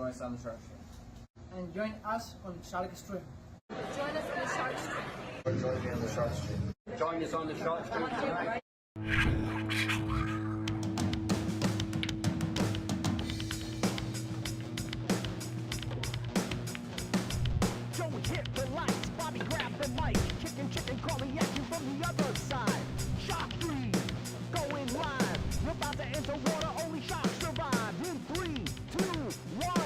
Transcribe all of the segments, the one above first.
Join us on the Shark Stream. And join us on Shark Stream. Join us on the Shark Stream. Join me on the Shark Stream. Join us on the Shark Stream tonight. Joey hit the lights, Bobby grabbed the mic, chicken calling at you from the other side. Shark 3, going live. We're about to enter water, only sharks survive. In 3, 2, 1.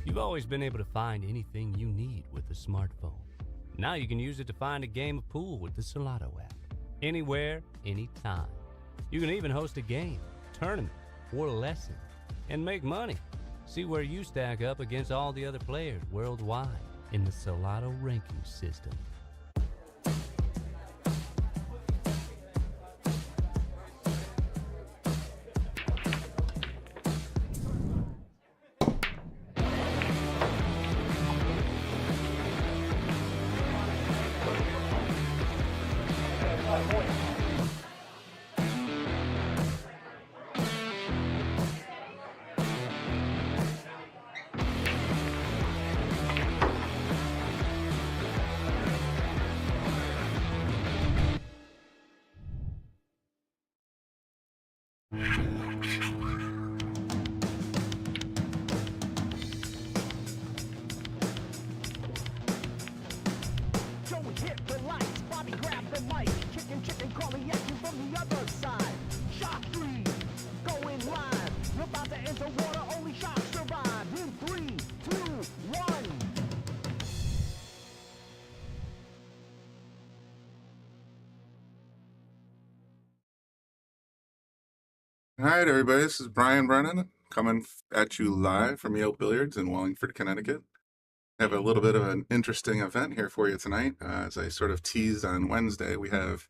You've always been able to find anything you need with a smartphone. Now you can use it to find a game of pool with the Solado app. Anywhere, anytime. You can even host a game, tournament, or lesson, and make money. See where you stack up against all the other players worldwide in the Solado ranking system. Joey hit the lights, Bobby grabbed the mic, chicken calling at you from the other side. Shark 3, going live. We're about to enter water, only sharks survive. In 3, 2, 1. All right, everybody, this is Brian Brennan coming at you live from Yale Billiards in Wallingford, Connecticut. I have a little bit of an interesting event here for you tonight. As I sort of teased on Wednesday, we have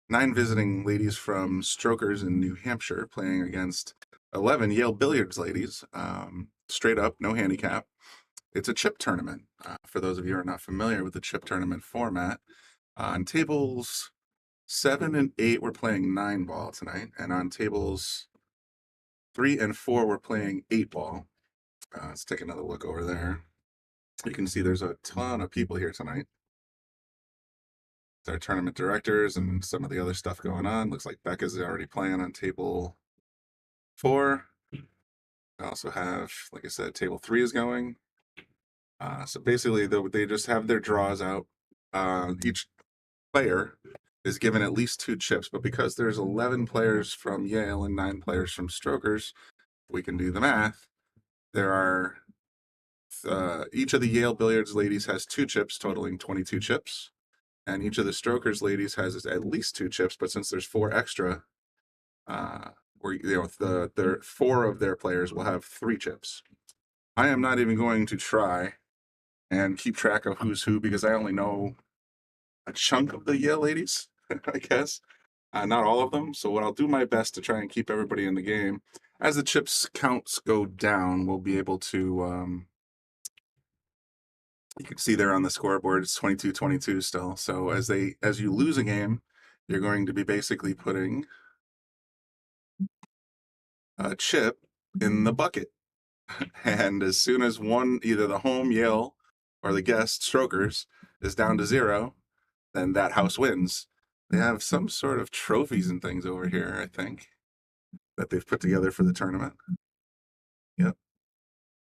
9 visiting ladies from Strokers in New Hampshire playing against 11 Yale Billiards ladies, straight up, no handicap. It's a chip tournament. For those of you who are not familiar with the chip tournament format, on tables 7 and 8, we're playing 9-ball tonight, and on tables 3 and 4, we're playing 8-ball. Let's take another look over there. You can see there's a ton of people here tonight. Our tournament directors and some of the other stuff going on. Looks like Becca's already playing on table 4. I also have, like I said, table 3 is going. So basically, they just have their draws out. Each player is given at least 2 chips, but because there's 11 players from Yale and 9 players from Strokers, we can do the math. There are each of the Yale Billiards ladies has 2 chips, totaling 22 chips, and each of the Strokers ladies has at least 2 chips. But since there's 4 extra, the 4 of their players will have 3 chips. I am not even going to try and keep track of who's who because I only know a chunk of the Yale ladies, I guess, not all of them. So what I'll do my best to try and keep everybody in the game. As the chips counts go down, we'll be able to. You can see there on the scoreboard, it's 22-22 still. So as you lose a game, you're going to be basically putting a chip in the bucket. And as soon as one, either the home Yale or the guest Strokers is down to 0, then that house wins. They have some sort of trophies and things over here, I think, that they've put together for the tournament. Yep.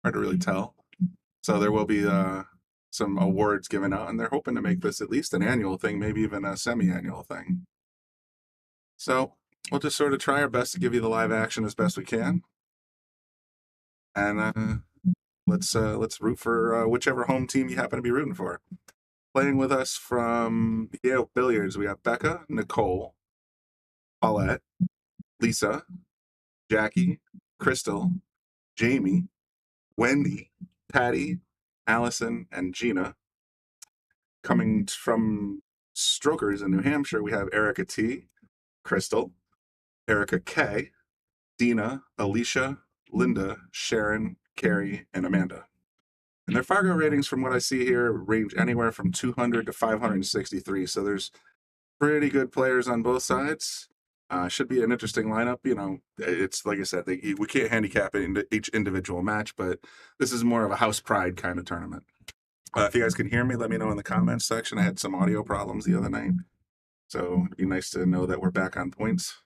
Hard to really tell. So there will be some awards given out, and they're hoping to make this at least an annual thing, maybe even a semi-annual thing. So we'll just sort of try our best to give you the live action as best we can, and let's root for whichever home team you happen to be rooting for. Playing with us from Yale Billiards, we have Becca, Nicole, Paulette, Lisa, Jackie, Crystal, Jamie, Wendy, Patty, Allison, and Gina. Coming from Strokers in New Hampshire, we have Erica T, Crystal, Erica K, Dina, Alicia, Linda, Sharon, Carrie, and Amanda. And their Fargo ratings, from what I see here, range anywhere from 200 to 563. So there's pretty good players on both sides. Should be an interesting lineup. You know, it's like I said, we can't handicap it into each individual match, but this is more of a house pride kind of tournament. If you guys can hear me, let me know in the comments section. I had some audio problems the other night, so it'd be nice to know that we're back on points.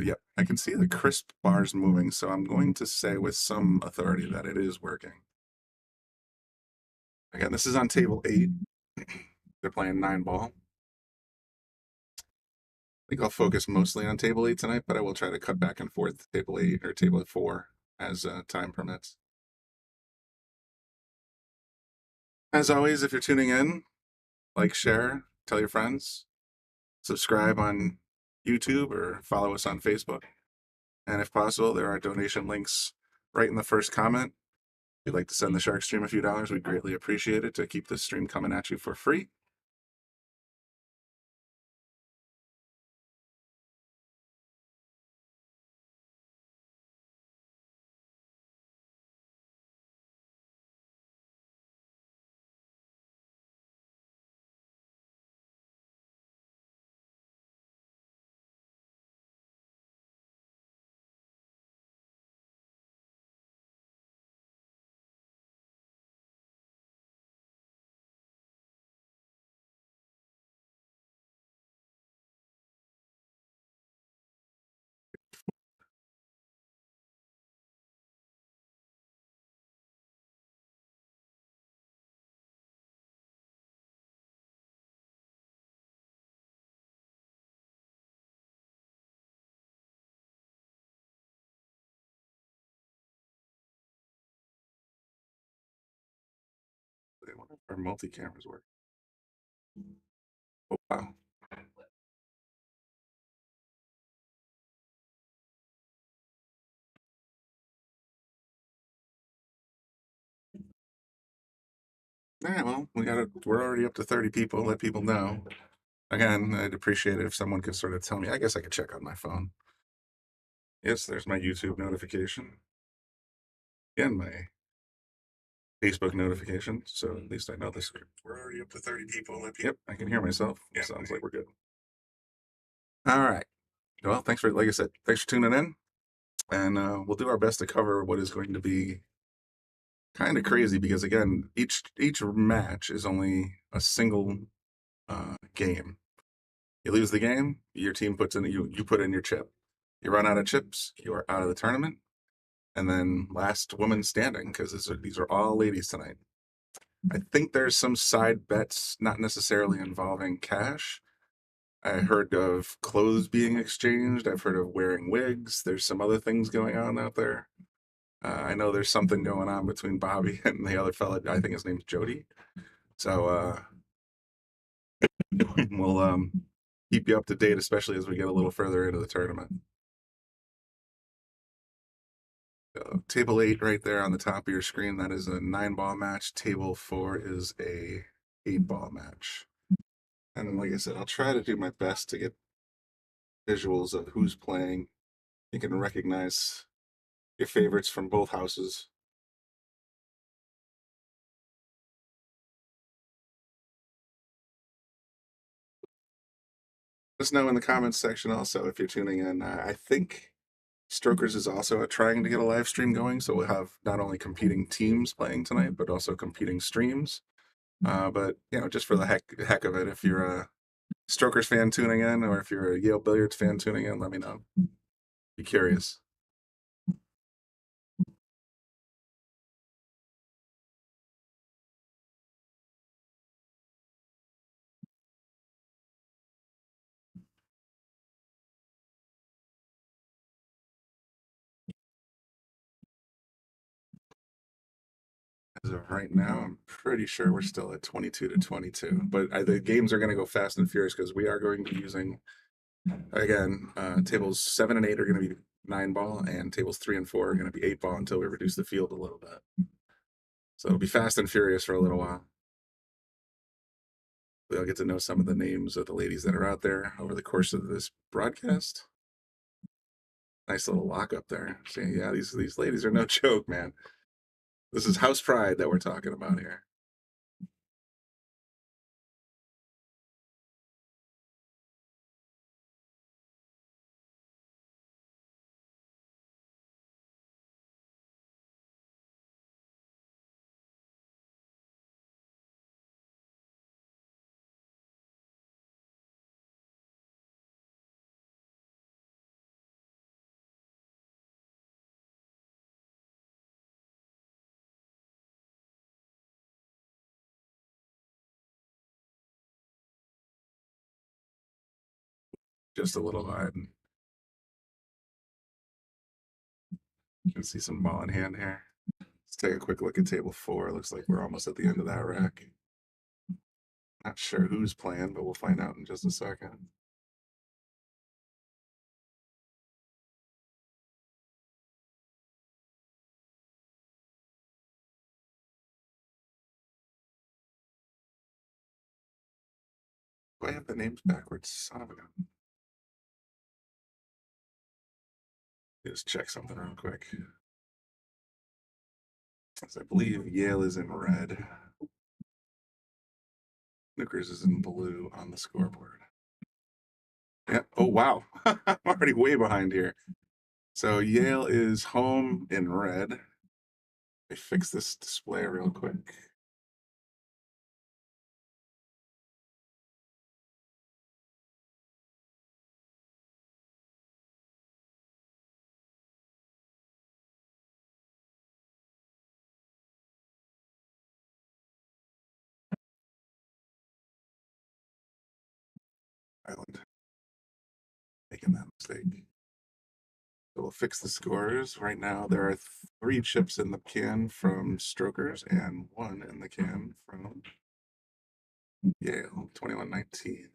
Yeah, I can see the crisp bars moving, so I'm going to say with some authority that it is working. Again, this is on table 8. They're playing 9-ball. I think I'll focus mostly on table 8 tonight, but I will try to cut back and forth to table 8 or table 4 as time permits. As always, if you're tuning in, like, share, tell your friends, subscribe on YouTube or follow us on Facebook. And if possible, there are donation links right in the first comment. If you'd like to send the Shark Stream a few dollars, we'd greatly appreciate it to keep this stream coming at you for free. I wonder if our multi-cameras work. Oh, wow. All right, well, we're already up to 30 people. Let people know. Again, I'd appreciate it if someone could sort of tell me. I guess I could check on my phone. Yes, there's my YouTube notification. And my Facebook notification. So at least I know this. We're already up to 30 people. Yep, I can hear myself. Yeah. Sounds like we're good. All right. Well, like I said, thanks for tuning in. And we'll do our best to cover what is going to be kind of crazy because, again, each match is only a single game. You lose the game, your team puts in you put in your chip. You run out of chips, you are out of the tournament. And then last woman standing, because these are all ladies tonight. I think there's some side bets, not necessarily involving cash. I heard of clothes being exchanged. I've heard of wearing wigs. There's some other things going on out there. I know there's something going on between Bobby and the other fella. I think his name's Jody. So we'll keep you up to date, especially as we get a little further into the tournament. Table 8 right there on the top of your screen, that is a 9-ball match. Table 4 is a 8-ball match. And like I said, I'll try to do my best to get visuals of who's playing. You can recognize your favorites from both houses. Let us know in the comments section also if you're tuning in. I think Strokers is also trying to get a live stream going, so we'll have not only competing teams playing tonight, but also competing streams. But just for the heck of it, if you're a Strokers fan tuning in, or if you're a Yale Billiards fan tuning in, let me know. Be curious. As of right now, I'm pretty sure we're still at 22-22. But the games are going to go fast and furious because we are going to be using, again, tables 7 and 8 are going to be 9-ball, and tables 3 and 4 are going to be 8-ball until we reduce the field a little bit. So it'll be fast and furious for a little while. We'll get to know some of the names of the ladies that are out there over the course of this broadcast. Nice little lock up there. See, yeah, these ladies are no joke, man. This is house pride that we're talking about here. Just a little odd. You can see some ball in hand here. Let's take a quick look at table 4. Looks like we're almost at the end of that rack. Not sure who's playing, but we'll find out in just a second. Do I have the names backwards? Son of a gun. Just check something real quick. As I believe Yale is in red. Snookers is in blue on the scoreboard. Yeah. Oh, wow. I'm already way behind here. So Yale is home in red. Let me fix this display real quick. Island. Making that mistake. So we'll fix the scores. Right now, there are 3 chips in the can from Strokers and 1 in the can from Yale, 21-19.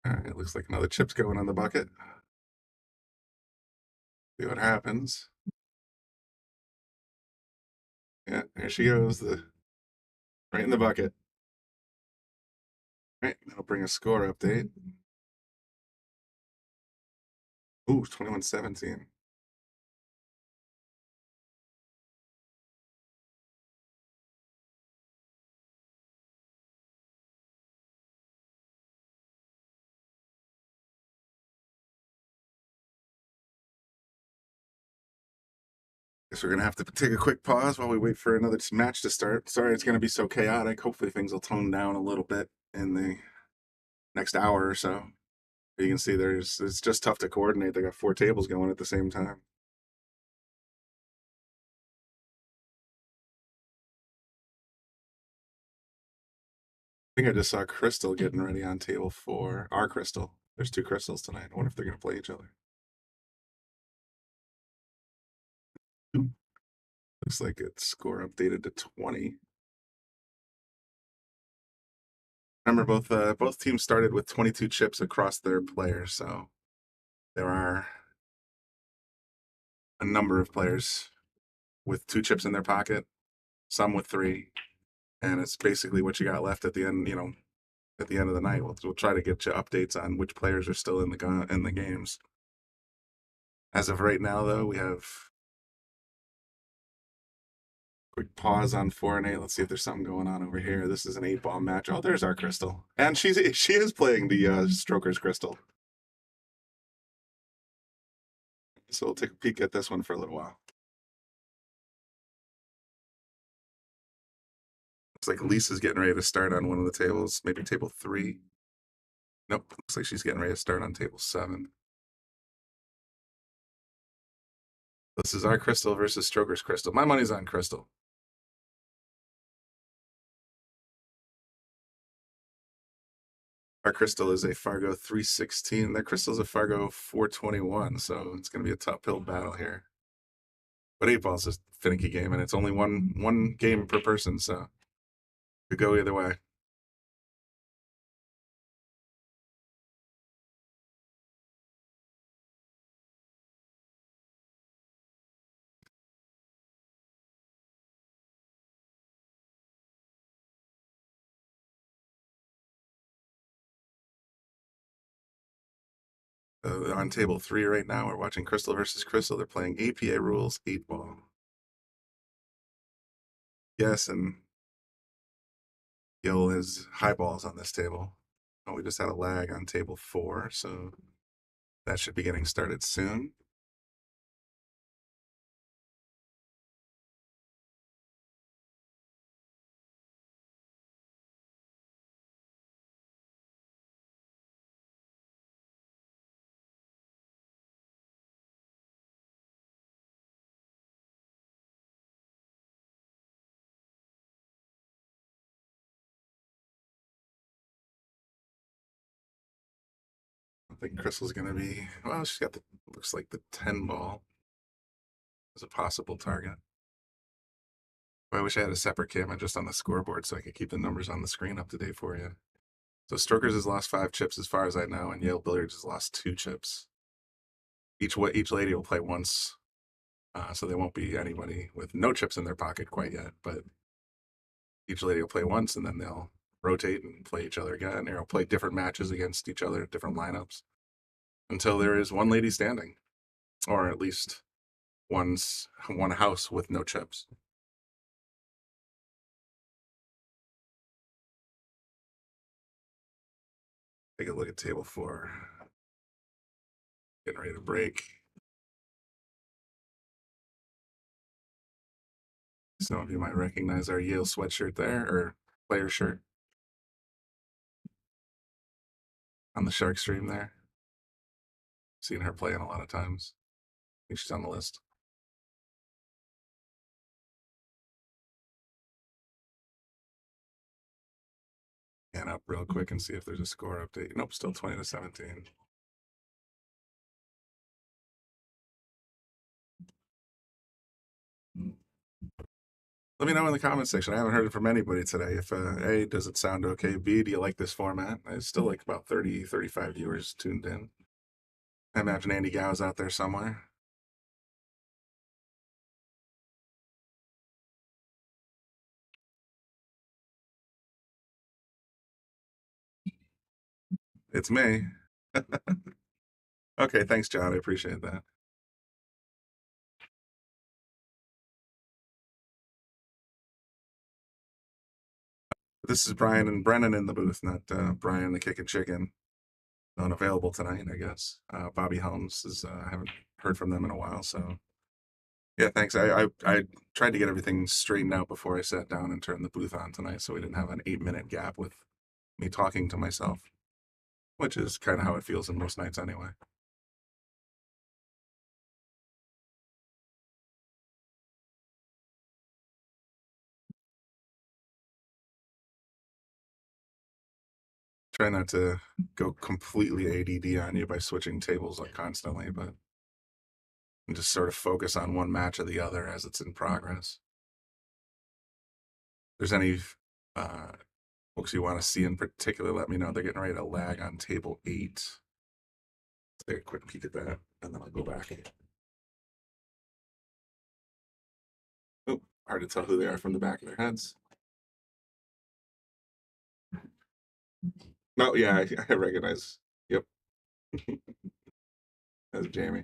All right, it looks like another chip's going on the bucket. See what happens. Yeah, there she goes, right in the bucket. Right, that'll bring a score update. Ooh, 21-17. Guess we're gonna have to take a quick pause while we wait for another match to start. Sorry it's gonna be so chaotic. Hopefully things will tone down a little bit in the next hour or so. You can see it's just tough to coordinate. They got 4 tables going at the same time. think I just saw Crystal getting ready on table 4. Our Crystal. There's 2 Crystals tonight. I wonder if they're going to play each other. Ooh. Looks like its score updated to 20. Remember, both teams started with 22 chips across their players, so there are a number of players with 2 chips in their pocket, some with 3, and it's basically what you got left at the end. At the end of the night, we'll try to get you updates on which players are still in the games. As of right now, though, we have quick pause on 4 and 8. Let's see if there's something going on over here. This is an 8-ball match. Oh, there's our Crystal, and she is playing the Stroker's Crystal. So we'll take a peek at this one for a little while. Looks like Lisa's getting ready to start on one of the tables, maybe table 3. Nope, looks like she's getting ready to start on table 7. This is our Crystal versus Stroker's Crystal. My money's on Crystal. Our Crystal is a Fargo 316. Their Crystal's a Fargo 421, so it's going to be a top hill battle here. But 8-ball's a finicky game, and it's only one game per person, so could go either way. On table 3 right now, we're watching Crystal versus Crystal. They're playing APA rules 8-ball. Yes, and Yale has high balls on this table. Oh, we just had a lag on table 4, so that should be getting started soon. I think Crystal's going to be, well, she's got looks like the 10 ball as a possible target. I wish I had a separate camera just on the scoreboard so I could keep the numbers on the screen up to date for you. So Strokers has lost 5 chips as far as I know, and Yale Billiards has lost 2 chips. Each lady will play once, so there won't be anybody with no chips in their pocket quite yet, but each lady will play once, and then they'll rotate and play each other again, or play different matches against each other, different lineups, until there is one lady standing, or at least one house with no chips. Take a look at table 4. Getting ready to break. Some of you might recognize our Yale sweatshirt there, or player shirt on the Shark stream there. Seen her playing a lot of times. I think she's on the list. And up real quick and see if there's a score update. Nope, still 20-17. Let me know in the comment section. I haven't heard it from anybody today. If A, does it sound okay? B, do you like this format? I still like about 30, 35 viewers tuned in. I imagine Andy Gow's out there somewhere. It's me. Okay, thanks, John. I appreciate that. This is Brian and Brennan in the booth, not Brian the Kickin' Chicken. Unavailable tonight, I guess. Bobby Helms is I haven't heard from them in a while, so yeah, thanks. I tried to get everything straightened out before I sat down and turned the booth on tonight, so we didn't have an 8-minute gap with me talking to myself, which is kind of how it feels in most nights anyway. Try not to go completely ADD on you by switching tables like constantly, but just sort of focus on one match or the other as it's in progress. If there's any uh, folks you want to see in particular, let me know. They're getting ready to lag on table 8. Let's take a quick peek at that, and then I'll go back. Oh, hard to tell who they are from the back of their heads. No, yeah, I recognize. Yep. That's Jamie.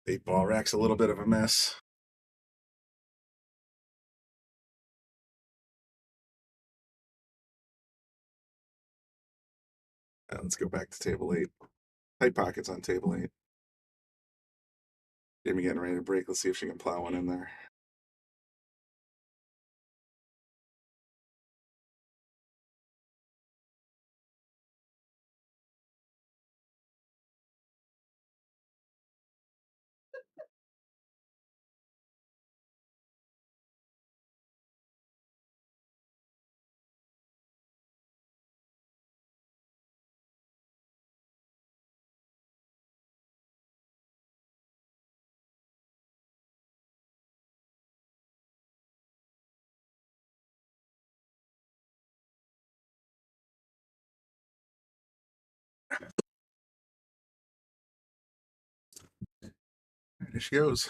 The ball rack's a little bit of a mess. Let's go back to table 8. Tight pockets on table 8. Jamie getting ready to break. Let's see if she can plow one in there. There she goes.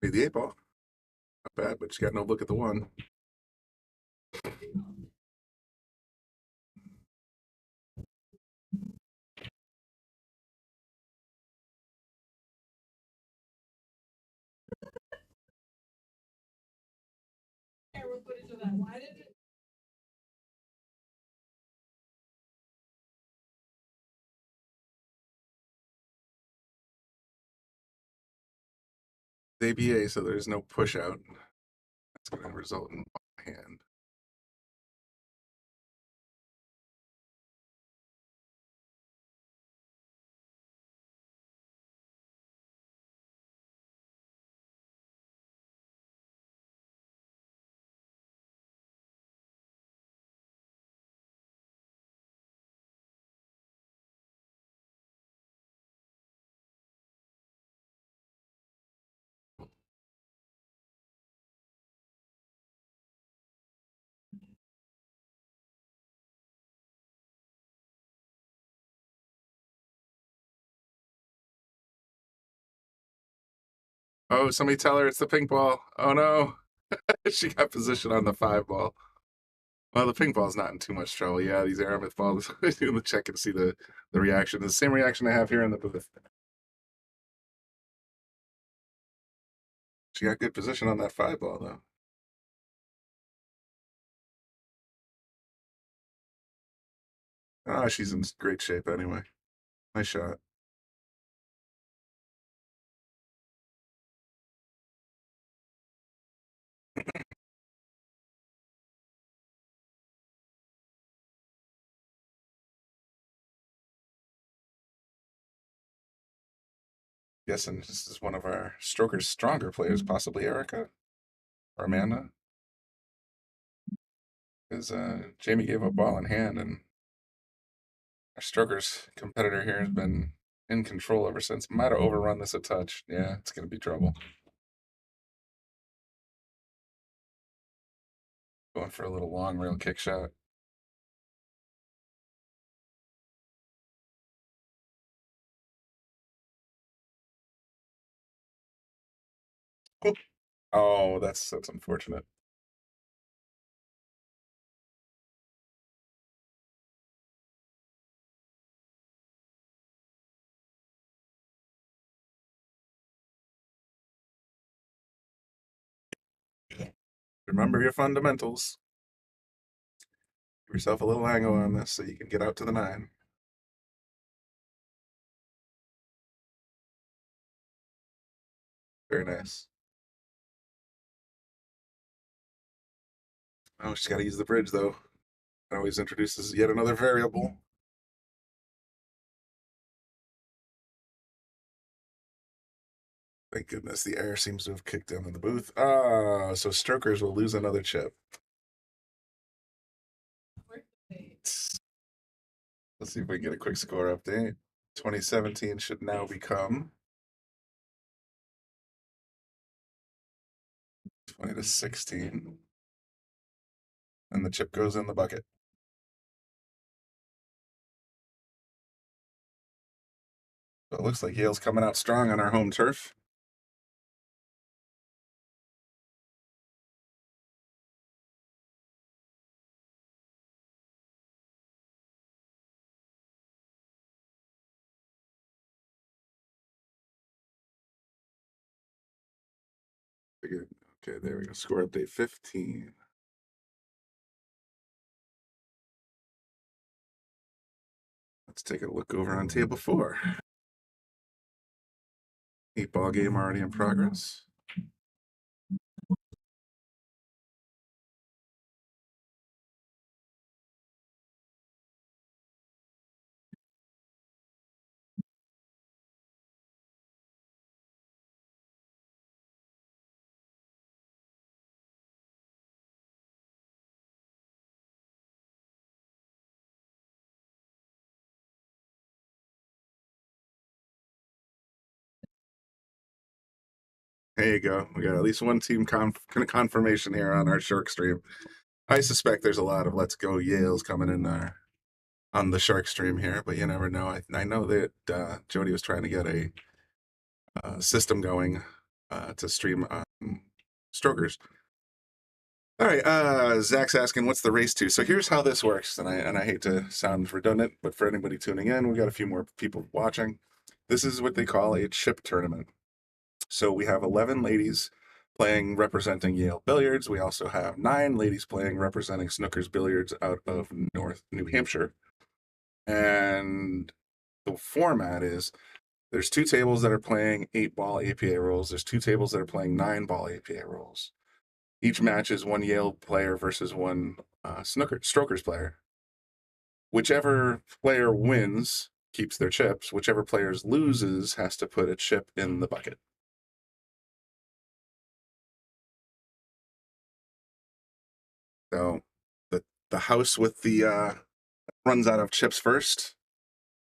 Made the 8 ball. Not bad, but she got no look at the 1. ABA, so there's no push out. That's going to result in one hand. Oh, somebody tell her it's the pink ball. Oh no. She got position on the 5 ball. Well, the pink ball's not in too much trouble. Yeah, these aramith balls. Doing the check and see the reaction. The same reaction I have here in the booth. She got good position on that 5 ball though. Ah, she's in great shape anyway. Nice shot. Guessing this is one of our Stroker's stronger players, possibly Erica or Amanda. Because Jamie gave up ball in hand, and our Stroker's competitor here has been in control ever since. Might have overrun this a touch. Yeah, it's going to be trouble. Going for a little long rail kick shot. Oh, that's unfortunate. Remember your fundamentals. Give yourself a little angle on this so you can get out to the 9. Very nice. Oh, she's got to use the bridge, though. It always introduces yet another variable. Thank goodness the air seems to have kicked in the booth. Ah, so Strokers will lose another chip. Let's see if we can get a quick score update. 2017 should now become 20 to 16. And the chip goes in the bucket. So it looks like Yale's coming out strong on our home turf. Okay, there we go. Score update 15. Let's take a look over on table 4. 8-ball game already in progress. There you go. We got at least one team confirmation here on our Shark stream. I suspect there's a lot of Let's Go Yales coming in there on the Shark stream here, but you never know. I know that Jody was trying to get a system going to stream Strokers. All right, Zach's asking, what's the race to? So here's how this works, and I hate to sound redundant, but for anybody tuning in, we got a few more people watching. This is what they call a chip tournament. So we have 11 ladies playing representing Yale Billiards. We also have 9 ladies playing representing Snookers Billiards out of North New Hampshire. And the format is there's 2 tables that are playing 8-ball APA rules. There's 2 tables that are playing 9-ball APA rules. Each match is 1 Yale player versus 1 Strokers player. Whichever player wins keeps their chips. Whichever player loses has to put a chip in the bucket. So the house with the runs out of chips first,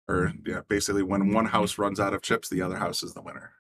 or yeah, basically when one house runs out of chips, the other house is the winner.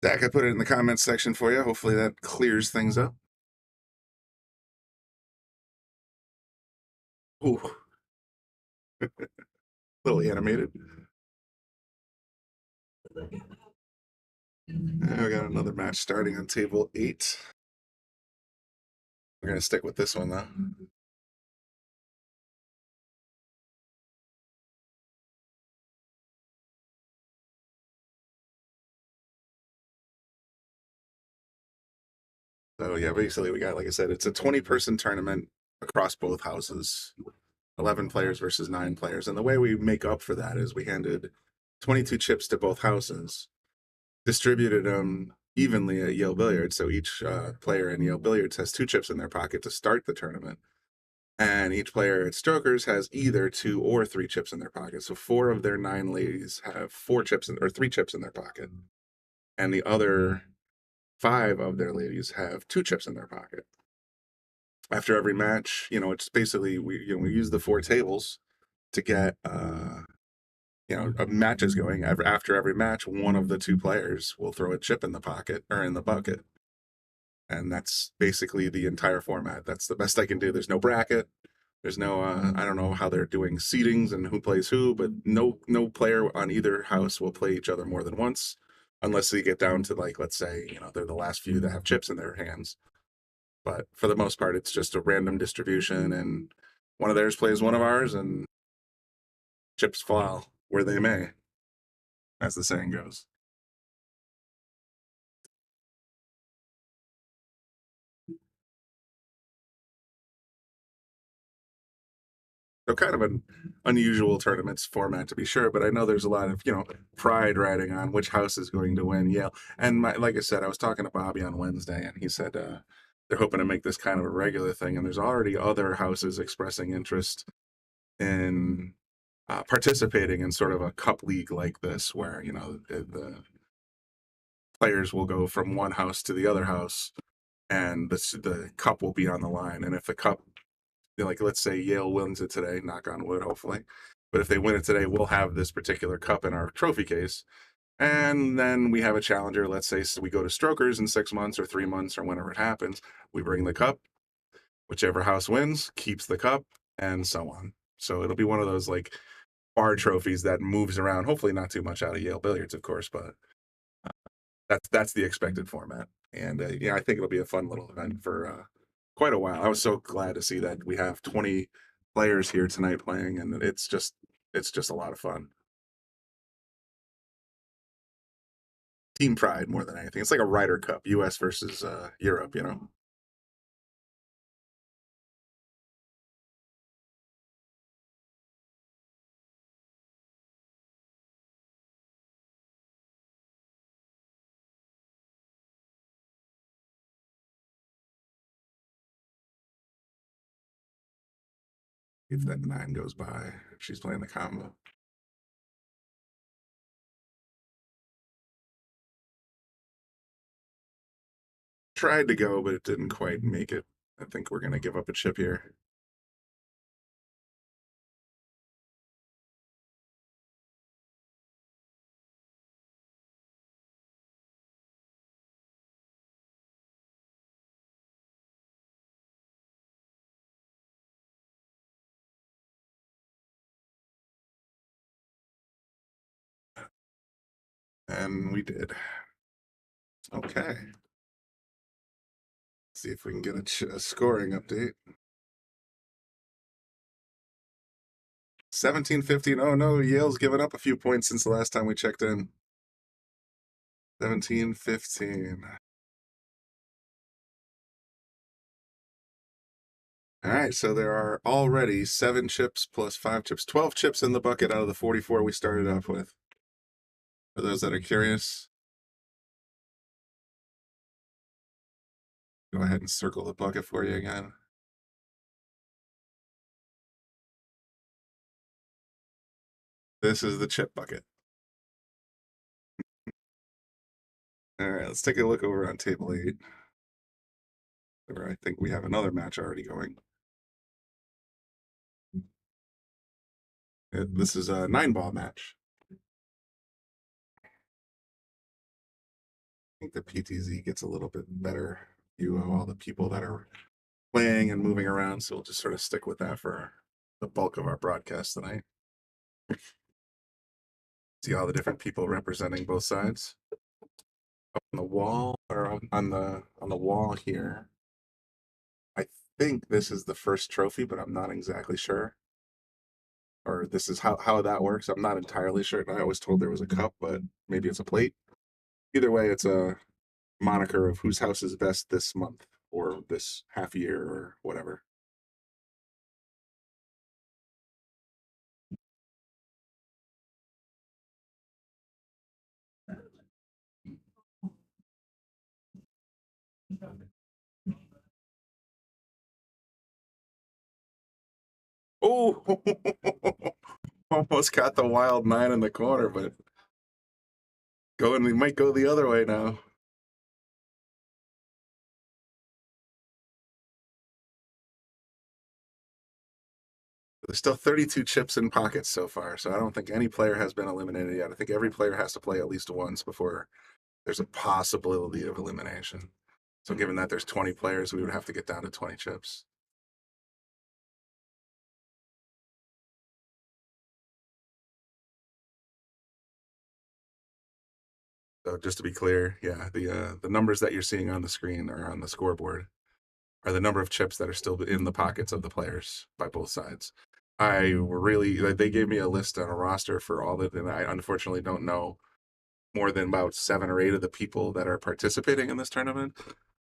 Zach, I put it in the comments section for you. Hopefully that clears things up. Ooh. A little animated. And we got another match starting on table 8. We're going to stick with this one, though. So, yeah, basically we got, like I said, it's a 20-person tournament across both houses. 11 players versus 9 players. And the way we make up for that is we handed 22 chips to both houses, distributed them evenly at Yale Billiards. So each player in Yale Billiards has 2 chips in their pocket to start the tournament. And each player at Strokers has either 2 or 3 chips in their pocket. So 4 of their 9 ladies have 4 chips or 3 chips in their pocket. And the other 5 of their ladies have 2 chips in their pocket. After every match, it's basically we use the 4 tables to get matches going. After every match, one of the 2 players will throw a chip in the pocket or in the bucket, and that's basically the entire format. That's the best I can do. There's no bracket. There's no I don't know how they're doing seedings and who plays who, but no player on either house will play each other more than once, unless they get down to, like, let's say they're the last few that have chips in their hands. But for the most part, it's just a random distribution, and one of theirs plays one of ours, and chips fall where they may, as the saying goes. So kind of an unusual tournaments format, to be sure, but I know there's a lot of pride riding on which house is going to win Yale. And like I said, I was talking to Bobby on Wednesday, and he said they're hoping to make this kind of a regular thing, and there's already other houses expressing interest in participating in sort of a cup league like this, where the players will go from one house to the other house, and the cup will be on the line. And if the cup, like, let's say Yale wins it today, knock on wood, hopefully. But if they win it today, we'll have this particular cup in our trophy case. And then we have a challenger. Let's say we go to Strokers in 6 months or 3 months or whenever it happens. We bring the cup. Whichever house wins keeps the cup, and so on. So it'll be one of those, like, bar trophies that moves around. Hopefully not too much out of Yale Billiards, of course, but that's the expected format. And I think it'll be a fun little event for quite a while. I was so glad to see that we have 20 players here tonight playing, and it's just a lot of fun. Team pride more than anything. It's like a Ryder Cup, U.S. versus Europe, If that 9 goes by, she's playing the combo. Tried to go, but it didn't quite make it. I think we're going to give up a chip here. And we did. Okay. See if we can get a scoring update. 17-15. Oh no, Yale's given up a few points since the last time we checked in. 17-15. All right, so there are already 7 chips plus 5 chips, 12 chips in the bucket out of the 44 we started off with. For those that are curious, go ahead and circle the bucket for you again. This is the chip bucket. All right, let's take a look over on table 8, where I think we have another match already going. This is a 9-ball match. I think the PTZ gets a little bit better view of all the people that are playing and moving around, so we'll just sort of stick with that for the bulk of our broadcast tonight. See all the different people representing both sides. Up on the wall, or on the wall here, I think this is the first trophy, but I'm not exactly sure. Or this is how that works. I'm not entirely sure. I was told there was a cup, but maybe it's a plate. Either way, it's a moniker of whose house is best this month or this half year or whatever. Oh, almost got the wild 9 in the corner, but we might go the other way now. There's still 32 chips in pockets so far, so I don't think any player has been eliminated yet. I think every player has to play at least once before there's a possibility of elimination. So given that there's 20 players, we would have to get down to 20 chips. So just to be clear, yeah, the numbers that you're seeing on the screen or on the scoreboard are the number of chips that are still in the pockets of the players by both sides. I really like they gave me a list on a roster for all that, and I unfortunately don't know more than about 7 or 8 of the people that are participating in this tournament.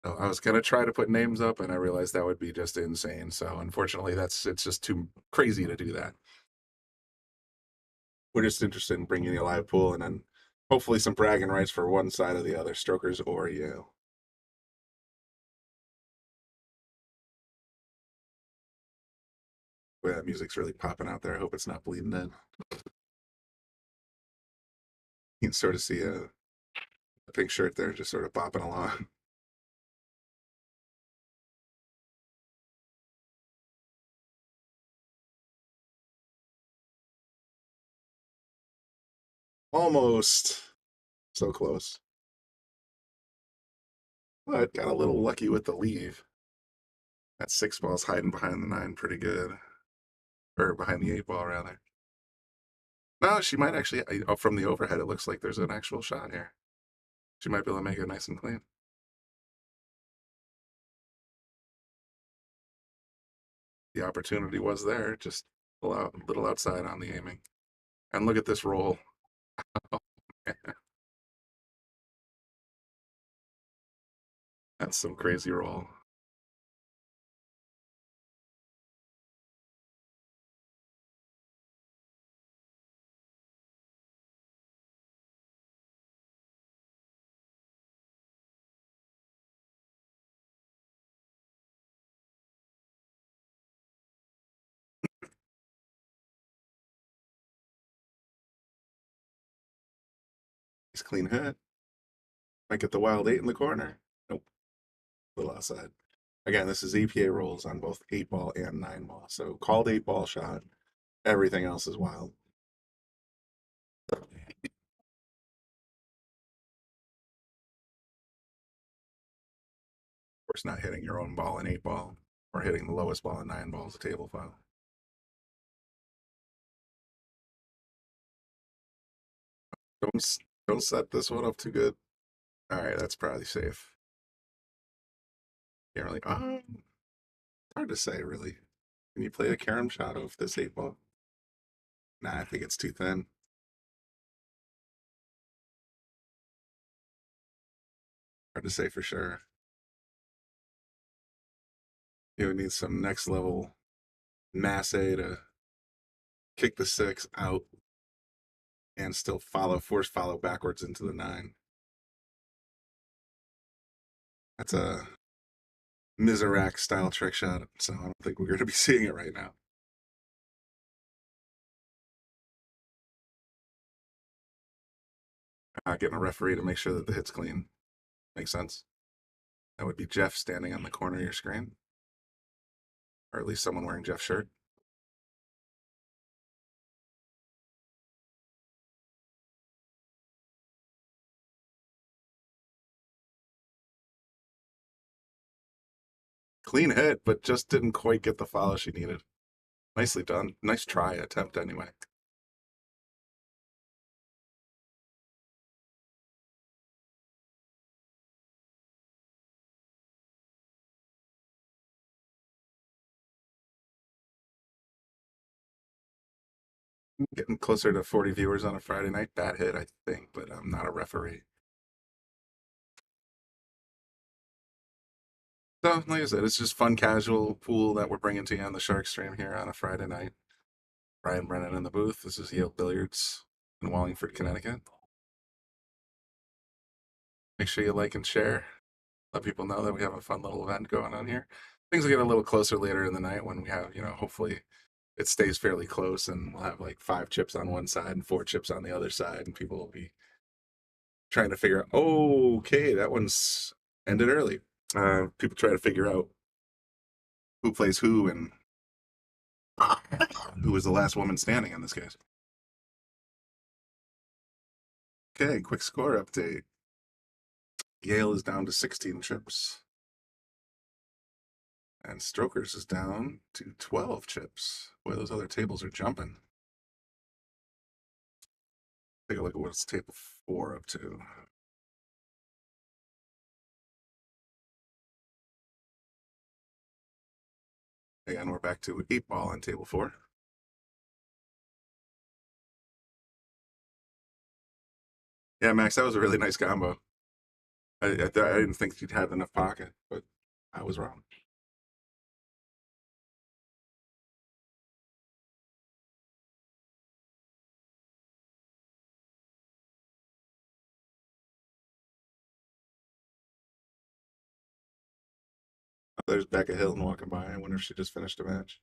So I was gonna try to put names up, and I realized that would be just insane. So unfortunately, it's just too crazy to do that. We're just interested in bringing a live pool and then hopefully some bragging rights for one side or the other, Strokers or Yale. Boy, that music's really popping out there. I hope it's not bleeding in. You can sort of see a pink shirt there just sort of bopping along. Almost so close. But got a little lucky with the leave. That 6 ball's hiding behind the 9 pretty good. Or behind the 8 ball, rather. No, she might actually, from the overhead, it looks like there's an actual shot here. She might be able to make it nice and clean. The opportunity was there, just a little outside on the aiming. And look at this roll. That's some crazy roll. Nice clean hit. Might get the wild 8 in the corner. Nope. A little outside. Again, this is EPA rolls on both 8 ball and 9 ball. So called 8 ball shot. Everything else is wild. Of course, not hitting your own ball in 8 ball or hitting the lowest ball in 9 ball is a table foul. Don't set this one up too good. All right, that's probably safe. Can't really. Hard to say, really. Can you play a carom shot off this 8 ball? Nah, I think it's too thin. Hard to say for sure. You would need some next level masse to kick the 6 out and still force follow backwards into the 9. That's a Mizrak style trick shot, so I don't think we're going to be seeing it right now. Getting a referee to make sure that the hit's clean. Makes sense. That would be Jeff standing on the corner of your screen, or at least someone wearing Jeff's shirt. Clean hit, but just didn't quite get the follow she needed. Nicely done. Nice try attempt anyway. Getting closer to 40 viewers on a Friday night. Bad hit, I think, but I'm not a referee. So, like I said, it's just fun, casual pool that we're bringing to you on the Shark stream here on a Friday night. Brian Brennan in the booth. This is Yale Billiards in Wallingford, Connecticut. Make sure you like and share. Let people know that we have a fun little event going on here. Things will get a little closer later in the night when we have, hopefully it stays fairly close and we'll have like 5 chips on one side and 4 chips on the other side, and people will be trying to figure out, oh, okay, that one's ended early. People try to figure out who plays who and who was the last woman standing in this case. Okay, quick score update. Yale is down to 16 chips. And Strokers is down to 12 chips. Boy, those other tables are jumping. Take a look at what's table 4 up to. Again, we're back to 8 ball on table 4. Yeah, Max, that was a really nice combo. I didn't think she'd have enough pocket, but I was wrong. Oh, there's Becca Hilton walking by. I wonder if she just finished a match.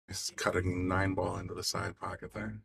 He's cutting 9 ball into the side pocket there.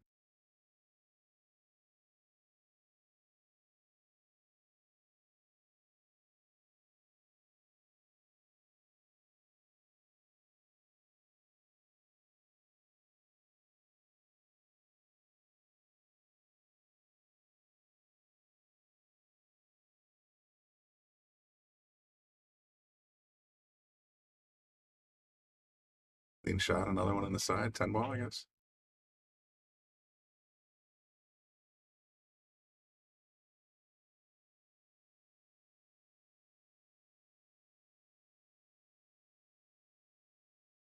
Clean shot, another one on the side, 10 ball, I guess.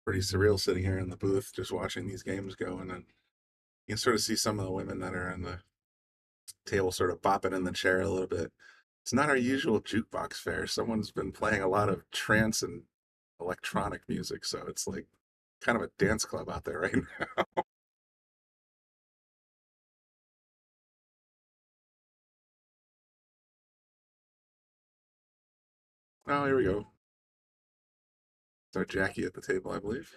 Pretty surreal sitting here in the booth just watching these games go, and then you can sort of see some of the women that are in the table sort of bopping in the chair a little bit. It's not our usual jukebox fare. Someone's been playing a lot of trance and electronic music, so it's like kind of a dance club out there right now. Oh, here we go. It's our Jackie at the table, I believe.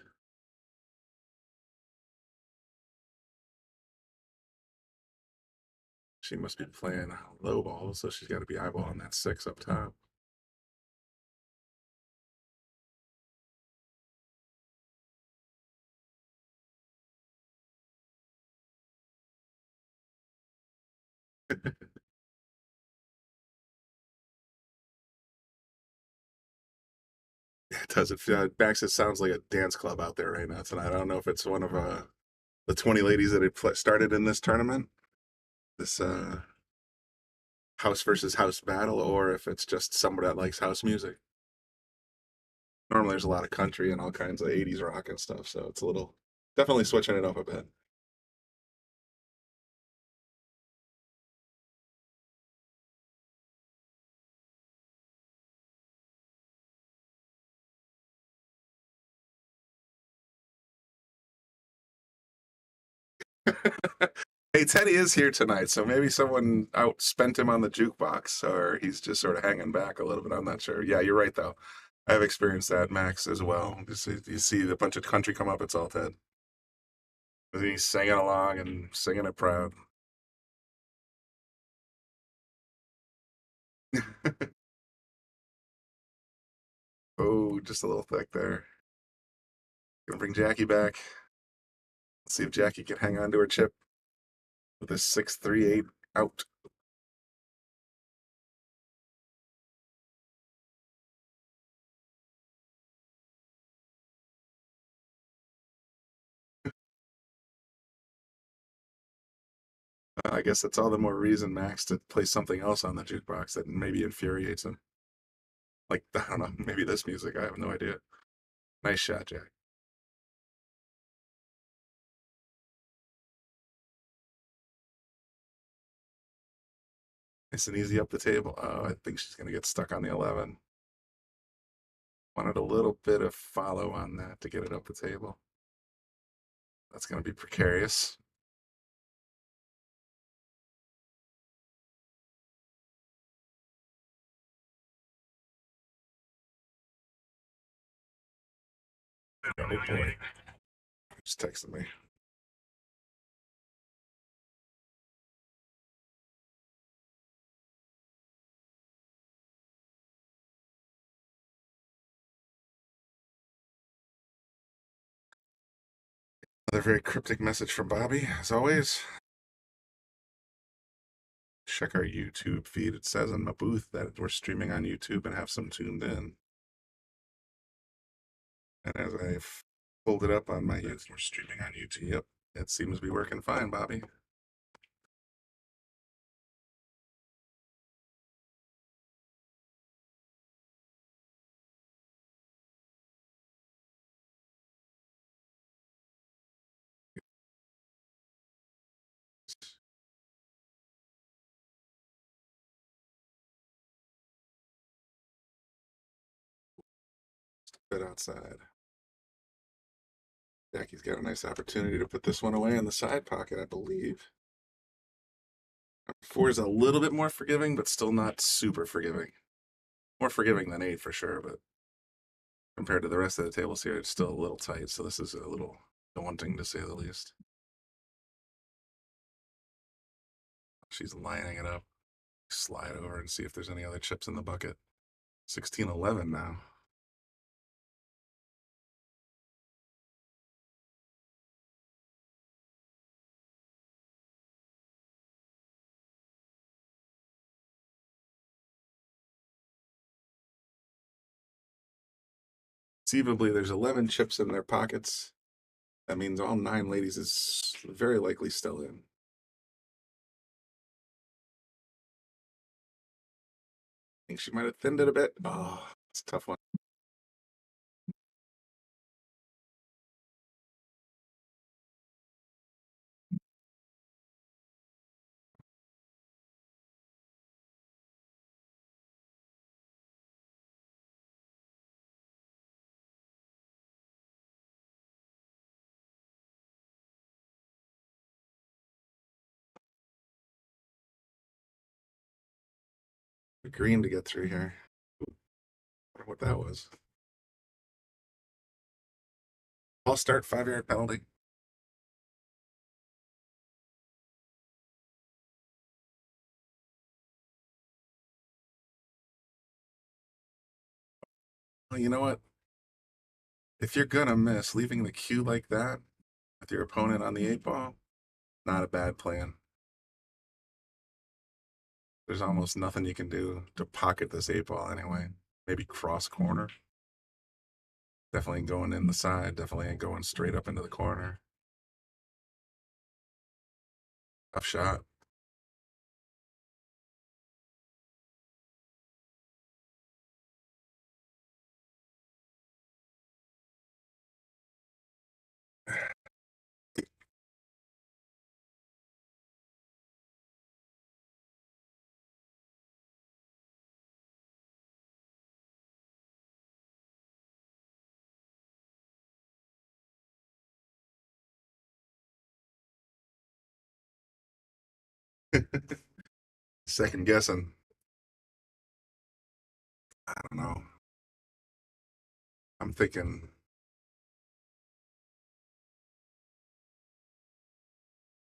She must be playing low ball, so she's got to be eyeballing that 6 up top. It does. Max, it sounds like a dance club out there right now tonight. I don't know if it's one of the 20 ladies that had started in this tournament, this house versus house battle, or if it's just somebody that likes house music. Normally there's a lot of country and all kinds of 80s rock and stuff, so it's a little definitely switching it up a bit. Hey, Teddy is here tonight, so maybe someone outspent him on the jukebox, or he's just sort of hanging back a little bit. I'm not sure. Yeah, you're right, though. I've experienced that, Max, as well. You see a bunch of country come up, it's all Ted. And he's singing along and singing it proud. Oh, just a little thick there. Gonna bring Jackie back. Let's see if Jackie can hang on to her chip with a 6-3-8 out. I guess that's all the more reason, Max, to play something else on the jukebox that maybe infuriates him. Like, I don't know, maybe this music. I have no idea. Nice shot, Jack. Nice and easy up the table. Oh, I think she's going to get stuck on the 11. Wanted a little bit of follow on that to get it up the table. That's going to be precarious. Oh boy. Just texted me. Another very cryptic message from Bobby, as always. Check our YouTube feed. It says in my booth that we're streaming on YouTube and have some tuned in. And as I've pulled it up on my YouTube, we're streaming on YouTube. Yep, it seems to be working fine, Bobby. Bit outside. Jackie's got a nice opportunity to put this one away in the side pocket, I believe. 4 is a little bit more forgiving, but still not super forgiving. More forgiving than 8 for sure, but compared to the rest of the tables here, it's still a little tight. So this is a little daunting to say the least. She's lining it up. Slide over and see if there's any other chips in the bucket. 16-11 now. Conceivably, there's 11 chips in their pockets. That means all 9 ladies is very likely still in. I think she might have thinned it a bit. Oh, it's a tough one. Green to get through here. I wonder what that was. I'll start 5-yard penalty. Well, you know what? If you're gonna miss, leaving the cue like that with your opponent on the 8 ball, not a bad plan. There's almost nothing you can do to pocket this 8 ball anyway. Maybe cross corner. Definitely going in the side. Definitely ain't going straight up into the corner. Tough shot. Second guessing. I don't know. I'm thinking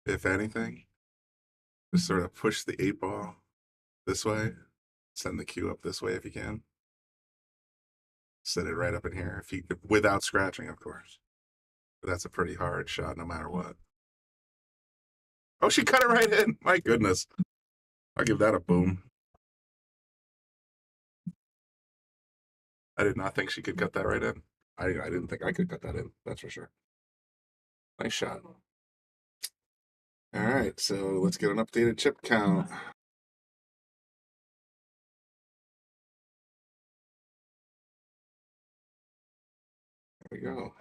if anything, just sort of push the 8 ball this way. Send the cue up this way if you can. Set it right up in here if you without scratching, of course. But that's a pretty hard shot no matter what. Oh, she cut it right in. My goodness. I'll give that a boom. I did not think she could cut that right in. I didn't think I could cut that in. That's for sure. Nice shot. All right, so let's get an updated chip count. There we go.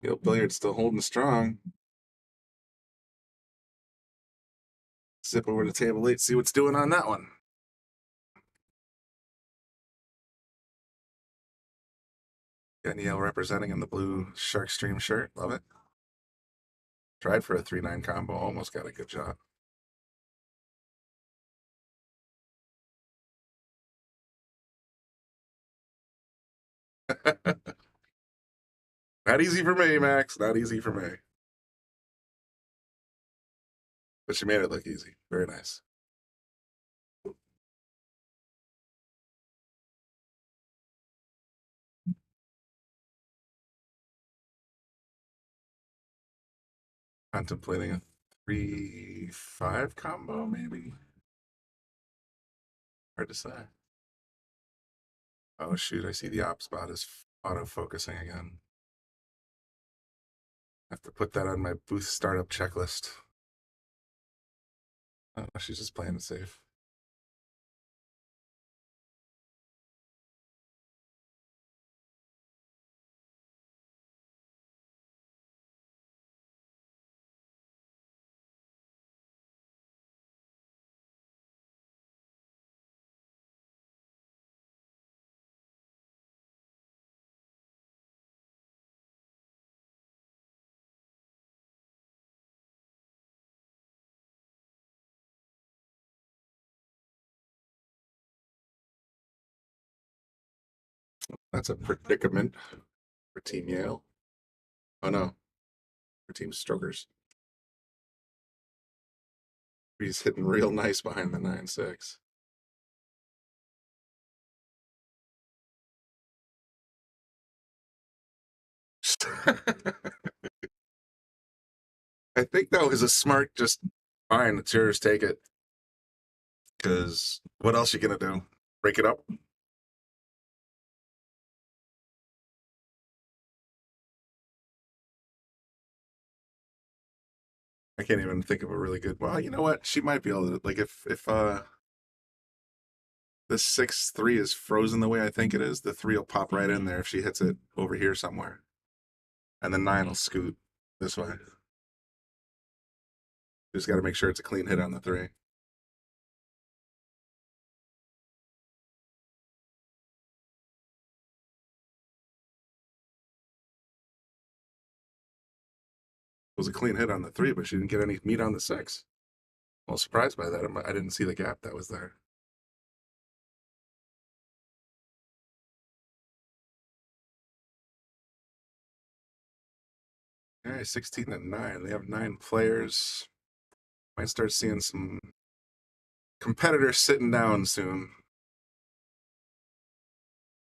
Yale Billiards still holding strong. Zip over to table 8, see what's doing on that one. Danielle representing in the blue Shark Stream shirt. Love it. Tried for a 3-9 combo. Almost got a good shot. Not easy for me, Max. Not easy for me. But she made it look easy. Very nice. Contemplating a 3-5 combo, maybe. Hard to say. Oh shoot, I see the op spot is auto-focusing again. I have to put that on my booth startup checklist. Oh, she's just playing it safe. That's a predicament for Team Yale. Oh no, for Team Strokers. He's hitting real nice behind the 9-6. I think that was a smart, just fine, it's yours, take it. Because what else you gonna do? Break it up? I can't even think of a really good. Well, you know what? She might be able to, like, if the 6-3 is frozen the way I think it is, the 3 will pop right in there if she hits it over here somewhere. And the 9 will scoot this way. Just got to make sure it's a clean hit on the 3. It was a clean hit on the 3, but she didn't get any meat on the 6. I was surprised by that. I didn't see the gap that was there. All right, 16-9. They have 9 players. Might start seeing some competitors sitting down soon.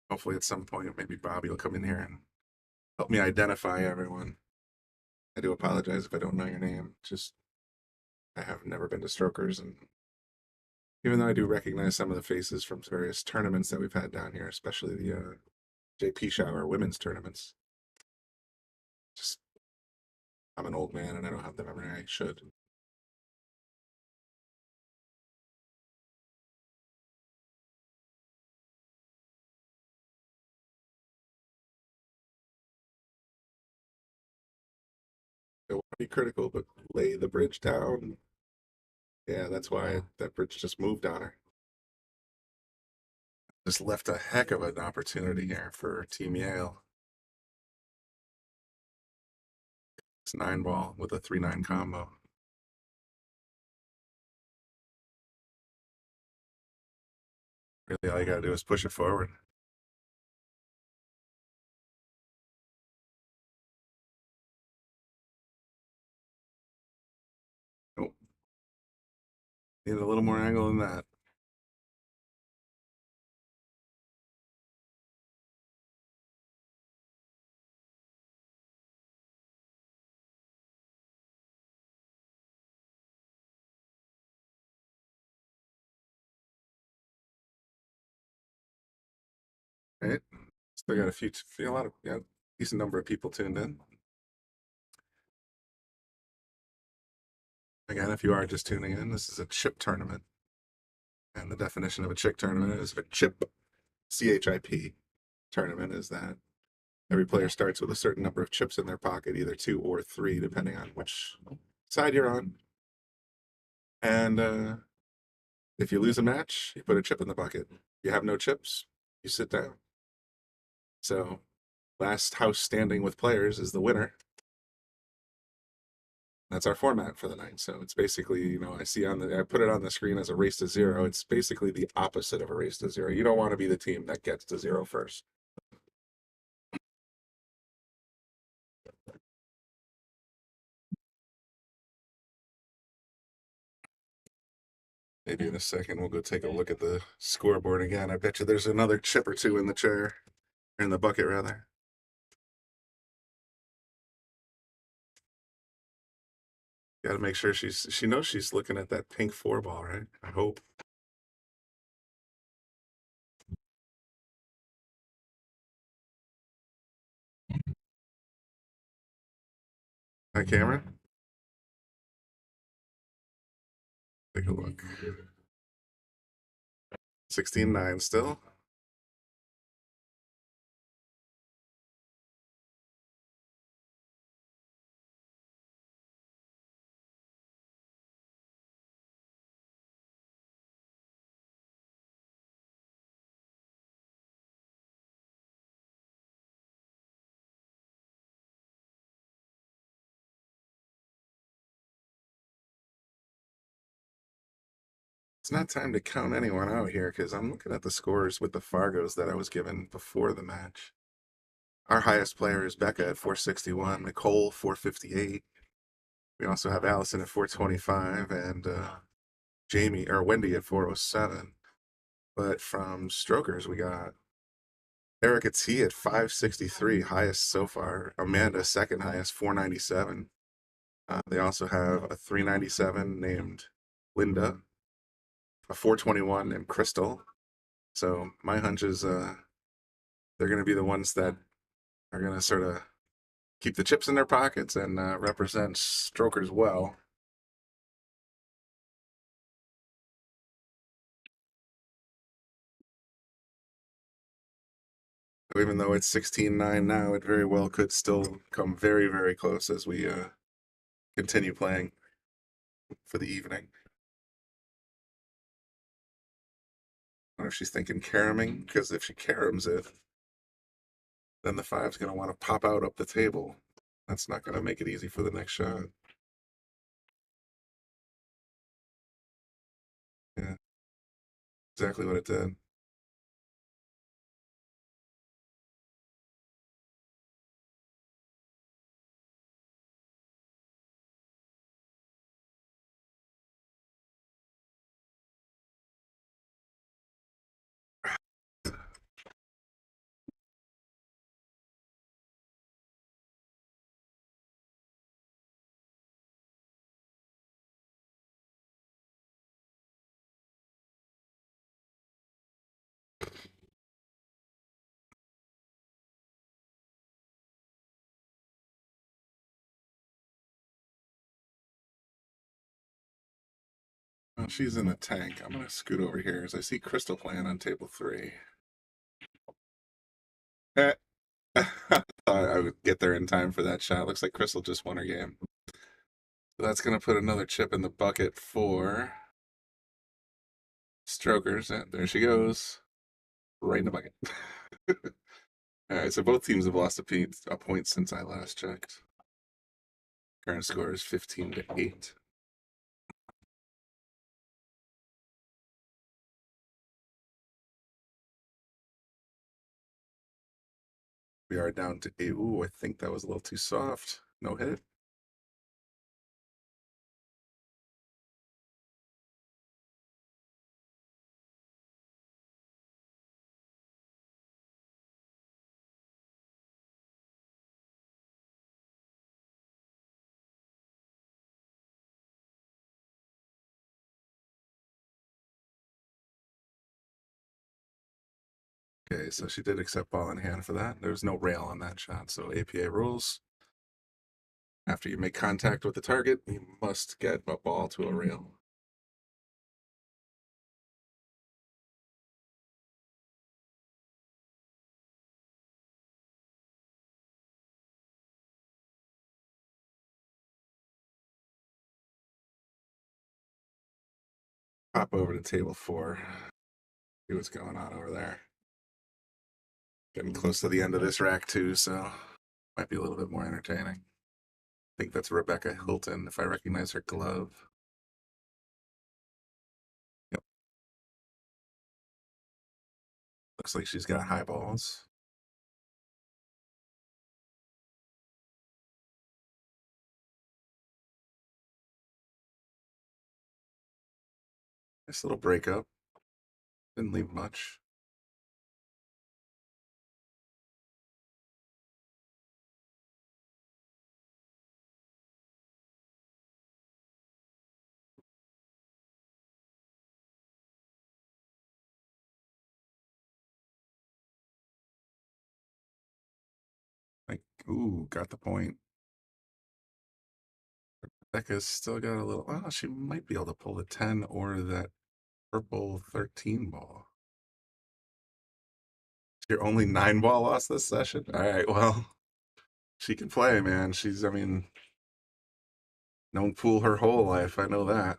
Hopefully at some point, maybe Bobby will come in here and help me identify everyone. I do apologize if I don't know your name. Just, I have never been to Strokers, and even though I do recognize some of the faces from various tournaments that we've had down here, especially the JP Shower women's tournaments. Just, I'm an old man and I don't have the memory I should. Don't want to be critical, but lay the bridge down. Yeah, that's why that bridge just moved on her. Just left a heck of an opportunity here for Team Yale. It's 9-ball with a 3-9 combo. Really, all you gotta do is push it forward. Nope. Need a little more angle than that. Right? Still got a lot of, yeah, decent number of people tuned in. Again, if you are just tuning in, this is a chip tournament. And the definition of a chip tournament is a chip, CHIP tournament, is that every player starts with a certain number of chips in their pocket, either 2 or 3, depending on which side you're on. And if you lose a match, you put a chip in the bucket. If you have no chips, you sit down. So last house standing with players is the winner. That's our format for the night. So it's basically, you know, I put it on the screen as a race to 0. It's basically the opposite of a race to 0. You don't want to be the team that gets to 0 first. Maybe in a second we'll go take a look at the scoreboard again. I bet you there's another chip or two in the chair, or in the bucket rather. Got to make sure she knows she's looking at that pink 4-ball, right? I hope. Hi, camera. Take a look. 16-9 still. It's not time to count anyone out here because I'm looking at the scores with the Fargos that I was given before the match. Our highest player is Becca at 461, Nicole 458. We also have Allison at 425 and Jamie or Wendy at 407. But from strokers, we got Erica T at 563, highest so far. Amanda, second highest, 497. They also have a 397 named Linda, a 421 named Crystal. So my hunch is they're going to be the ones that are going to sort of keep the chips in their pockets and represent strokers well. Even though it's 16-9 now, it very well could still come very, very close as we continue playing for the evening. I wonder if she's thinking caroming, because if she caroms it, then the 5's going to want to pop out up the table. That's not going to make it easy for the next shot. Yeah, exactly what it did. Well, she's in the tank. I'm going to scoot over here as I see Crystal playing on table 3. Eh. Thought I would get there in time for that shot. Looks like Crystal just won her game. So that's going to put another chip in the bucket for strokers. And there she goes. Right in the bucket. All right, so both teams have lost a point since I last checked. Current score is 15-8. We are down to 8. Ooh, I think that was a little too soft. No hit. Okay, so she did accept ball in hand for that. There's no rail on that shot, so APA rules. After you make contact with the target, you must get a ball to a rail. Pop over to table 4. See what's going on over there. Getting close to the end of this rack too, so might be a little bit more entertaining. I think that's Rebecca Hilton, if I recognize her glove. Yep. Looks like she's got high balls. Nice little breakup. Didn't leave much. Like, ooh, got the point. Becca's still got a little. Oh, she might be able to pull the 10 or that purple 13 ball. Your only 9-ball loss this session? All right, well, she can play, man. She's, I mean, known pool her whole life. I know that.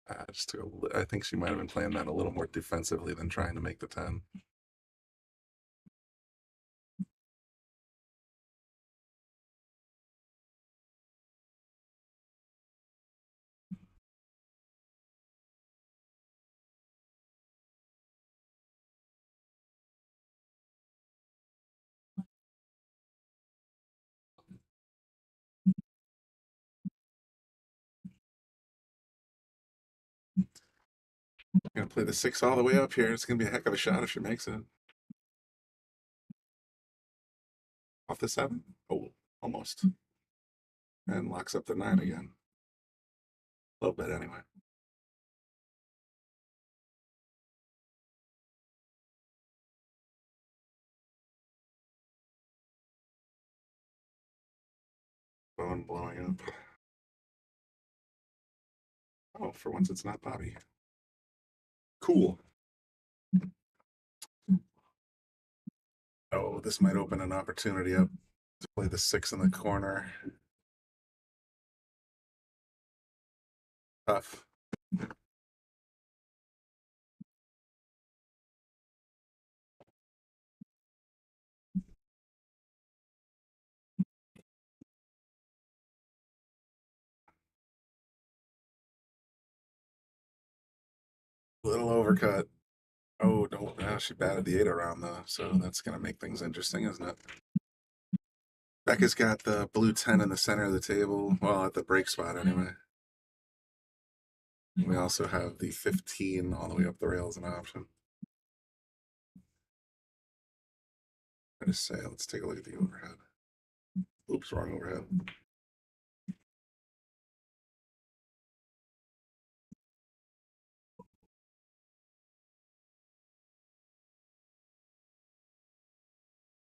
I think she might have been playing that a little more defensively than trying to make the 10. Gonna play the 6 all the way up here. It's gonna be a heck of a shot if she makes it. Off the 7? Oh, almost. And locks up the 9 again. A little bit anyway. Phone blowing up. Oh, for once it's not Bobby. Cool. Oh, this might open an opportunity up to play the 6 in the corner. Tough. Little overcut. Oh, don't. She batted the 8 around though, so that's gonna make things interesting, isn't it? Becca's got the blue 10 in the center of the table. Well, at the break spot anyway. We also have the 15 all the way up the rails an option. I just say, let's take a look at the overhead. Oops, wrong overhead.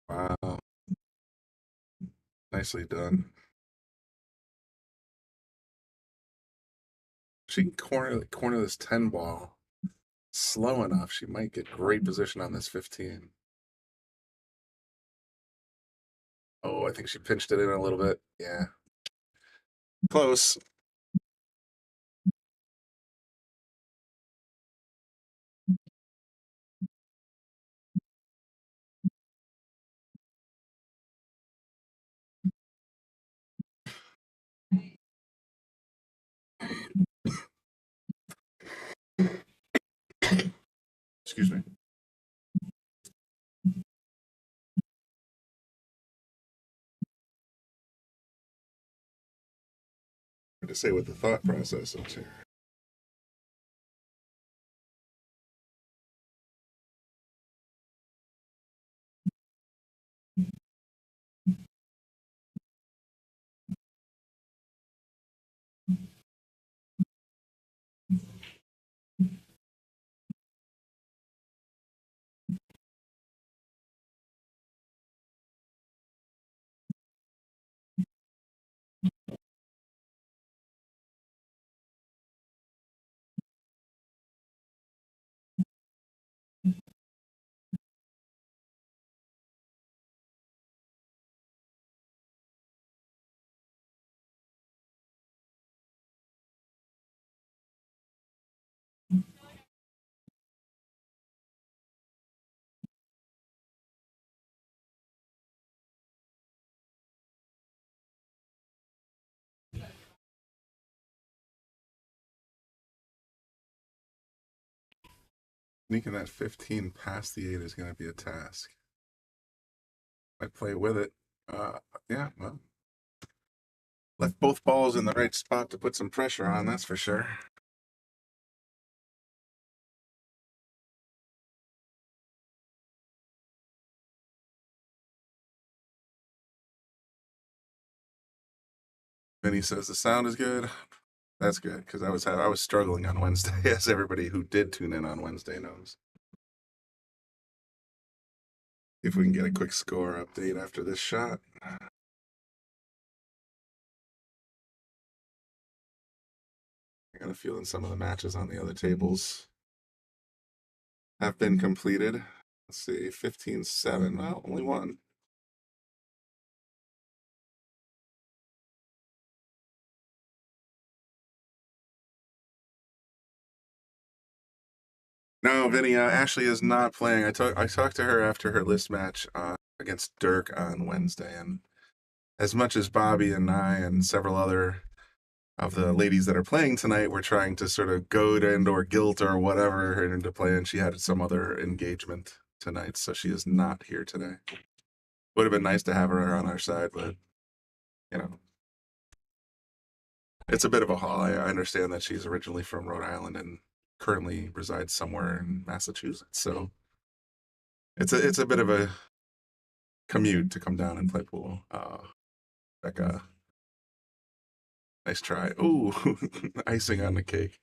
Wow. Nicely done. She can corner this 10 ball slow enough. She might get great position on this 15. Oh, I think she pinched it in a little bit. Yeah. Close. Excuse me. Hard to say what the thought process is here. Sneaking that 15 past the 8 is going to be a task. I play with it. Yeah, well, left both balls in the right spot to put some pressure on, that's for sure. Vinny says the sound is good. That's good because I was struggling on Wednesday, as everybody who did tune in on Wednesday knows. If we can get a quick score update after this shot. I got a feeling some of the matches on the other tables have been completed. Let's see, 15-7. Well, only one. No, Vinny, Ashley is not playing. I talked to her after her list match against Dirk on Wednesday, and as much as Bobby and I and several other of the ladies that are playing tonight were trying to sort of goad or guilt or whatever her into playing, she had some other engagement tonight, so she is not here today. Would have been nice to have her on our side, but you know, it's a bit of a haul. I understand that she's originally from Rhode Island and currently resides somewhere in Massachusetts, so it's a bit of a commute to come down and play pool. Becca, nice try. Ooh, icing on the cake.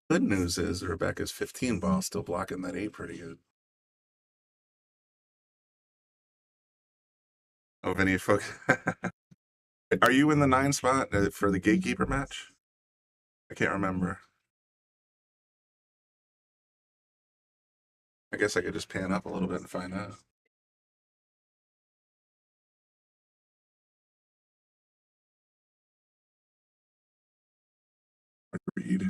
Good news is Rebecca's 15 ball still blocking that 8 pretty good. Oh, Vinny, are you in the 9 spot for the gatekeeper match? I can't remember. I guess I could just pan up a little bit and find out. Agreed.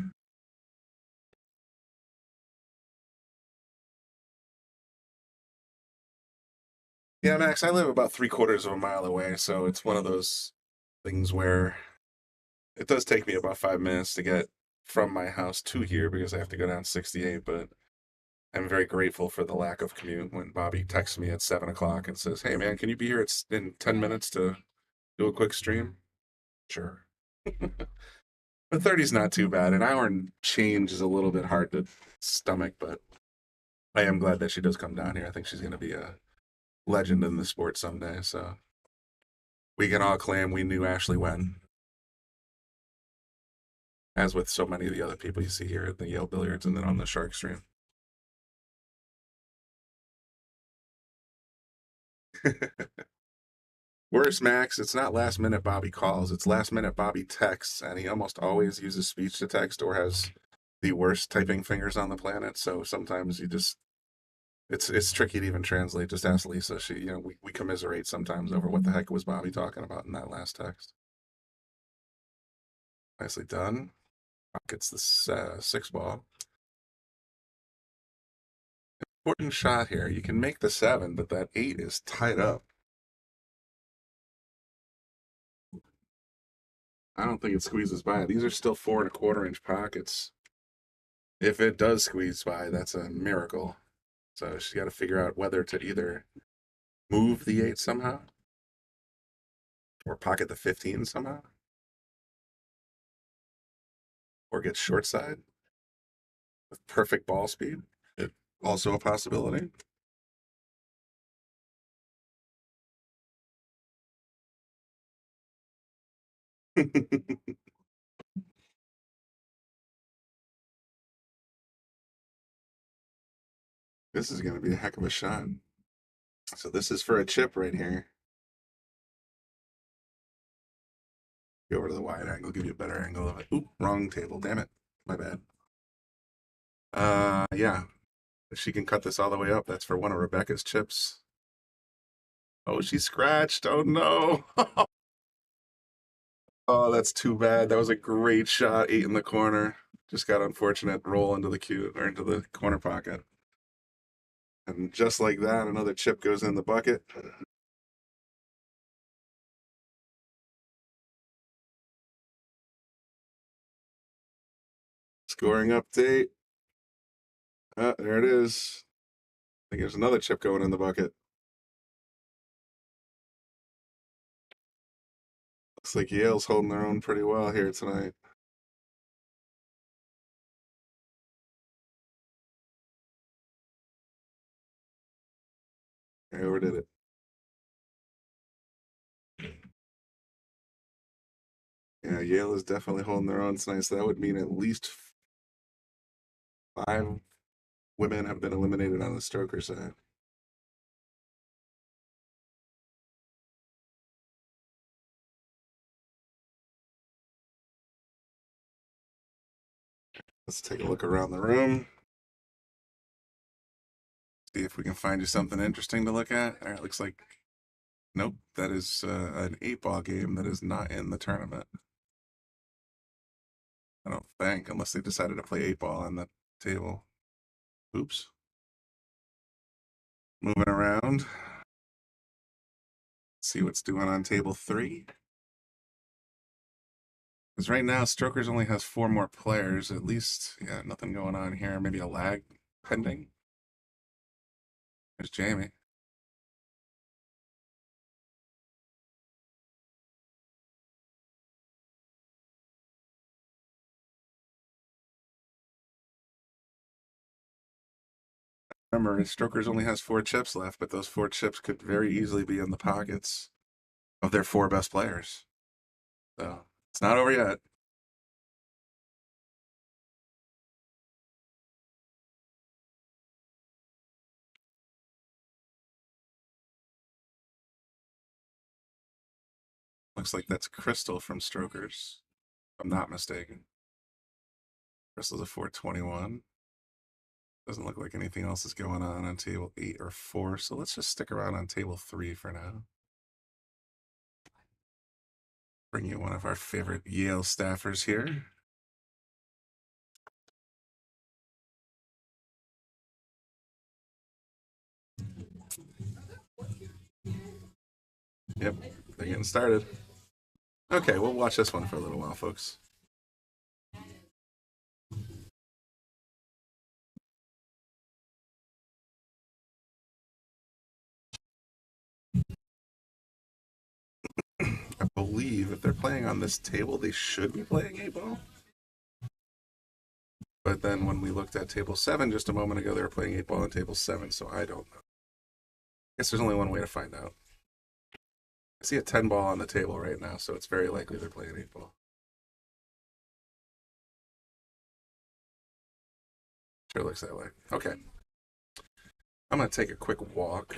Yeah, Max, I live about 3/4 of a mile away, so it's one of those things where it does take me about 5 minutes to get from my house to here because I have to go down 68, but I'm very grateful for the lack of commute. When Bobby texts me at 7 o'clock and says, "Hey man, can you be here in 10 minutes to do a quick stream?" Sure. But 30's not too bad. An hour and change is a little bit hard to stomach, but I am glad that she does come down here. I think she's going to be a legend in the sport someday. So we can all claim we knew Ashley when, as with so many of the other people you see here at the Yale Billiards and then on the Shark stream. Worse, Max, it's not last minute Bobby calls. It's last minute Bobby texts, and he almost always uses speech to text or has the worst typing fingers on the planet. So sometimes you just it's tricky to even translate. Just ask Lisa. She, we commiserate sometimes over what the heck was Bobby talking about in that last text. Nicely done. Gets this 6 ball. Important shot here. You can make the 7, but that 8 is tied up. I don't think it squeezes by. These are still 4 1/4 inch pockets. If it does squeeze by, that's a miracle. So she's got to figure out whether to either move the 8 somehow or pocket the 15 somehow or get short side with perfect ball speed. It, also a possibility. This is going to be a heck of a shot. So this is for a chip right here. Go over to the wide angle, give you a better angle of it. Oop, wrong table. Damn it. My bad. Yeah. If she can cut this all the way up, that's for one of Rebecca's chips. Oh, she scratched. Oh no. Oh, that's too bad. That was a great shot. 8 in the corner. Just got unfortunate roll into the cue or into the corner pocket. And just like that, another chip goes in the bucket. Scoring update. There it is. I think there's another chip going in the bucket. Looks like Yale's holding their own pretty well here tonight. I overdid it. Yeah, Yale is definitely holding their own tonight, so that would mean at least 5 women have been eliminated on the stroker side. Let's take a look around the room. See if we can find you something interesting to look at. All right, looks like, nope, that is an 8-ball game that is not in the tournament. I don't think, unless they decided to play 8-ball on the table. Oops. Moving around. See what's doing on table 3. Because right now, Strokers only has 4 more players. At least, yeah, nothing going on here. Maybe a lag pending. There's Jamie. Remember, Strokers only has 4 chips left, but those 4 chips could very easily be in the pockets of their 4 best players. So, it's not over yet. Looks like that's Crystal from Strokers, if I'm not mistaken. Crystal's a 421. Doesn't look like anything else is going on table 8 or 4, so let's just stick around on table 3 for now. Bring you one of our favorite Yale staffers here. Yep, they're getting started. Okay, we'll watch this one for a little while, folks. I believe if they're playing on this table, they should be playing 8-ball. But then when we looked at table 7 just a moment ago, they were playing 8-ball on table 7, so I don't know. I guess there's only one way to find out. I see a 10-ball on the table right now, so it's very likely they're playing 8-ball. Sure looks that way. Okay. I'm going to take a quick walk.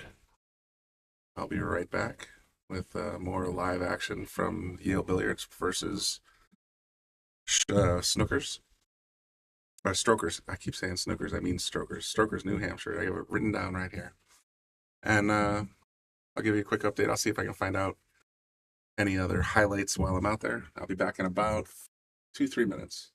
I'll be right back with more live action from Yale Billiards versus Snookers. Strokers. I keep saying Snookers. I mean Strokers. Strokers, New Hampshire. I have it written down right here. And I'll give you a quick update. I'll see if I can find out any other highlights while I'm out there. I'll be back in about 2-3 minutes.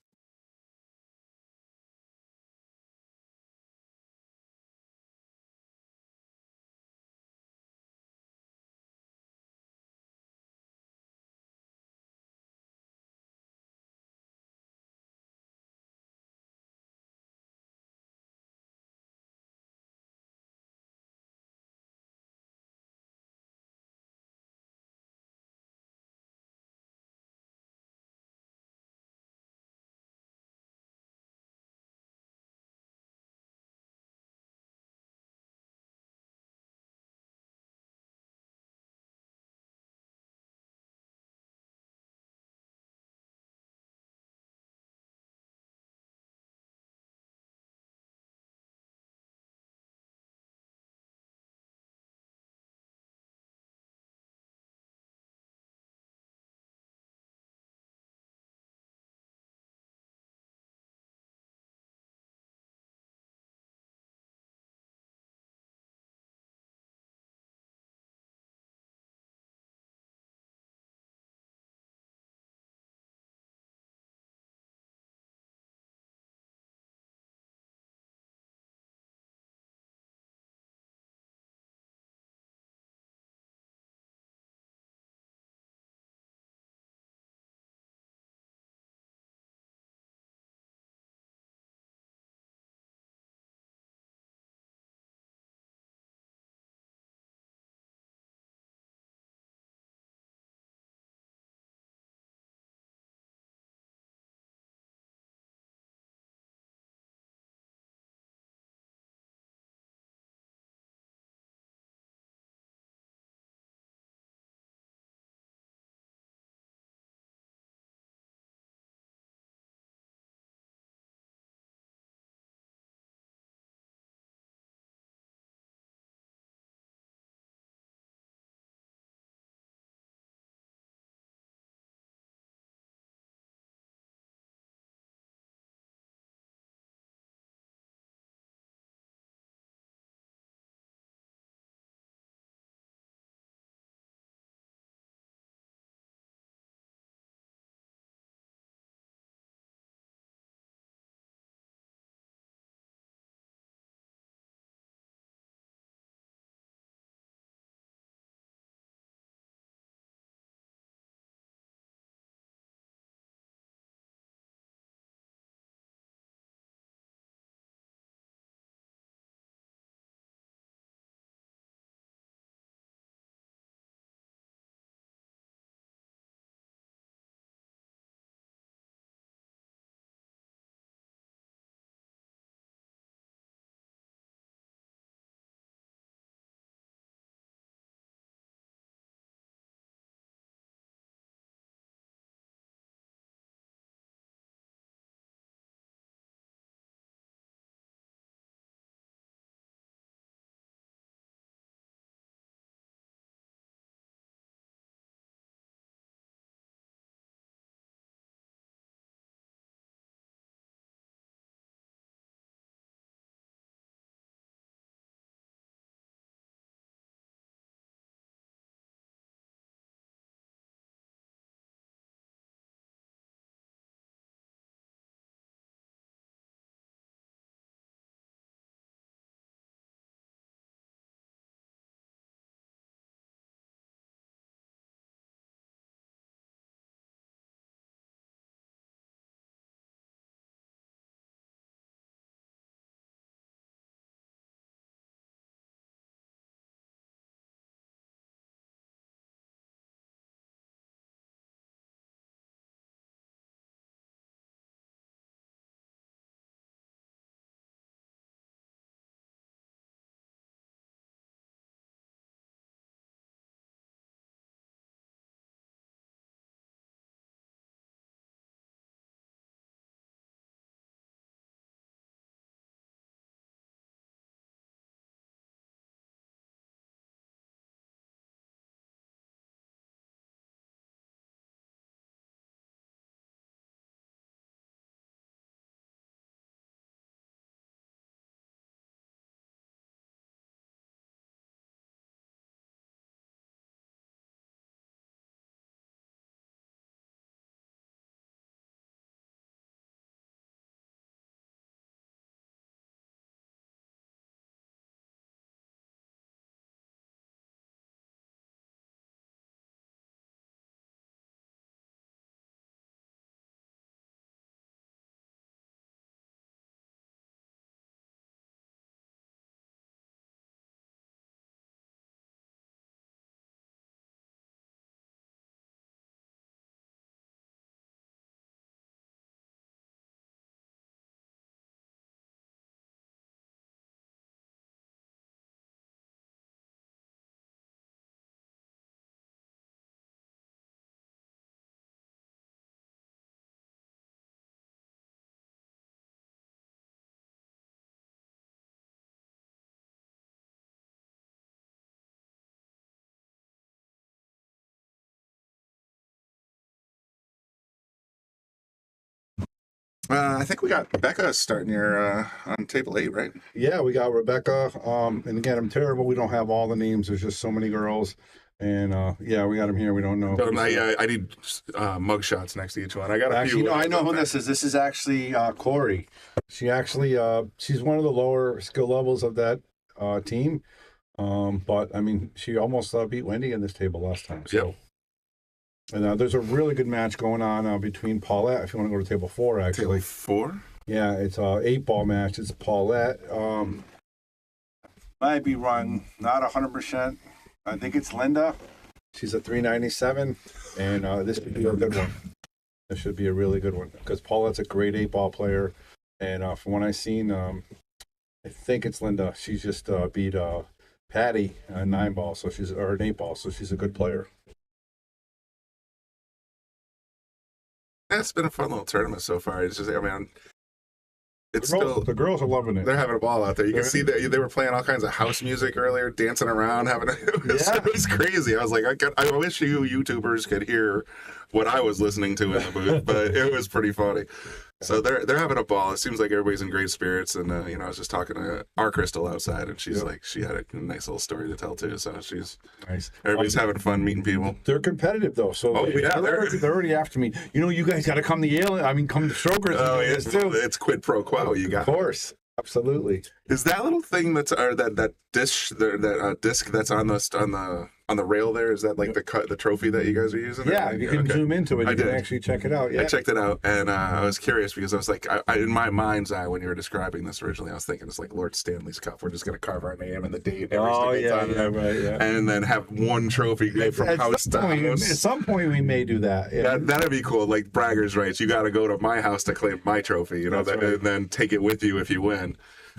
I think we got Becca starting here on table 8, right? Yeah, we got Rebecca. And again, I'm terrible. We don't have all the names. There's just so many girls. And yeah, we got them here. We don't know. I need mug shots next to each one. I got a Actually, few. no, I know who this is. This is actually Corey. She actually, she's one of the lower skill levels of that team. But I mean, she almost beat Wendy in this table last time. So. Yep. And there's a really good match going on between Paulette. If you want to go to table 4, actually. Table 4? Yeah, it's a 8-ball match. It's Paulette. Might be run not 100%. I think it's Linda. She's a 397, and this should be a good one. This should be a really good one because Paulette's a great 8-ball player, and from what I've seen, I think it's Linda. She's just beat Patty 9-ball, so she's or an 8-ball, so she's a good player. Yeah, it's been a fun little tournament so far. It's just, I mean, it's The girls are loving it. They're having a ball out there. You can see that they were playing all kinds of house music earlier, dancing around, it was crazy. I was like, I wish you YouTubers could hear what I was listening to in the booth, but it was pretty funny. So they're having a ball. It seems like everybody's in great spirits. And I was just talking to our Crystal outside, and she's like, she had a nice little story to tell too. So she's nice. Everybody's having fun meeting people. They're competitive though, so they're already after me. You guys got to come to Yale. I mean, come to Strokers. Oh, it's quid pro quo. You got, of course, absolutely. Is that little thing that disc that's on the rail there? Is that like the trophy that you guys are using? Yeah, if you can zoom into it, you can actually check it out. Yeah, I checked it out, and I was curious because I was like, in my mind's eye when you were describing this originally, I was thinking it's like Lord Stanley's Cup. We're just gonna carve our name and the date. And then have one trophy go from house to house. At some point, we may do that. Yeah. That'd be cool. Like braggers' rights. You got to go to my house to claim my trophy. And then take it with you if you win.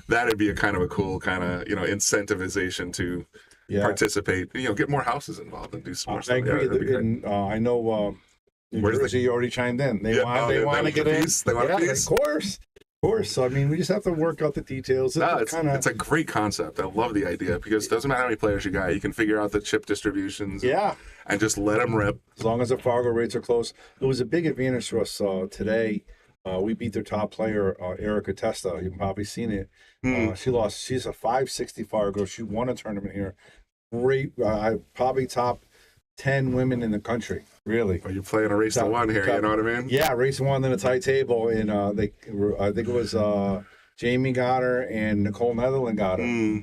That'd be a kind of a cool kind of incentivization to participate. Get more houses involved and do some more stuff. I agree. I know. New Jersey already chimed in. They want to get in. They want a piece. Of course. So I mean, we just have to work out the details. It's a great concept. I love the idea because it doesn't matter how many players you got. You can figure out the chip distributions. And just let them rip. As long as the Fargo rates are close. It was a big advantage for us today. We beat their top player, Erica Testa. You've probably seen it. She's a 560 Fargo. She won a tournament here. Great. Probably top 10 women in the country. Really. You're playing a race to one here. You know what I mean? Yeah, race to one in a tight table. And I think it was Jamie got her and Nicole Netherland got her.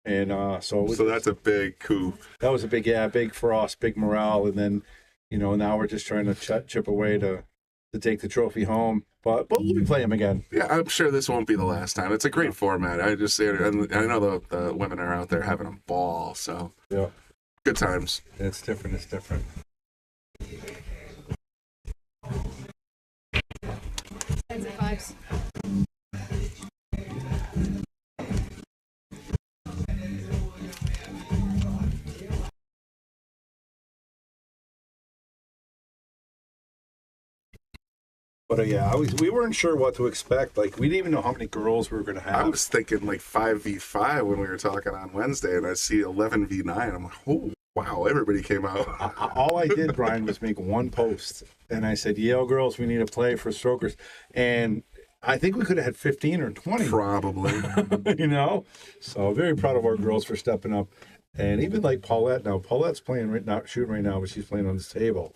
And so that's a big coup. That was a big for us, big morale. And then, now we're just trying to chip away to take the trophy home. But we'll be playing them again. Yeah, I'm sure this won't be the last time. It's a great format. I know the women are out there having a ball. So good times. It's different. Tens and fives. But we weren't sure what to expect. Like, we didn't even know how many girls we were going to have. I was thinking like 5v5 when we were talking on Wednesday, and I see 11v9. I'm like, oh, wow, everybody came out. All I did, Brian, was make one post, and I said, Yale girls, we need to play for Strokers. And I think we could have had 15 or 20. Probably. So very proud of our girls for stepping up. And even like Paulette now. Paulette's shooting right now, but she's playing on this table.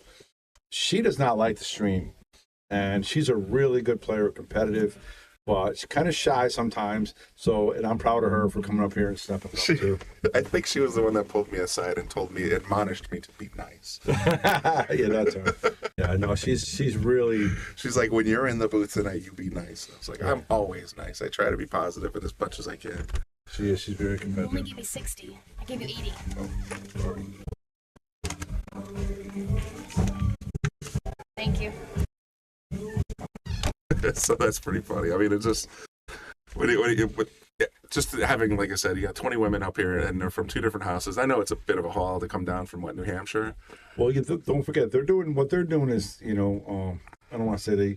She does not like the stream. And she's a really good player, competitive, but she's kind of shy sometimes. And I'm proud of her for coming up here and stepping up too. I think she was the one that pulled me aside and admonished me to be nice. Yeah, that's her. Yeah, no, she's really. She's like, when you're in the booth tonight, you be nice. I was like, I'm always nice. I try to be positive as much as I can. She is. She's very competitive. You only gave me 60. I gave you 80. Oh, sorry. Thank you. So that's pretty funny. I mean, it's just just having, like I said, you got 20 women up here, and they're from 2 different houses. I know it's a bit of a haul to come down from New Hampshire. Well, don't forget what they're doing is, I don't want to say they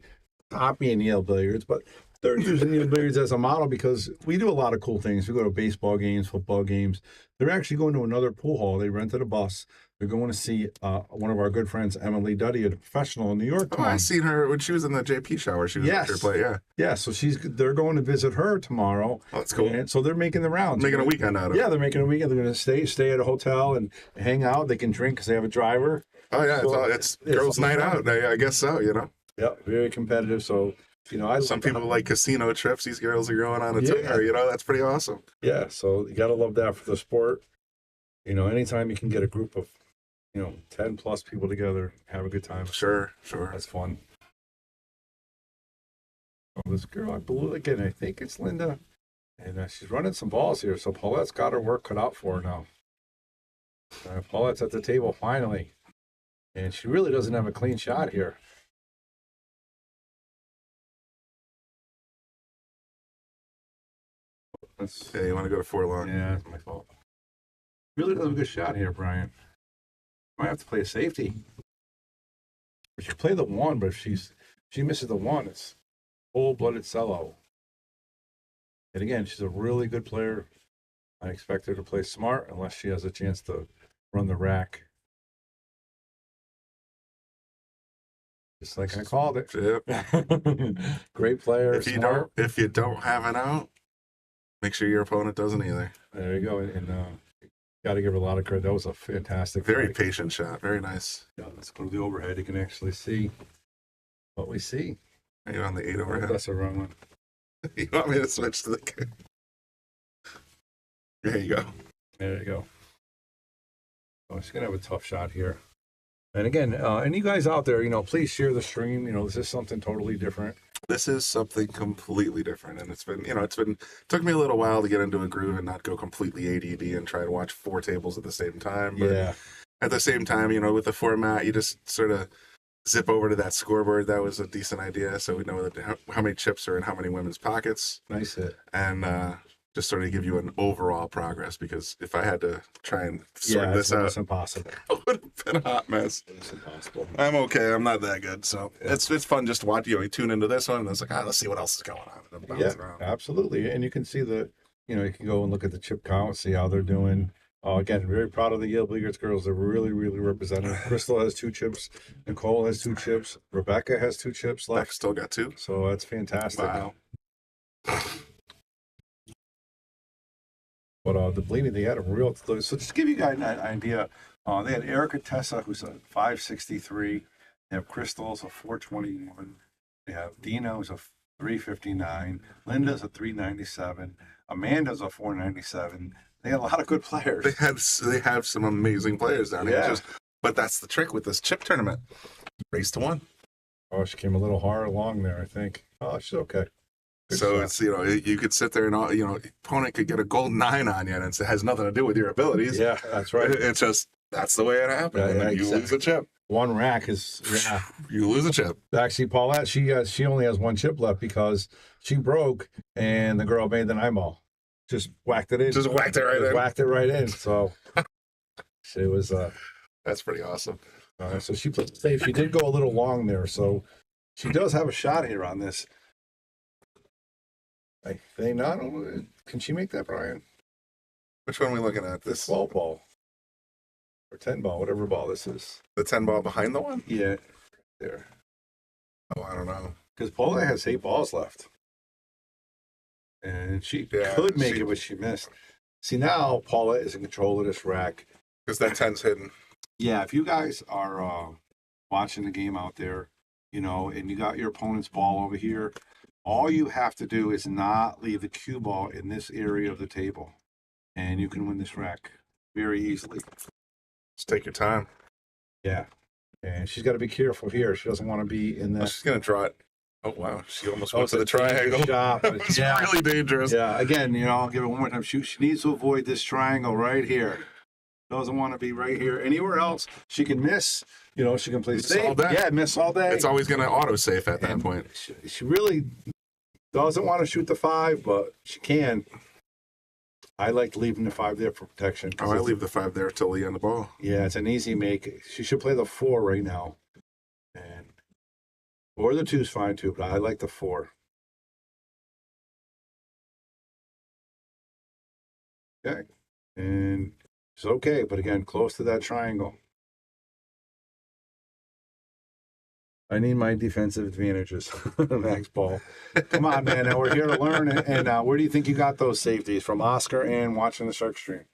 copying Yale Billiards, but they're using Yale Billiards as a model because we do a lot of cool things. We go to baseball games, football games. They're actually going to another pool hall. They rented a bus. We're going to see one of our good friends, Emily Duddy, a professional in New York. Oh, I seen her when she was in the JP shower. She was Yes. here play, yeah. Yeah, so they're going to visit her tomorrow. Oh, that's cool. And so they're making the rounds. Making a weekend out of it. Yeah, they're making a weekend. They're going to stay at a hotel and hang out. They can drink because they have a driver. Oh, yeah, So it's girls' night out. I guess so, you know. Yeah, very competitive. So, you know, Some people like casino trips. These girls are going on a tour, you know. That's pretty awesome. Yeah, so you got to love that for the sport. You know, anytime you can get a group of, 10 plus people together, have a good time. Sure. That's fun. Oh, this girl, I believe, again, I think it's Linda. And she's running some balls here. So Paulette's got her work cut out for her now. Paulette's at the table finally. And she really doesn't have a clean shot here. Yeah, you want to go to 4 long? Yeah, that's my fault. Really doesn't have a good shot here, Brian. Might have to play a safety. She could play the 1, but if she misses the 1, it's full-blooded sellout. And again, she's a really good player. I expect her to play smart unless she has a chance to run the rack. Just like I called it. Yep. Great player. If you don't have an out, make sure your opponent doesn't either. There you go. And got to give her a lot of credit. That was a fantastic Very fight. patient shot. Very nice. Yeah, let's go to the overhead. You can actually see what we see. Are you on the 8 overhead? That's the wrong one. You want me to switch to the... There you go. There you go. Oh, she's going to have a tough shot here. And again, and you guys out there, please share the stream. This is something totally different. This is something completely different. And it's been, took me a little while to get into a groove and not go completely ADD and try to watch 4 tables at the same time. But yeah. At the same time, with the format, you just sort of zip over to that scoreboard. That was a decent idea. So we know that how many chips are in how many women's pockets. Nice hit. And just sort of give you an overall progress, because if I had to try and sort this out, it's impossible. it would have been a hot mess. It's impossible. I'm okay. I'm not that good. So it's fun just to watch. You tune into this one and it's like, let's see what else is going on. And bounce around. Absolutely. And you can see you can go and look at the chip count, see how they're doing. Again, very proud of the Yale Billiards girls. They're really, really represented. Crystal has 2 chips. Nicole has 2 chips. Rebecca has 2 chips left. Beck still got 2. So that's fantastic. Wow. But the bleeding, they had a real. So just to give you guys an idea, they had Erica Tessa, who's a 563. They have Crystal's a 421. They have Dina, who's a 359. Linda's a 397. Amanda's a 497. They had a lot of good players. They have some amazing players down here. Yeah. But that's the trick with this chip tournament. Race to 1. Oh, she came a little hard along there, I think. Oh, she's okay. Good So shot. it's, you could sit there and, opponent could get a gold 9 on you, and it has nothing to do with your abilities. Yeah, that's right. It's just, that's the way it happens. Yeah, You lose a chip. One rack is, You lose a chip. Actually, Paulette, she only has 1 chip left because she broke and the girl made the 9 ball. Just whacked it in. Just whacked it right in. Whacked it right in. So she was. That's pretty awesome. So she played safe. She did go a little long there, so she does have a shot here on this. I think not. Can she make that, Brian? Which one are we looking at? This 12 ball or 10 ball, whatever ball this is. the 10 ball behind the one? Yeah, there. Oh, I don't know. Because Paula has 8 balls left. And she could make it, but she missed. See, now Paula is in control of this rack. Because that 10's hidden. Yeah, if you guys are watching the game out there, and you got your opponent's ball over here, all you have to do is not leave the cue ball in this area of the table. And you can win this rack very easily. Just take your time. Yeah. And she's got to be careful here. She doesn't want to be in that. She's going to draw it. Oh, wow. She almost went to the triangle. Shot, It's really dangerous. Yeah, again, I'll give it one more time. She needs to avoid this triangle right here. Doesn't want to be right here. Anywhere else, she can miss. She can play Miss safe. all day. Yeah, miss all day. It's always going to auto-safe at that point. She really doesn't want to shoot the 5, but she can. I like leaving the 5 there for protection. Oh, I leave the 5 there till the end of the ball. Yeah, it's an easy make. She should play the 4 right now. Or the 2's fine too, but I like the 4. Okay. And it's okay, but again, close to that triangle. I need my defensive advantages. Max Ball. Come on, man. Now we're here to learn. And where do you think you got those safeties? From Oscar and watching the shark stream?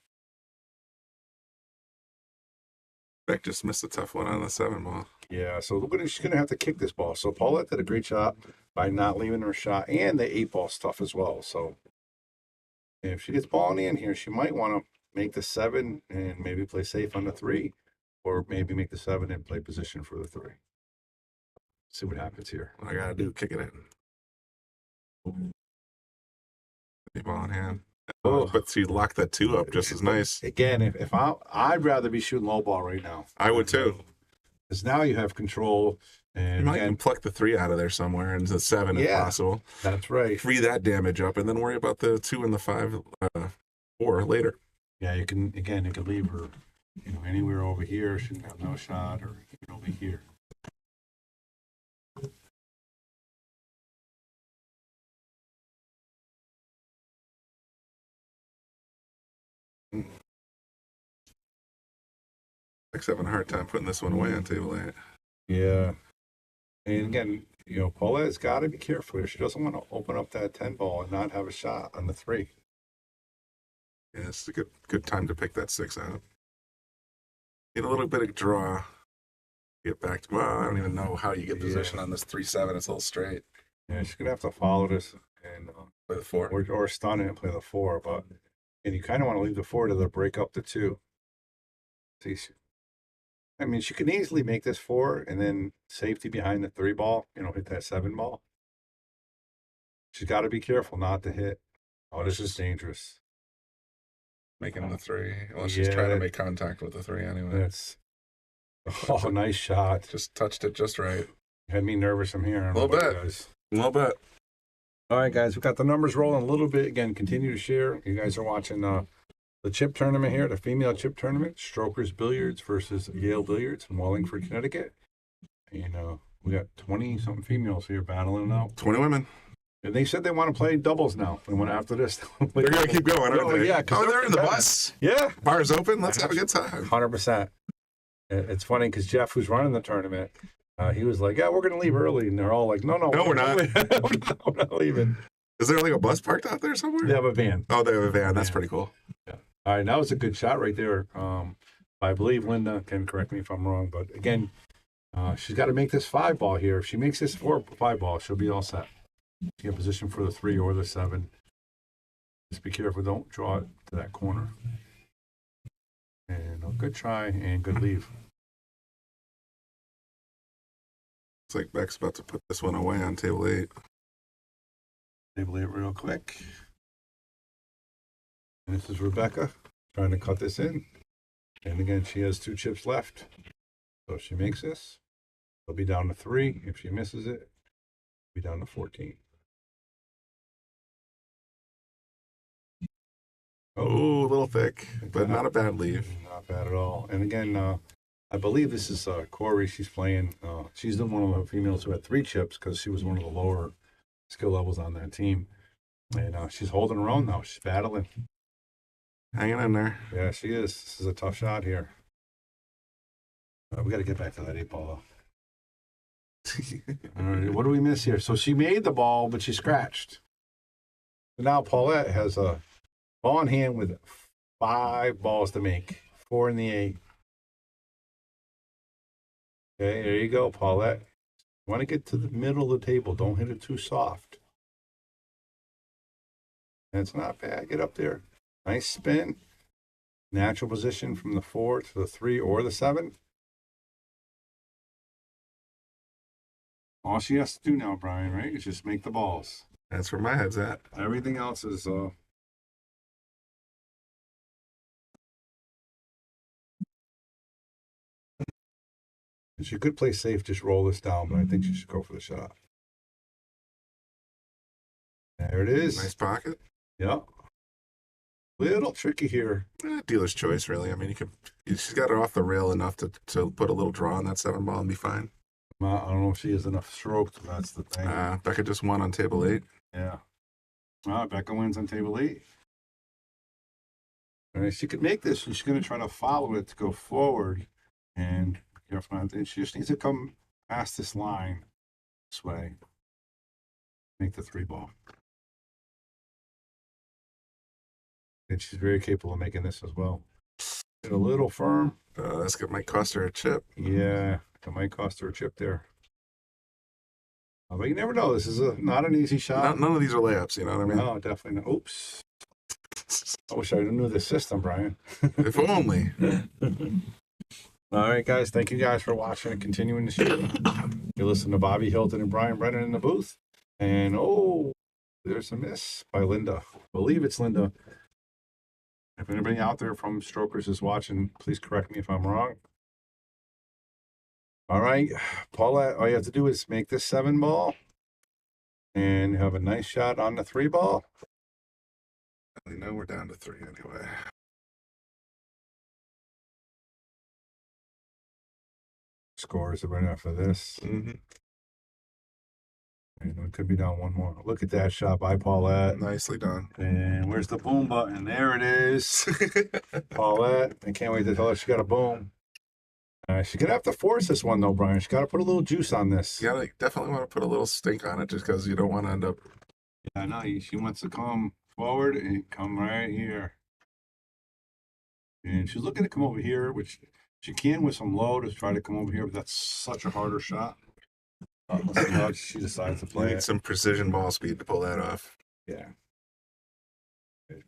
Beck just missed a tough one on the 7 ball. Yeah, so she's going to have to kick this ball. So Paulette did a great job by not leaving her shot, and the 8 ball stuff as well. So if she gets ball in the end here, she might want to make the 7 and maybe play safe on the 3, or maybe make the 7 and play position for the 3. See what happens here. What I gotta do, kick it in. The ball in hand. Oh. But she locked that 2 up just as nice. Again, if I'd rather be shooting low ball right now. I would too. Because now you have control. You And might again, even pluck the 3 out of there somewhere into the 7 if Yeah. possible. that's right. Free that damage up and then worry about the 2 and the 5 4 later. Yeah, you can leave her, anywhere over here. She can have no shot, or even over here. Beck's having a hard time putting this one away on table 8. Yeah. And again, Paulette's got to be careful here. She doesn't want to open up that 10 ball and not have a shot on the 3. Yeah, it's a good time to pick that 6 out. Need a little bit of draw. Get back to, well, I don't even know how you get position on this 3-7. It's a little straight. Yeah, she's going to have to follow this and Play the 4. or stun it and play the 4. But and you kind of want to leave the 4 to the break up the 2. See, I mean, she can easily make this 4 and then safety behind the 3 ball, hit that 7 ball. She's got to be careful not to hit. Oh, this is dangerous. Making the 3. Well, she's trying to make contact with the 3 anyway. That's nice shot. Just touched it just right. Had me nervous from here. A little bit. A little bit. All right, guys, we got the numbers rolling a little bit. Again, continue to share. You guys are watching the chip tournament here, the female chip tournament, Strokers Billiards versus Yale Billiards in Wallingford, Connecticut. And we got 20-something females here battling it out. 20 women. And they said they want to play doubles now. They want after this. They're going to keep going, aren't they? Yeah. Oh, they're in the bus. Yeah. Bar's open. Let's have a good time. 100%. It's funny because Jeff, who's running the tournament, he was like, yeah, we're going to leave early. And they're all like, no, we're not. We're not leaving. Is there like a bus parked out there somewhere? They have a van. Oh, they have a van. That's pretty cool. Yeah. All right, that was a good shot right there. I believe Linda can correct me if I'm wrong. But again, she's got to make this 5 ball here. If she makes this 4-5 ball, she'll be all set. She get position for the 3 or the 7. Just be careful. Don't draw it to that corner. And a good try and good leave. Looks like Beck's about to put this one away on table 8. Table 8 real quick. And this is Rebecca trying to cut this in. And again, she has 2 chips left. So if she makes this, it'll be down to 3. If she misses it, it'll be down to 14. Oh, a little thick, but not a bad leave. Not bad at all. And again, I believe this is Corey. She's playing. She's the one of the females who had 3 chips because she was one of the lower skill levels on that team. And she's holding her own now. She's battling. Hanging in there. Yeah, she is. This is a tough shot here. We got to get back to that 8 ball. All right, what do we miss here? So she made the ball, but she scratched. So now Paulette has a ball in hand with 5 balls to make. 4 in the 8. Okay, there you go, Paulette. You want to get to the middle of the table. Don't hit it too soft. And it's not bad. Get up there. Nice spin. Natural position from the 4 to the 3 or the 7. All she has to do now, Brian, right, is just make the balls. That's where my head's at. Everything else is she could play safe, just roll this down, but I think she should go for the shot. There it is. Nice pocket. Yeah. Little tricky here. Dealer's choice, really. I mean, she's got it off the rail enough to put a little draw on that 7 ball and be fine. I don't know if she has enough stroke. That's the thing. Becca just won on table 8. Yeah. Becca wins on table 8. All right, she could make this. She's going to try to follow it to go forward. And be careful not to. She just needs to come past this line this way. Make the 3-ball. And she's very capable of making this as well. Get a little firm. That's good. Might cost her a chip. Yeah, it might cost her a chip there. But you never know. This is not an easy shot. None of these are layups, you know what I mean? No, definitely not. Oops. I wish I knew this system, Brian. If only. All right, guys. Thank you guys for watching and continuing the show. You listen to Bobby Hilton and Brian Brennan in the booth. And, there's a miss by Linda. I believe it's Linda. If anybody out there from Strokers is watching, please correct me if I'm wrong. All right, Paulette, all you have to do is make this 7-ball and have a nice shot on the 3-ball. I know we're down to 3 anyway. Scores right after this. Mm-hmm. And it could be down one more. Look at that shot by Paulette. Nicely done. And where's the boom button? There it is. Paulette, I can't wait to tell her she got a boom. She's going to have to force this one, though, Brian. She's got to put a little juice on this. Yeah, you definitely want to put a little stink on it just because you don't want to end up. Yeah, I know. She wants to come forward and come right here. And she's looking to come over here, which she can with some low to try to come over here, but that's such a harder shot. Let's see how she decides to You play need it. some precision ball speed to pull that off. Yeah.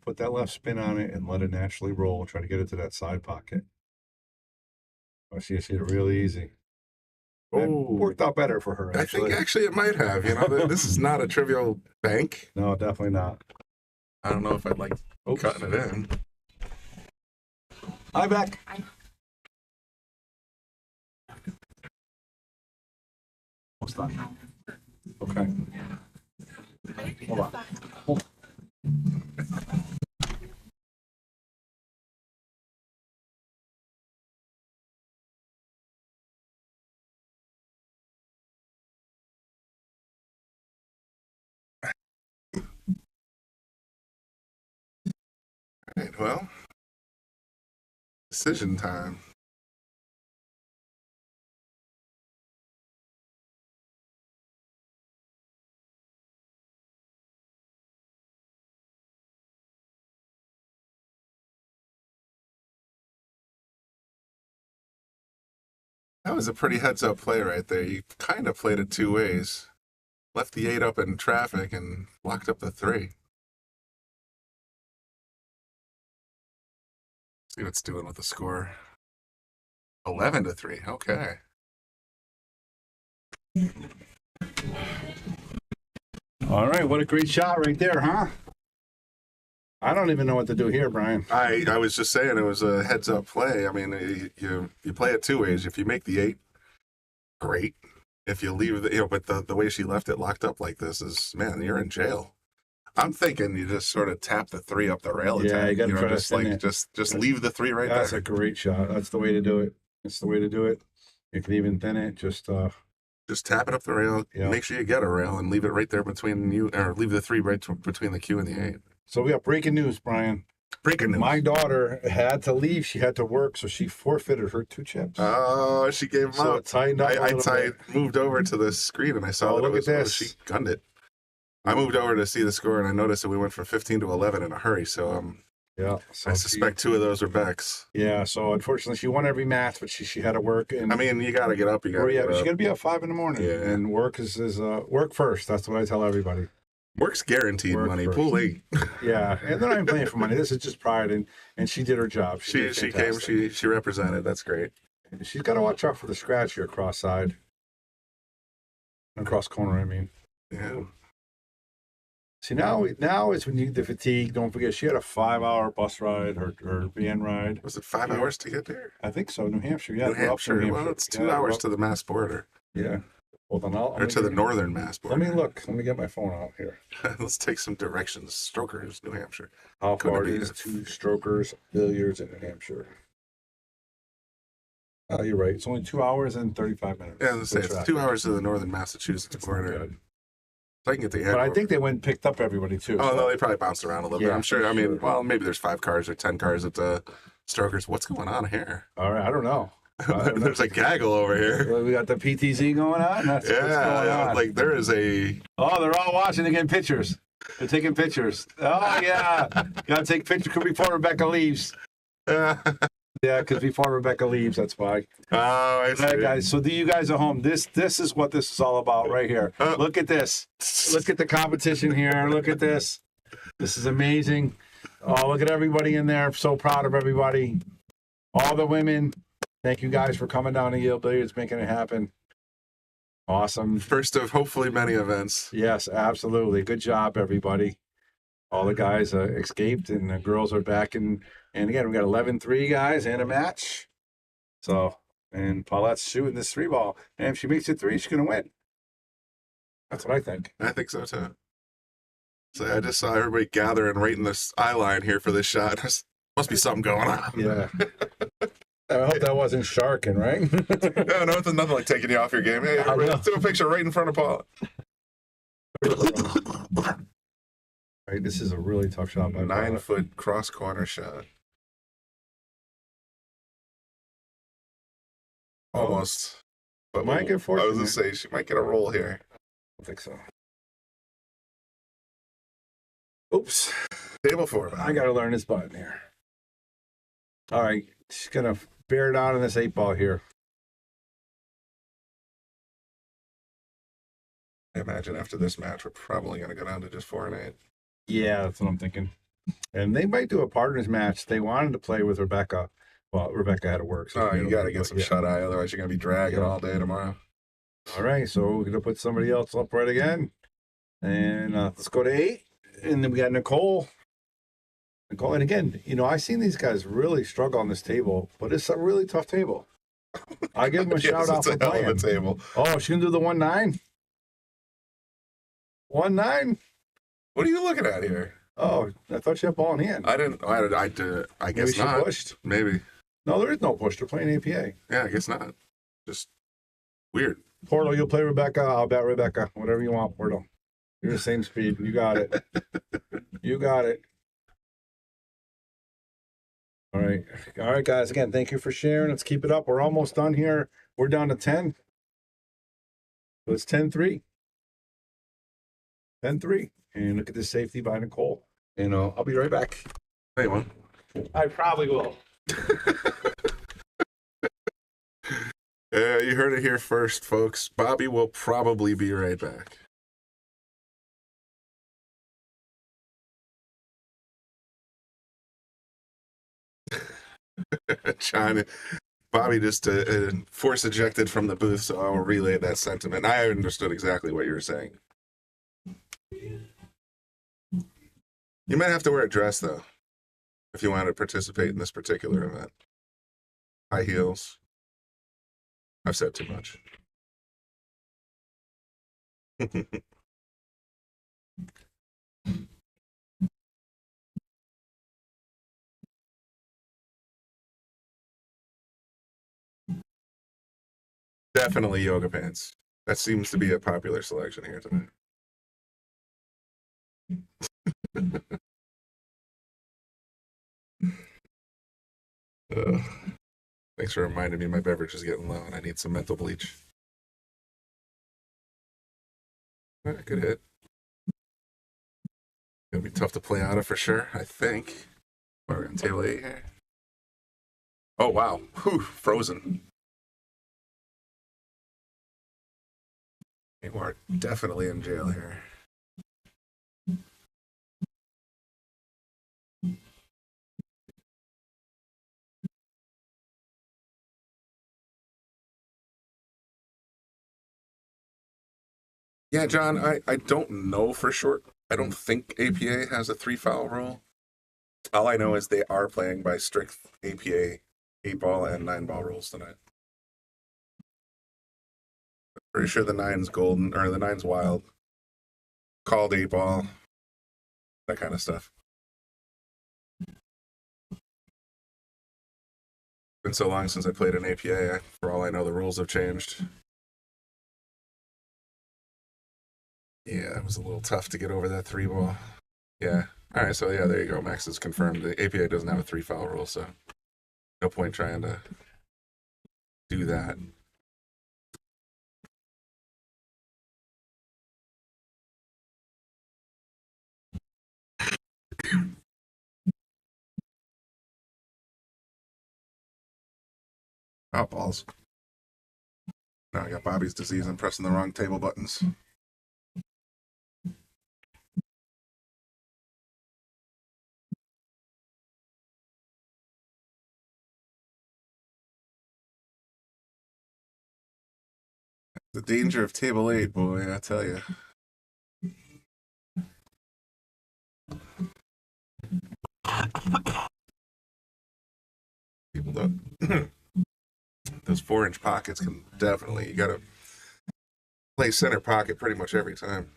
Put that left spin on it and let it naturally roll. Try to get it to that side pocket. Oh, she hit it really easy. That worked out better for her, actually. I think actually it might have. You know, this is not a trivial bank. No, definitely not. I don't know if I'd like cutting it in. Hi, Beck. What's that? Okay. Hold on. Hold on. All right, well, decision time. That was a pretty heads-up play right there. You kind of played it two ways. Left the 8 up in traffic and locked up the 3. See what it's doing with the score. 11-3. Okay. All right, what a great shot right there, huh? I don't even know what to do here, Brian. I was just saying it was a heads-up play. I mean, you play it two ways. If you make the 8, great. If you leave the, but the way she left it locked up like this is, man, you're in jail. I'm thinking you just sort of tap the 3 up the rail. Yeah, you got to try just to like just leave the 3 right That's there. a great shot. That's the way to do it. That's the way to do it. You can even thin it. Just tap it up the rail. Yeah. Make sure you get a rail and leave it right there between you, or leave the 3 right between the Q and the 8. So we got breaking news, Brian. Breaking news. My daughter had to leave. She had to work, so she forfeited her 2 chips. Oh, she gave them So up. it tightened up Moved over to the screen and I saw Oh, that look it was, at this. she gunned it. I moved over to see the score and I noticed that we went from 15 to 11 in a hurry. So Yeah. So I suspect 2 of those are Beck's. Yeah. So unfortunately, she won every match, but she had to work. And I mean, you got to get up. You got or to yeah, get she up. got to be up 5 in the morning. Yeah. And work is work first. That's what I tell everybody. Work's guaranteed Work money. first. Pool 8. Yeah, and they're not even playing for money. This is just pride, and she did her job. She did came. fantastic. She represented. That's great. She's got to watch out for the scratch here, cross side, across corner. I mean, Yeah. see now is when you the fatigue. Don't forget she had a 5-hour bus ride or van ride. Was it 5 Yeah. hours to get there? I think so. New Hampshire. Yeah, New we're up to Hampshire. Well, it's 2 hours to the Mass border, Yeah. Hold on. or to the northern Mass Let border. me look. Let me get my phone out here. Let's take some directions. Strokers, New Hampshire. How Couldn't far be is it. to Strokers Billiards in New Hampshire? You're right. It's only 2 hours and 35 minutes. Yeah, let's say Good it's track. 2 hours to the northern Massachusetts That's not border. bad. So I can get the But I think they went and picked up everybody too. Oh so- no, they probably bounced around a little bit. Yeah, I'm sure. for I mean, sure. well, maybe there's 5 cars or 10 cars at the Strokers. What's going on here? All right, I don't know. There's a gaggle over here. We got the PTZ going on. That's what's going Yeah, on. like there is a. Oh, they're all watching. They're getting pictures. They're taking pictures. Oh yeah, gotta take pictures before Rebecca leaves. Yeah, because before Rebecca leaves, that's why. Oh, I see. All right, guys. So you guys at home, this is what this is all about right here. Look at this. Look at the competition here. Look at this. This is amazing. Oh, look at everybody in there. I'm so proud of everybody. All the women. Thank you guys for coming down to Yale Billiards, making it happen. Awesome. First of hopefully many events. Yes, absolutely. Good job, everybody. All the guys escaped, and the girls are back. And again, we got 11-3 guys and a match. So, and Paulette's shooting this 3-ball. And if she makes it 3, she's going to win. That's what I think. I think so too. So I just saw everybody gathering right in this eye line here for this shot. Must be something going on. Yeah. I hope that wasn't sharking, right? No, it's nothing like taking you off your game. Hey, everybody, let's do a picture right in front of Paul. Right, this is a really tough shot by 9-foot cross corner shot. Almost. But Might get I was fortunate. going to say she might get a roll here. I don't think so. Oops. Table 4. I got to learn this button here. All right. She's going to bear down on this 8-ball here. I imagine after this match, we're probably going to go down to just 4 and 8. Yeah, that's what I'm thinking. And they might do a partners match. They wanted to play with Rebecca. Well, Rebecca had to work. So You got to get some shut eye, otherwise you're going to be dragging all day tomorrow. All right, so we're going to put somebody else up right again. And let's go to 8. And then we got Nicole. Nicole, and again, I've seen these guys really struggle on this table, but it's a really tough table. I give them a shout out It's for a hell playing. of a table. Oh, she's going to do the 1-9? 1-9? What are you looking at here? Oh, I thought she had ball in hand. I guess Maybe she not. pushed. Maybe. No, there is no push. They're playing APA. Yeah, I guess not. Just weird. Porto, you'll play Rebecca. I'll bet Rebecca. Whatever you want, Porto. You're the same speed. You got it. You got it. All right. All right, guys. Again, thank you for sharing. Let's keep it up. We're almost done here. We're down to 10. So it's 10-3. 10-3. And look at this safety by Nicole. And I'll be right back. Hey, man. I probably will. Yeah, you heard it here first, folks. Bobby will probably be right back. China. Bobby just force ejected from the booth, so I will relay that sentiment. I understood exactly what you were saying. You might have to wear a dress, though, if you want to participate in this particular event. High heels. I've said too much. Definitely yoga pants. That seems to be a popular selection here tonight. Thanks for reminding me my beverage is getting low and I need some menthol bleach. All right, good hit. Gonna be tough to play out of for sure, I think. We're on table 8 here. Oh, wow. Whew, frozen. We're definitely in jail here. Yeah, John, I don't know for sure. I don't think APA has a 3-foul rule. All I know is they are playing by strict APA 8-ball and 9-ball rules tonight. Pretty sure the 9's golden, or the 9's wild. Called 8-ball. That kind of stuff. Been so long since I played an APA, for all I know, the rules have changed. Yeah, it was a little tough to get over that 3-ball. Yeah. All right, so yeah, there you go. Max has confirmed the APA doesn't have a 3-foul rule, so no point trying to do that. Oh, balls. Now I got Bobby's disease. I'm pressing the wrong table buttons. The danger of table 8, boy, I tell you. People don't. Those 4-inch pockets can definitely, you gotta play center pocket pretty much every time.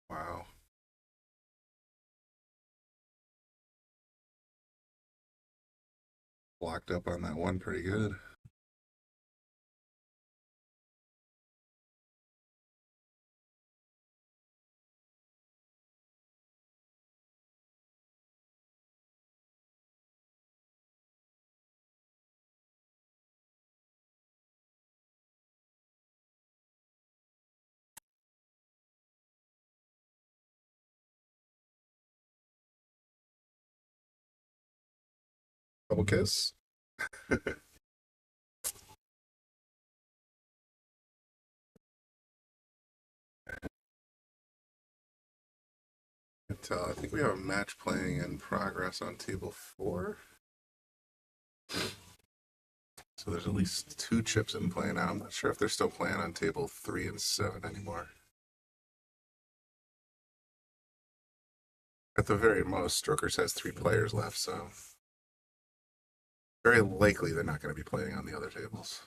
Wow. Blocked up on that one pretty good. Double kiss. I think we have a match playing in progress on table 4. So there's at least 2 chips in play now. I'm not sure if they're still playing on table 3 and 7 anymore. At the very most, Strokers has 3 players left, so very likely they're not going to be playing on the other tables.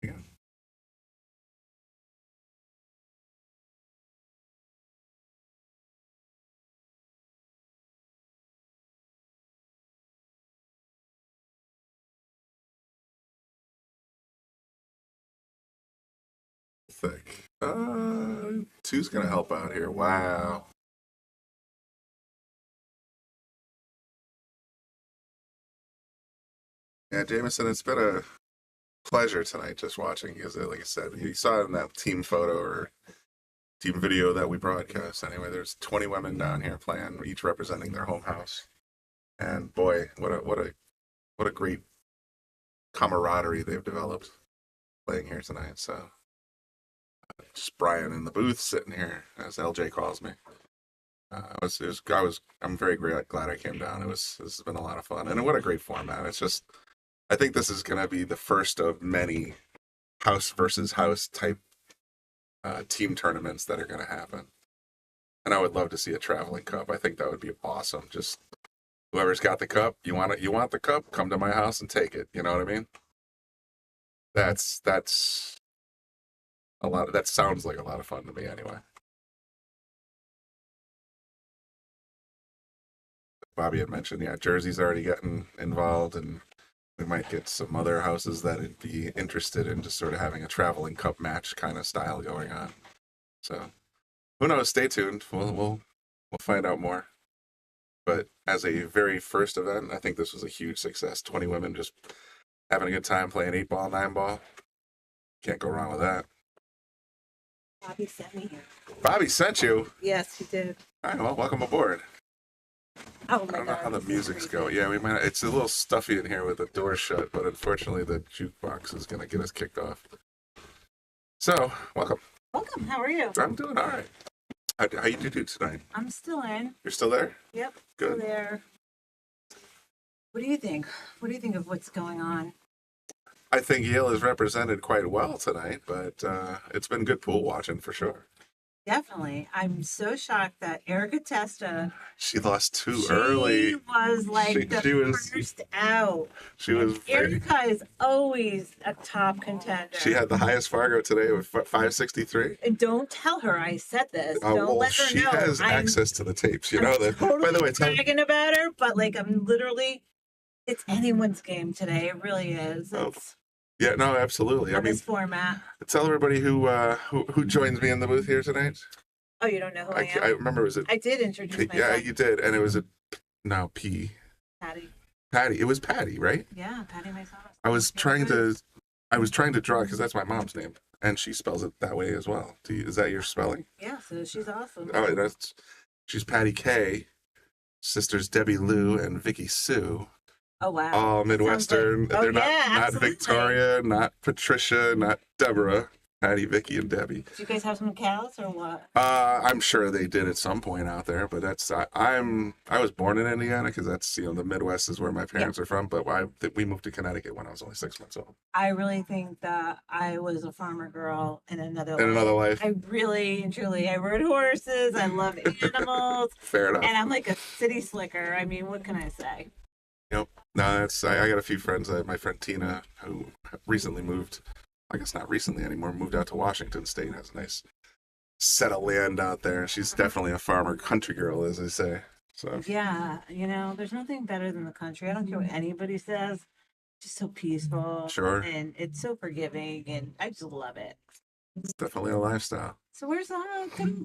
Yeah. Thick. 2's going to help out here. Wow. Yeah, Jameson, it's been a pleasure tonight just watching because, like I said, you saw in that team photo or team video that we broadcast. Anyway, there's 20 women down here playing, each representing their home house. And boy, what a great camaraderie they've developed playing here tonight. So just Brian in the booth sitting here, as LJ calls me. I'm very glad I came down. This has been a lot of fun, and what a great format. It's just, I think this is going to be the first of many house versus house type team tournaments that are going to happen. And I would love to see a traveling cup. I think that would be awesome. Just whoever's got the cup, you want the cup, come to my house and take it. You know what I mean? That's a lot. That sounds like a lot of fun to me, anyway. Bobby had mentioned, yeah, Jersey's already getting involved, and we might get some other houses that would be interested in just sort of having a traveling cup match kind of style going on. So who knows? Stay tuned. We'll find out more. But as a very first event, I think this was a huge success. 20 women just having a good time playing 8-ball, 9-ball. Can't go wrong with that. Bobby sent me here. Bobby sent you? Yes, he did. All right, well, welcome aboard. Oh I my don't know God. how the music's go. Yeah, we might. It's a little stuffy in here with the door shut, but unfortunately the jukebox is going to get us kicked off. So, welcome. Welcome. How are you? I'm doing all right. How you do tonight? I'm still in. You're still there? Yep. Good. Still there. What do you think? What do you think of what's going on? I think Yale is represented quite well tonight, but it's been good pool watching for sure. Definitely. I'm so shocked that Erica Testa, She lost too she early. was like She was first out. she was very, Erica is always a top contender. she had the highest Fargo today with 563. And don't tell her I said this. Don't Well, let her she know. has access to the tapes. You I'm know that. totally By the way, bragging about her, but like I'm literally, it's anyone's game today. It really is. Oh, It's yeah, no, absolutely. I on mean, this format. tell everybody who joins me in the booth here tonight. Oh, you don't know who I am? I remember, was it? I did introduce myself. Yeah, you did, and it was Patty. Patty. It was Patty, right? Yeah, Patty myself. I was trying to draw because that's my mom's name, and she spells it that way as well. Is that your spelling? Yeah, so she's awesome. Oh, she's Patty K. Sisters Debbie Lou and Vicky Sue. Oh wow. All Midwestern. Oh, They're not yeah, not absolutely. Victoria, not Patricia, not Deborah. Patty, Vicky, and Debbie. Do you guys have some cows or what? I'm sure they did at some point out there, but that's I was born in Indiana because that's the Midwest is where my parents are from. But we moved to Connecticut when I was only 6 months old. I really think that I was a farmer girl in another life. In another life. I really and truly, I rode horses. I love animals. Fair enough. And I'm like a city slicker. I mean, what can I say? Yep. No, that's I got a few friends. My friend Tina, who recently moved. I guess not recently anymore. Moved out to Washington State. Has a nice set of land out there. She's definitely a farmer, country girl, as they say. So Yeah, there's nothing better than the country. I don't care what anybody says. It's just so peaceful. Sure. And it's so forgiving, and I just love it. it's definitely a lifestyle. So where's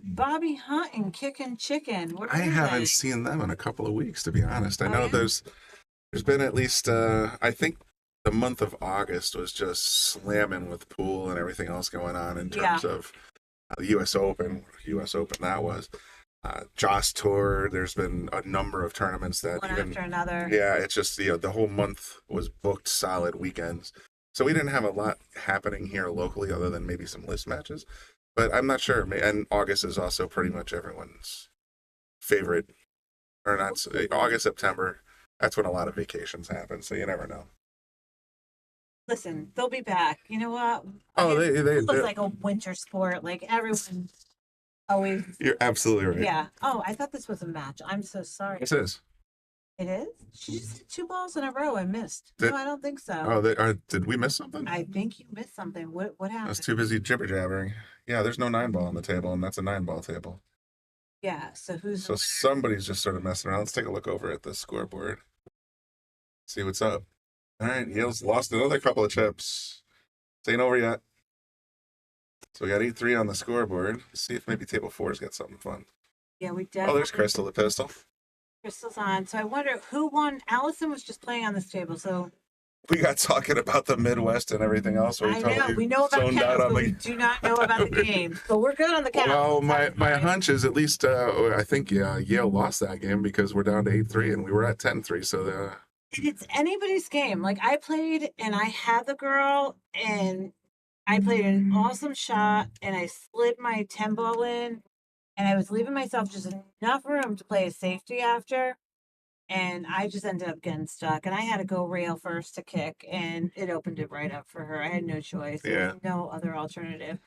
Bobby Hunt and Kicking Chicken? What I are haven't they? seen them in a couple of weeks, to be honest. I Oh, know yeah? there's been at least I think the month of August was just slamming with pool and everything else going on in terms of the U.S. Open that was. Joss Tour, there's been a number of tournaments that One after another. Yeah, it's just, the whole month was booked solid weekends. So we didn't have a lot happening here locally other than maybe some list matches. But I'm not sure. And August is also pretty much everyone's favorite, or not, August, September. That's when a lot of vacations happen. So you never know. Listen, they'll be back. You know what? Oh, It looks like a winter sport. Like everyone always. You're absolutely right. Yeah. Oh, I thought this was a match. I'm so sorry. This is. It is? She just hit 2 balls in a row and missed. Did- No, I don't think so. Oh, did we miss something? I think you missed something. What I was happened? too busy jibber jabbering. Yeah, there's no 9-ball on the table, and that's a 9-ball table. Yeah. So who's So somebody's just sort of messing around. Let's take a look over at the scoreboard. See what's up. All right, Yale's lost another couple of chips. This ain't over yet. So we got 8-3 on the scoreboard. Let's see if maybe table 4's got something fun. Yeah, we Oh, definitely. there's Crystal the pistol. Crystal's on. So I wonder who won. Allison was just playing on this table. So We got talking about the Midwest and everything else. I know we know about zoned cows, out on but we the. do not know about the game. But we're good on the cows. Well, my That's fine. hunch is at least I think Yale lost that game because we're down to 8-3 and we were at 10-3. So It's anybody's game. Like I played and I had the girl and I played an awesome shot and I slid my 10 ball in and I was leaving myself just enough room to play a safety after. And I just ended up getting stuck and I had to go rail first to kick and it opened it right up for her. I had no choice. There was no other alternative.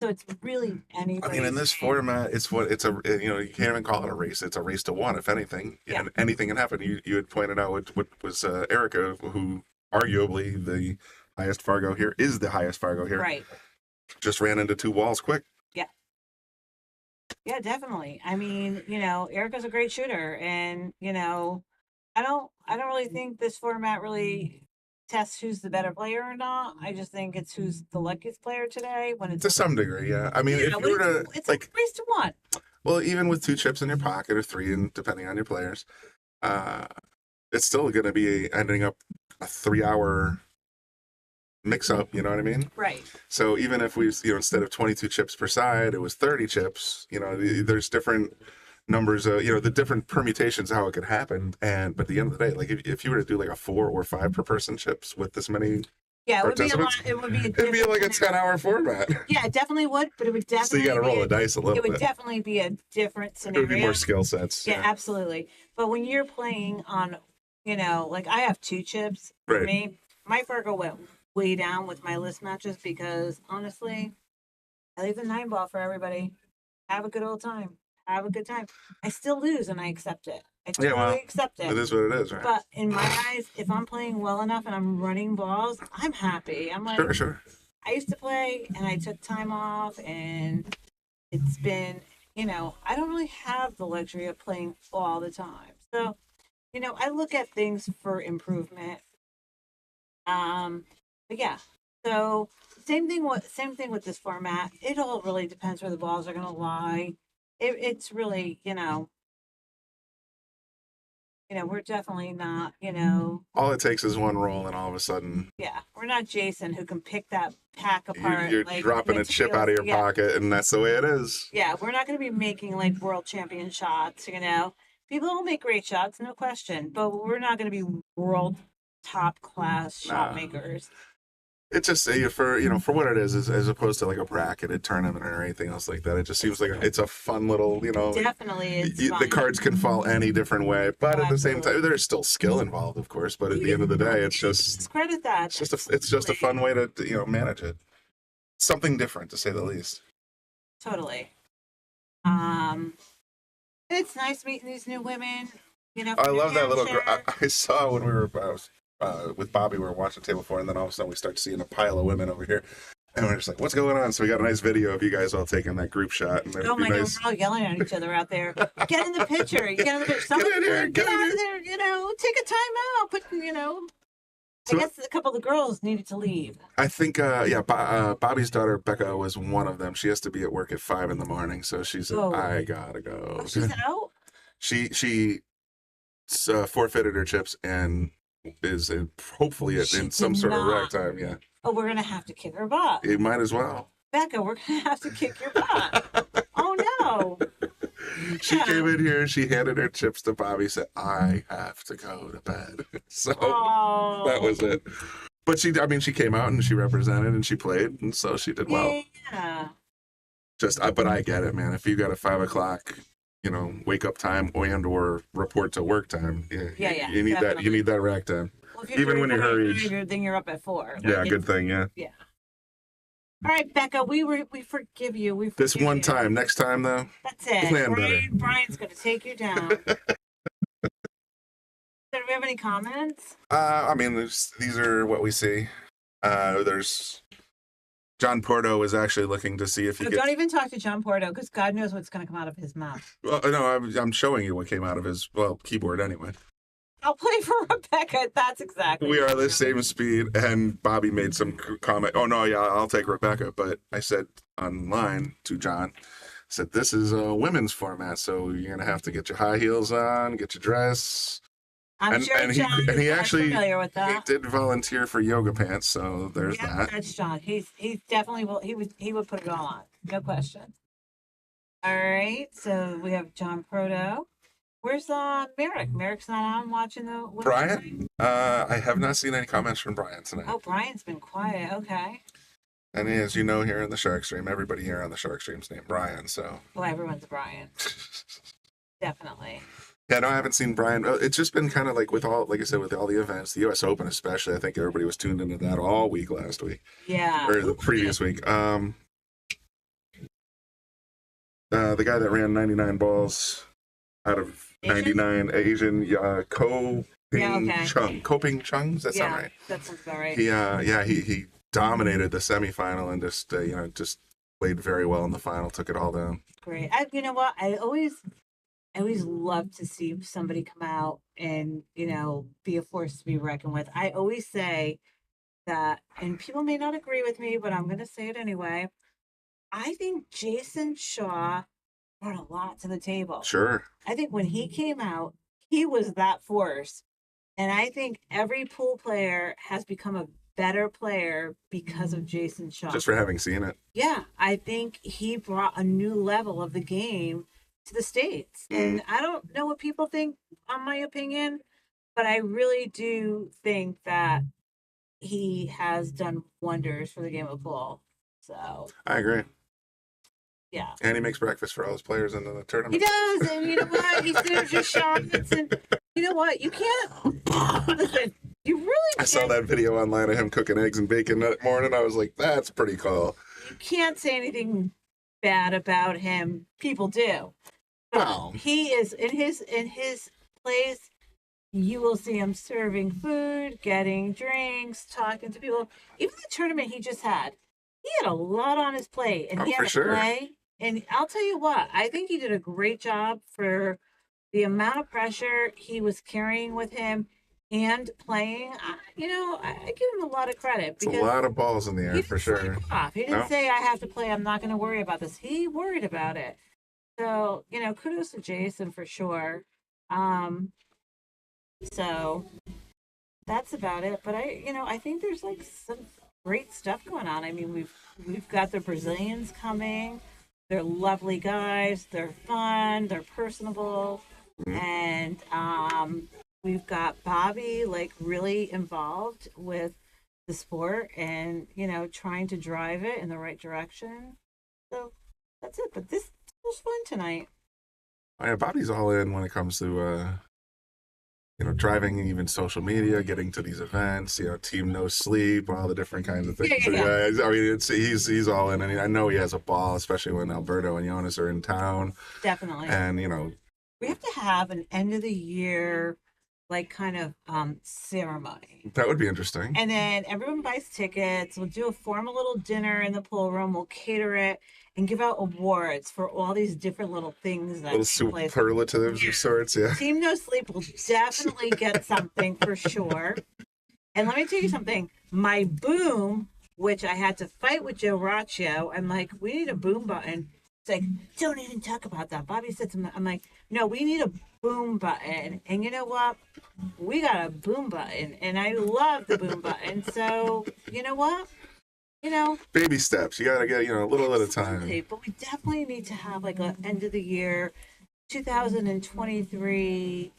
So it's really anybody. I mean, in this format, you can't even call it a race. It's a race to one, if anything. Yeah. And anything can happen. You had pointed out what was Erica, who arguably the highest Fargo here is the highest Fargo here. Right. Just ran into 2 walls quick. Yeah, definitely. I mean, Erica's a great shooter and, I don't really think this format really tests who's the better player or not. I just think it's who's the luckiest player today when it's To some degree, yeah. I mean, if you were to it's a race to one. well, even with 2 chips in your pocket or 3, and depending on your players, it's still going to be ending up a 3-hour mix up. You know what I mean? Right. So even if we, instead of 22 chips per side, it was 30 chips. There's different numbers. The different permutations of how it could happen. But at the end of the day, like if you were to do like a 4 or 5 per person chips with this many, Yeah, it would be a lot. participants, It would be a it'd be different like a scenario. 10-hour format. Yeah, it definitely would, but it would So definitely you got to roll the dice a it little would bit. definitely be a different It scenario. would be more skill sets. Yeah, absolutely. But when you're playing on, like I have 2 chips for Right. me, my Fargo went way down with my list matches because honestly, I leave the 9 ball for everybody. Have a good old time. Have a good time. I still lose and I accept it. I Yeah, totally well, accept it. it is what it is, right? But in my eyes, if I'm playing well enough and I'm running balls, I'm happy. I'm like, Sure. I used to play and I took time off and it's been, I don't really have the luxury of playing all the time. So, I look at things for improvement. But yeah. So same thing with this format. It all really depends where the balls are gonna lie. It's really, we're definitely not, All it takes is one roll, and all of a sudden, yeah, we're not Jason who can pick that pack you're, apart. you're like dropping a mixed chip fields. out of your Yeah. pocket, and that's the way it is. Yeah, we're not going to be making like world champion shots, People will make great shots, no question, but we're not going to be world top class shot Nah. makers. It's just for what it is, as opposed to like a bracketed tournament or anything else like that. It just seems like it's a fun little, Definitely, it's the fun. cards can fall any different way, but Oh, at the same absolutely. time, there's still skill involved, of course. But at the end of the day, it's just Discredit that. it's just a fun way to manage it. Something different, to say the least. Totally. It's nice meeting these new women. I from New love that little girl. Hampshire. I saw when we were with Bobby, we were watching Table 4, and then all of a sudden we start seeing a pile of women over here. And we're just like, what's going on? So we got a nice video of you guys all taking that group shot. And Oh my nice. God, we're all yelling at each other out there. Get in the picture. Get in the picture. Get in here, Get get in out here. of there. Take a time out. But, So- I guess a couple of the girls needed to leave. I think, Bobby's daughter, Becca, was one of them. She has to be at work at 5 a.m, so she said, Oh. I gotta go. Oh, she's out? She forfeited her chips and is hopefully She in some did sort of not. ragtime. Yeah, Oh, we're going to have to kick her butt. it might as well. Becca, we're going to have to kick your butt. Oh, no. She came in here, she handed her chips to Bobby, said, I have to go to bed. So Oh. that was it. But she came out and she represented and she played, and so she did well. Yeah. But I get it, man. If you got a 5 o'clock, wake up time or report to work time, Yeah, you need that. definitely. You need that rack time. Well, if Even when you're hurried. Then you're up at 4. Yeah, good thing. Yeah. All right, Becca, we forgive you. We This forgive one you. time. Next time though, That's it. plan better. Brian's going to take you down. Do we have any comments? these are what we see. There's John Porto is actually looking to see if he No, gets. don't even talk to John Porto because God knows what's going to come out of his mouth. Well, no, I'm showing you what came out of his keyboard anyway. I'll play for Rebecca. That's exactly. We are the same speed, and Bobby made some comment. Oh no, yeah, I'll take Rebecca. But I said online to John, I said this is a women's format, so you're gonna have to get your high heels on, get your dress. I'm sure John he is actually familiar with he that. did volunteer for yoga pants, so there's Yeah, that. that's John. He's definitely will. He would put it all on. No question. All right. So we have John Proto. Where's Merrick? Merrick's not on watching the Brian? I have not seen any comments from Brian tonight. Oh, Brian's been quiet. Okay. And as you know, here in the Shark Stream, everybody here on the Shark Stream's named Brian, so. Well, everyone's Brian. Definitely. Yeah, no, I haven't seen Brian. It's just been kind of like with all the events, the U.S. Open especially. I think everybody was tuned into that all week last week. Yeah. Or the previous week. The guy that ran 99 balls out of 99, Asian, Ko Ping Chung. Ko Ping Chung, does that sound right? That sounds about right. He dominated the semifinal and just played very well in the final, took it all down. Great. You know what? I always love to see somebody come out and, be a force to be reckoned with. I always say that, and people may not agree with me, but I'm going to say it anyway. I think Jason Shaw brought a lot to the table. Sure. I think when he came out, he was that force. And I think every pool player has become a better player because of Jason Shaw. Just for having seen it. Yeah, I think he brought a new level of the game to the States. And I don't know what people think on my opinion, but I really do think that he has done wonders for the game of pool. So I agree. yeah. And he makes breakfast for all his players in the He tournament. does, and you know what? He serves your shots, and you know what? You can't listen. You really I saw can't, that video online of him cooking eggs and bacon that morning. I was like, that's pretty cool. you can't say anything bad about him. People do. But No. he is in his place. You will see him serving food, getting drinks, talking to people. Even the tournament he just had, he had a lot on his plate, and Oh, he had for to sure. play. And I'll tell you what, I think he did a great job for the amount of pressure he was carrying with him and playing. I give him a lot of credit It's a because lot of balls in the he air didn't for sure. slack off. He didn't No, say, "I have to play. I'm not going to worry about this." He worried about it. So kudos to Jason for sure. Um, so that's about it. But I think there's like some great stuff going on. I mean, we've got the Brazilians coming. They're lovely guys. They're fun. They're personable, and we've got Bobby like really involved with the sport and trying to drive it in the right direction. So that's it. But this was fun tonight. oh, yeah, Bobby's all in when it comes to driving, even social media, getting to these events, team no sleep, all the different kinds of things. Yeah. I mean, he's all in, and I know he has a ball, especially when Alberto and Jonas are in town, Definitely. and We have to have an end of the year like kind of ceremony. that would be interesting. And then everyone buys tickets. We'll do a formal little dinner in the pool room. We'll cater it and give out awards for all these different little things that Little take place. superlatives of sorts, yeah. Team No Sleep will definitely get something for sure. And let me tell you something. My boom, which I had to fight with Joe Raccio, I'm like, we need a boom button. It's like, don't even talk about that. Bobby said something. I'm like, no, we need a boom button. And you know what? We got a boom button. And I love the boom button. So, you know what? Baby steps. You gotta get a little at a Absolutely. time. But we definitely need to have like an end of the year 2023,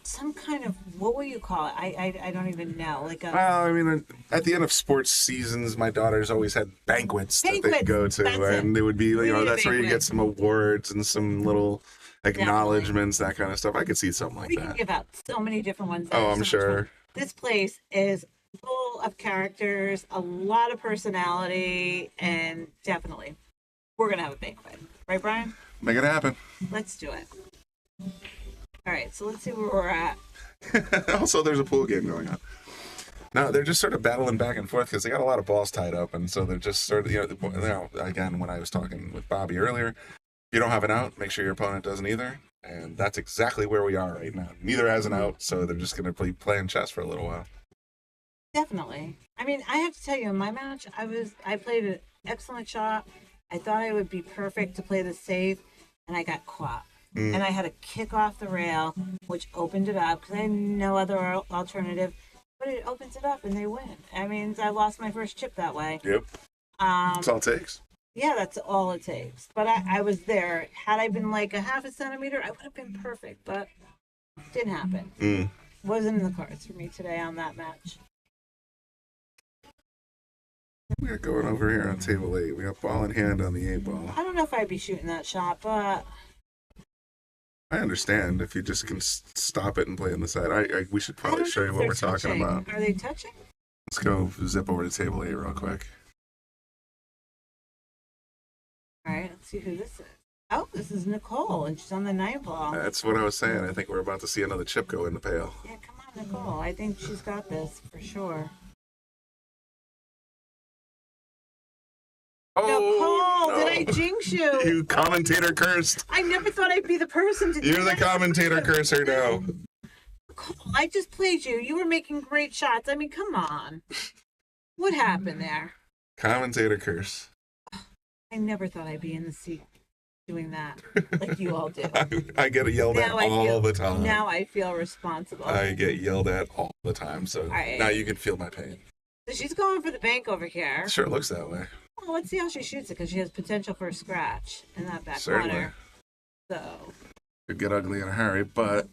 some kind of, what will you call it? I don't even know. Like a Well, I mean, at the end of sports seasons, my daughter's always had banquets that they Banquets, go to, that's it. and it would be, We need a that's where you banquet. get some awards and some little acknowledgments, that kind of stuff. I could see something like we can that. give out so many different ones. that Oh, are I'm so much sure. fun. This place is full of characters, a lot of personality, and definitely we're gonna have a banquet, right, Brian? Make it happen. Let's do it. All right, so let's see where we're at. Also, there's a pool game going on. No, they're just sort of battling back and forth because they got a lot of balls tied up, and so they're just sort of, again, when I was talking with Bobby earlier, if you don't have an out, make sure your opponent doesn't either, and that's exactly where we are right now. Neither has an out, so they're just going to be playing chess for a little while. Definitely. I mean, I have to tell you, in my match, I played an excellent shot. I thought I would be perfect to play the safe, and I got caught. And I had to kick off the rail, which opened it up because I had no other alternative. But it opens it up, and they win. I mean, I lost my first chip that way. Yep. That's all it takes. Yeah, that's all it takes. But I was there. Had I been like a half a centimeter, I would have been perfect. But it didn't happen. Wasn't in the cards for me today on that match. We got going over here on table 8. We got ball in hand on the 8 ball. I don't know if I'd be shooting that shot, but I understand if you just can stop it and play on the side. We should I probably don't show know you if what they're we're talking touching. about. Are they touching? Let's go zip over to table 8 real quick. All right, let's see who this is. Oh, this is Nicole, and she's on the 9 ball. That's what I was saying. I think we're about to see another chip go in the pail. Yeah, come on, Nicole. I think she's got this for sure. Oh, Nicole, did I jinx you? You commentator cursed. I never thought I'd be the person to do You're the that. commentator cursor now. Nicole, I just played you. You were making great shots. I mean, come on. What happened there? Commentator curse. I never thought I'd be in the seat doing that like you all do. I get yelled at all the time. Now I feel responsible. I get yelled at all the time, so right. now you can feel my pain. So she's going for the bank over here. Sure looks that way. Well, let's see how she shoots it because she has potential for a scratch in that back Certainly. corner. So, Could get ugly in a hurry, but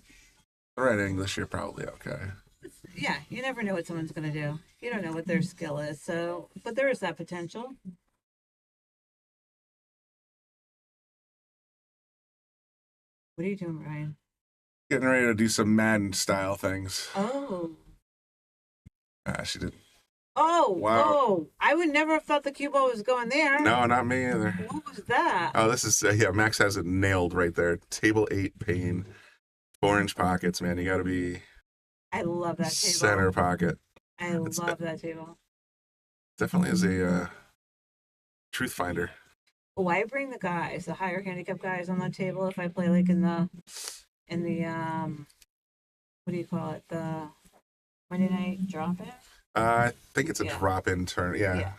the right English, you're probably okay. yeah, you never know what someone's going to do. You don't know what their skill is. So, but there is that potential. What are you doing, Ryan? Getting ready to do some Madden style things. Oh. She did. Oh, Wow. oh. I would never have thought the cue ball was going there. No, not me either. What was that? Oh, this is, yeah, Max has it nailed right there. Table 8 pane, 4-inch pockets, man. You got to be I love that table. center pocket. I love that table. Definitely is a truth finder. Oh, I bring the guys, the higher handicap guys on that table if I play like in the what do you call it? The Monday night drop in? I think it's a Yeah. drop-in turn. Yeah.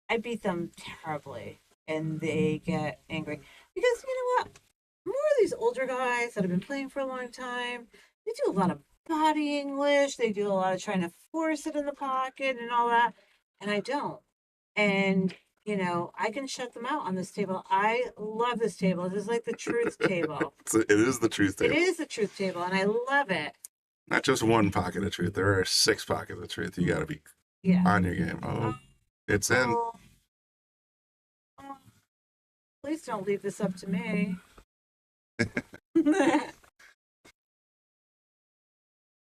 I beat them terribly and they get angry. Because you know what? More of these older guys that have been playing for a long time, they do a lot of body English, they do a lot of trying to force it in the pocket and all that. And I don't. And you know, I can shut them out on this table. I love this table. This is like the truth table. It is the truth table. It is the truth table, and I love it. Not just one pocket of truth. There are 6 pockets of truth. You got to be Yeah. on your game. Oh, it's in. Oh, please don't leave this up to me.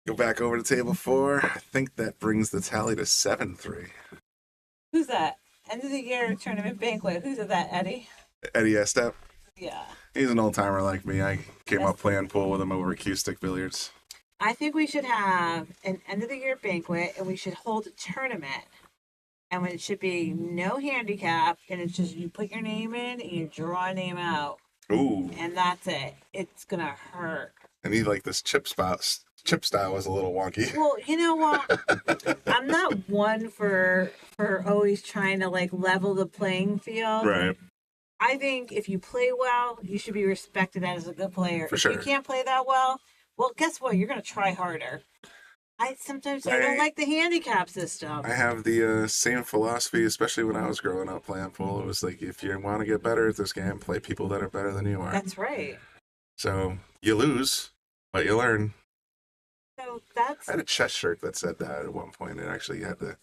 Go back over to table 4. I think that brings the tally to 7-3. Who's that? End of the year tournament banquet. Who's that, Eddie? Eddie Estep. Yeah. He's an old timer like me. I came up playing pool with him over acoustic billiards. I think we should have an end of the year banquet and we should hold a tournament. And it should be no handicap, and it's just you put your name in and you draw a name out. Ooh. And that's it. It's gonna hurt. And he like this chip style was a little wonky. Well, you know what? I'm not one for always trying to like level the playing field. Right. I think if you play well, you should be respected as a good player. For if sure. you can't play that well, guess what? You're gonna try harder. I don't like the handicap system. I have the same philosophy, especially when I was growing up playing pool. It was like, if you want to get better at this game, play people that are better than you are. That's right. So you lose, but you learn. So that's. I had a chess shirt that said that at one point. It actually had a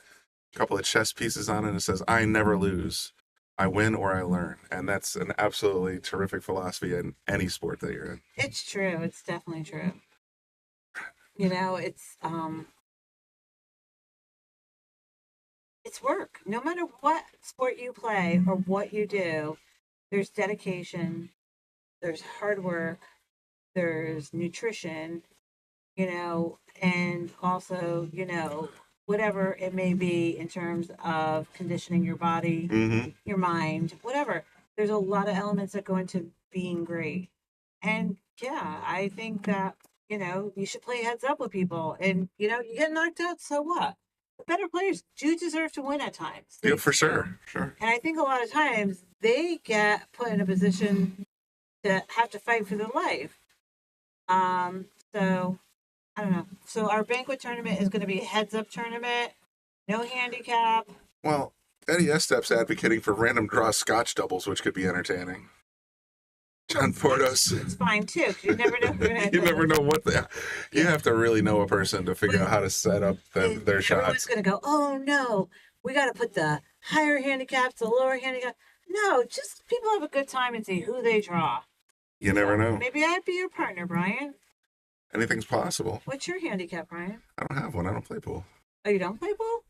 couple of chess pieces on it, and it says, "I never lose. I win or I learn." And that's an absolutely terrific philosophy in any sport that you're in. It's true. It's definitely true. You know, it's work. No matter what sport you play or what you do, there's dedication, there's hard work, there's nutrition, you know, and also, you know, whatever it may be in terms of conditioning your body, your mind, whatever. There's a lot of elements that go into being great. And yeah, I think that, you know, you should play heads up with people. And, you know, you get knocked out, so what? The better players do deserve to win at times. Yeah, for sure. Sure. And I think a lot of times they get put in a position to have to fight for their life. So I don't know. So our banquet tournament is going to be a heads up tournament, no handicap. Well, Eddie Estep's advocating for random draw scotch doubles, which could be entertaining. John Portos. It's fine too, because you never know. You never know what you have to really know a person to figure out how to set up their Everyone's shots. going to go, oh no, we got to put the higher handicaps, the lower handicap. No, just people have a good time and see who they draw. You never know. Maybe I'd be your partner, Brian. Anything's possible. What's your handicap, Brian? I don't have one. I don't play pool. Oh, you don't play pool?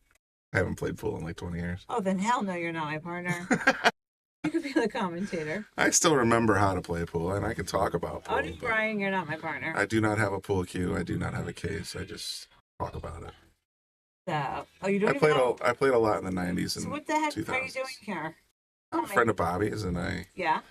I haven't played pool in like 20 years. Oh, then hell no, you're not my partner. You could be the commentator. I still remember how to play pool, and I can talk about pool. Oh, Brian, you're not my partner. I do not have a pool cue. I do not have a case. I just talk about it. You don't I played a lot in the 90s and So what the heck 2000s. are you doing here? I'm a friend of Bobby's, and Yeah.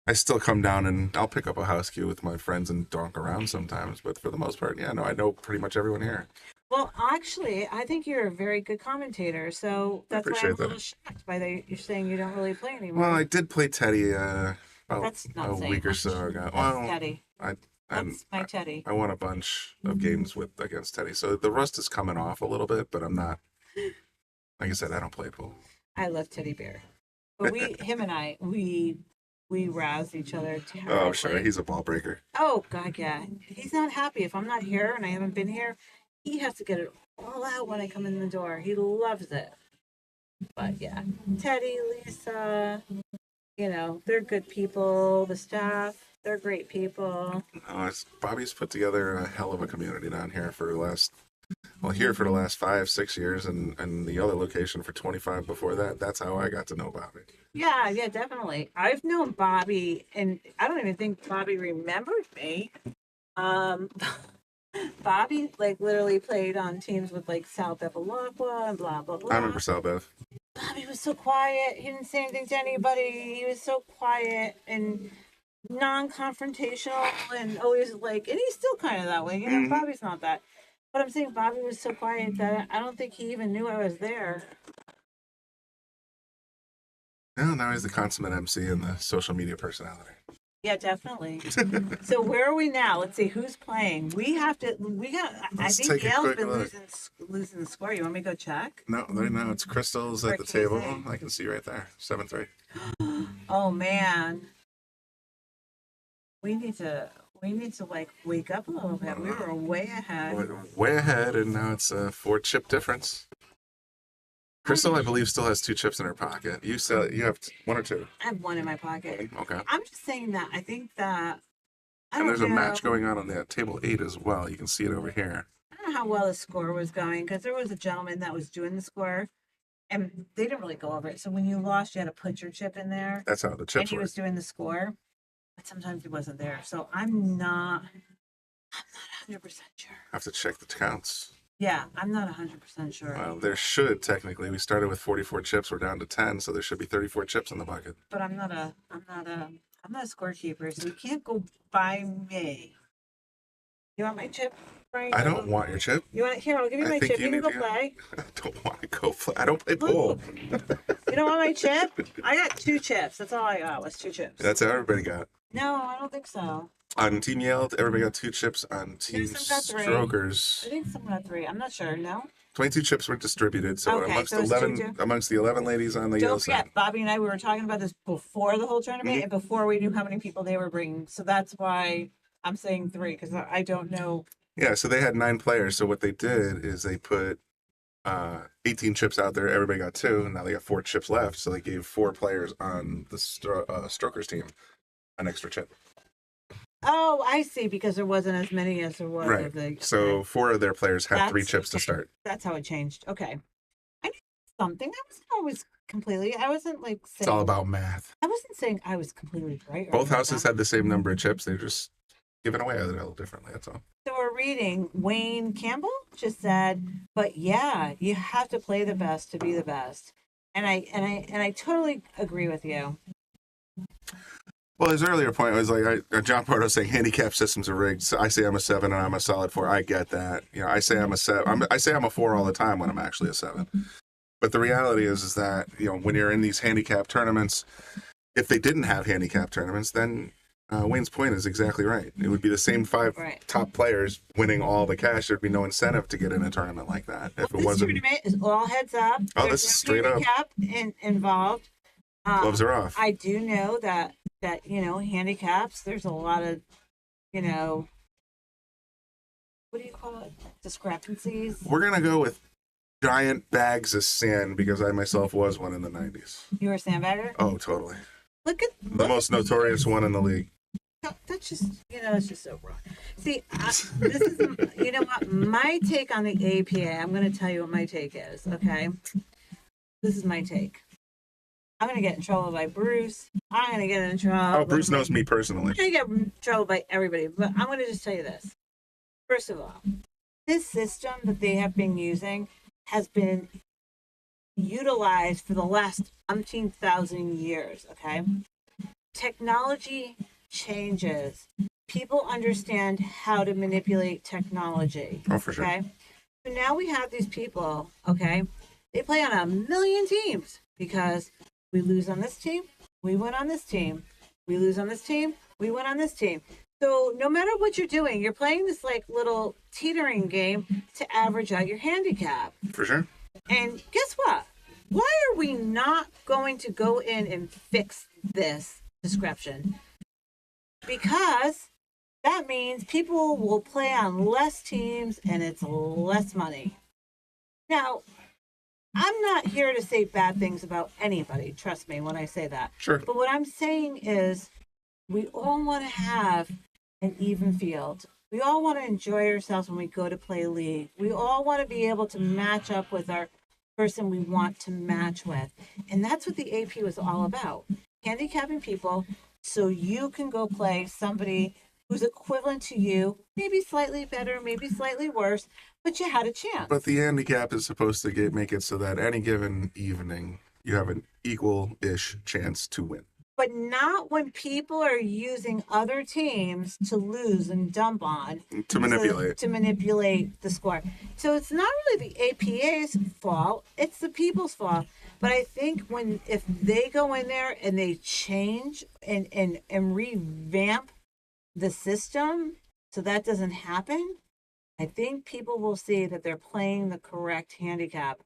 I still come down and I'll pick up a house cue with my friends and donk around sometimes. But for the most part, yeah, no, I know pretty much everyone here. Well, actually, I think you're a very good commentator. So that's why I'm a little shocked by you're saying you don't really play anymore. Well, I did play Teddy about That's not a saying week or much. so ago. That's Well, Teddy. That's my Teddy. I won a bunch of games against Teddy, so the rust is coming off a little bit. But I'm not. Like I said, I don't play pool. I love Teddy Bear, but him and I, we roused each other terribly. Oh, sure, he's a ball breaker. Oh God, yeah. He's not happy if I'm not here and I haven't been here. He has to get it all out when I come in the door. He loves it. But yeah, Teddy, Lisa, you know, they're good people. The staff, They're great people. Bobby's put together a hell of a community down here for the last 5-6 years, and the other location for 25 before that. That's how I got to know Bobby. Yeah, definitely. I've known Bobby, and I don't even think Bobby remembered me. Um, Bobby like literally played on teams with like Sal Bevilacqua and blah blah blah. I remember Sal Bev. Bobby was so quiet. He didn't say anything to anybody. He was so quiet and non-confrontational and always like, and he's still kind of that way. You know, Bobby's not that. But I'm saying Bobby was so quiet that I don't think he even knew I was there. Well, now he's the consummate MC and the social media personality. Yeah, definitely. So where are we now? Let's see who's playing. I think Yale's been losing the score. You want me to go check? No, right now it's Crystal's at the table. I can see right there, 7-3. Oh man, we need to like wake up a little bit. We were way ahead. Way ahead, and now it's a 4-chip difference. Crystal, I believe, still has 2 chips in her pocket. You have 1 or 2. I have 1 in my pocket. Okay. I'm just saying that I think that And there's a match going on the table 8 as well. You can see it over here. I don't know how well the score was going because there was a gentleman that was doing the score, and they didn't really go over it. So when you lost, you had to put your chip in there. That's how the chips And he work. was doing the score, but sometimes he wasn't there. So I'm not 100% sure. Have to check the counts. Yeah, I'm not 100% sure. Well, there should technically. We started with 44 chips. We're down to 10, so there should be 34 chips in the bucket. But I'm not a scorekeeper, so you can't go by me. You want my chip, Brian? I don't want your chip. You want it? Here, I'll give you my chip. You can go play. I don't want to go play. I don't play pool. You don't want my chip? I got 2 chips. That's all I got was 2 chips. That's how everybody got. No, I don't think so. On Team Yale, everybody got 2 chips. On Team some got 3. Strokers, I think someone got 3. I'm not sure. No. 22 chips were distributed. So Okay, amongst so it's the 11 ladies on the Yale Don't side. forget, Bobby and I, we were talking about this before the whole tournament and before we knew how many people they were bringing. So that's why I'm saying 3 because I don't know. Yeah, so they had 9 players. So what they did is they put 18 chips out there. Everybody got 2, and now they got 4 chips left. So they gave 4 players on the Strokers team an extra chip. Oh, I see, because there wasn't as many as there was. Right. Of the, So 4 of their players had 3 That's- chips to start. That's how it changed. Okay. I knew something. I wasn't always completely, I wasn't like saying. It's all about math. I wasn't saying I was completely right. Both houses had the same number of chips. They're just giving away a little differently. That's all. So we're reading, Wayne Campbell just said, but yeah, you have to play the best to be the best. And I totally agree with you. Well, his earlier point was like John Pardo saying handicap systems are rigged. So I say I'm a 7 and I'm a solid 4. I get that. You know, I say I'm a 7. I say I'm a 4 all the time when I'm actually a 7. But the reality is that, you know, when you're in these handicap tournaments, if they didn't have handicap tournaments, then Wayne's point is exactly right. It would be the same 5 top players winning all the cash. There'd be no incentive to get in a tournament like that if it wasn't. This tournament is all heads up. Oh, There's this is no straight up. handicap involved. Gloves are off. I do know that you know, handicaps, there's a lot of, you know, what do you call it, discrepancies. We're gonna go with giant bags of sand because I myself was one in the 90s. You were a sandbagger. Oh, totally. Look at The most notorious one in the league. that's just, you know, it's just so wrong. See, this is, you know what, my take on the APA, I'm going to tell you what my take is, okay? This is my take. I'm going to get in trouble by Bruce. I'm going to get in trouble. Oh, Bruce knows me personally. I'm going to get in trouble by everybody, but I'm going to just tell you this. First of all, this system that they have been using has been utilized for the last umpteen thousand years, okay? Technology changes. People understand how to manipulate technology. Oh, for sure. Okay? So now we have these people, okay? They play on a million teams because we lose on this team, we win on this team. We lose on this team, we win on this team. So no matter what you're doing, you're playing this like little teetering game to average out your handicap. For sure. And guess what? Why are we not going to go in and fix this description? Because that means people will play on less teams and it's less money. Now, I'm not here to say bad things about anybody. Trust me when I say that. Sure. But what I'm saying is We all want to have an even field. We all want to enjoy ourselves when we go to play league. We all want to be able to match up with our person we want to match with. And that's what the AP was all about. Handicapping people so you can go play somebody who's equivalent to you, maybe slightly better, maybe slightly worse, but you had a chance. But the handicap is supposed to make it so that any given evening you have an equal-ish chance to win. But not when people are using other teams to lose and dump on. To manipulate. To manipulate the score. So it's not really the APA's fault, it's the people's fault. But I think if they go in there and they change and revamp the system so that doesn't happen, I think people will see that they're playing the correct handicap.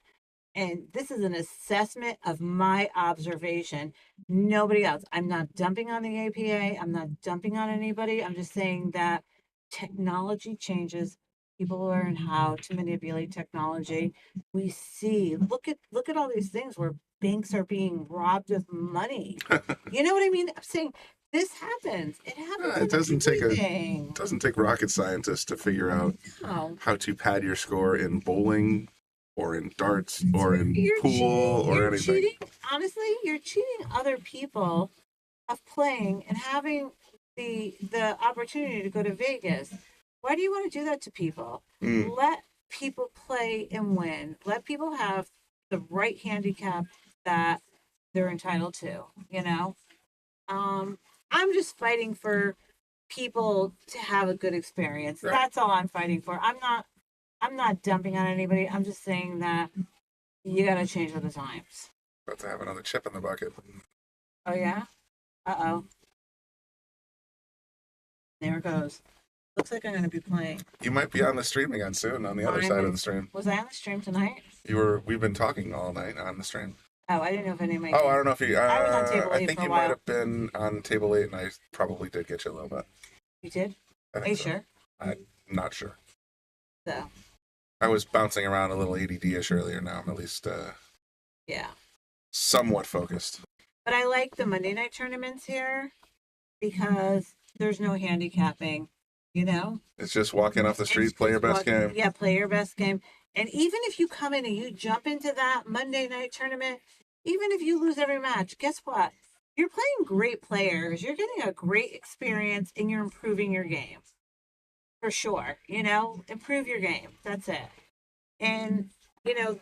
And this is an assessment of my observation. Nobody else. I'm not dumping on the APA. I'm not dumping on anybody. I'm just saying that technology changes. People learn how to manipulate technology. We see, look at all these things where banks are being robbed of money. You know what I mean? I'm saying this happens. It happens. It doesn't take rocket scientists to figure out how to pad your score in bowling or in darts or in pool or anything. Cheating, honestly, you're cheating other people of playing and having the opportunity to go to Vegas. Why do you want to do that to people? Let people play and win. Let people have the right handicap that they're entitled to, you know? I'm just fighting for people to have a good experience. Right. That's all I'm fighting for. I'm not dumping on anybody. I'm just saying that you got to change with the times. About to have another chip in the bucket. Oh, yeah? Uh-oh. There it goes. Looks like I'm going to be playing. You might be on the stream again soon, on the other side of the stream. Was I on the stream tonight? We've been talking all night on the stream. Oh, I didn't know if anybody... Oh, I don't know if you... I was on table 8 I think for a you while. might have been on table 8, and I probably did get you a little bit. You did? Are you sure? I'm not sure. So... I was bouncing around a little ADD-ish earlier. Now I'm at least somewhat focused. But I like the Monday night tournaments here because there's no handicapping, you know? It's just walking off the street, play your best game. Yeah, play your best game. And even if you come in and you jump into that Monday night tournament, even if you lose every match, guess what? You're playing great players. You're getting a great experience and you're improving your game. For sure, you know, improve your game. That's it. And, you know,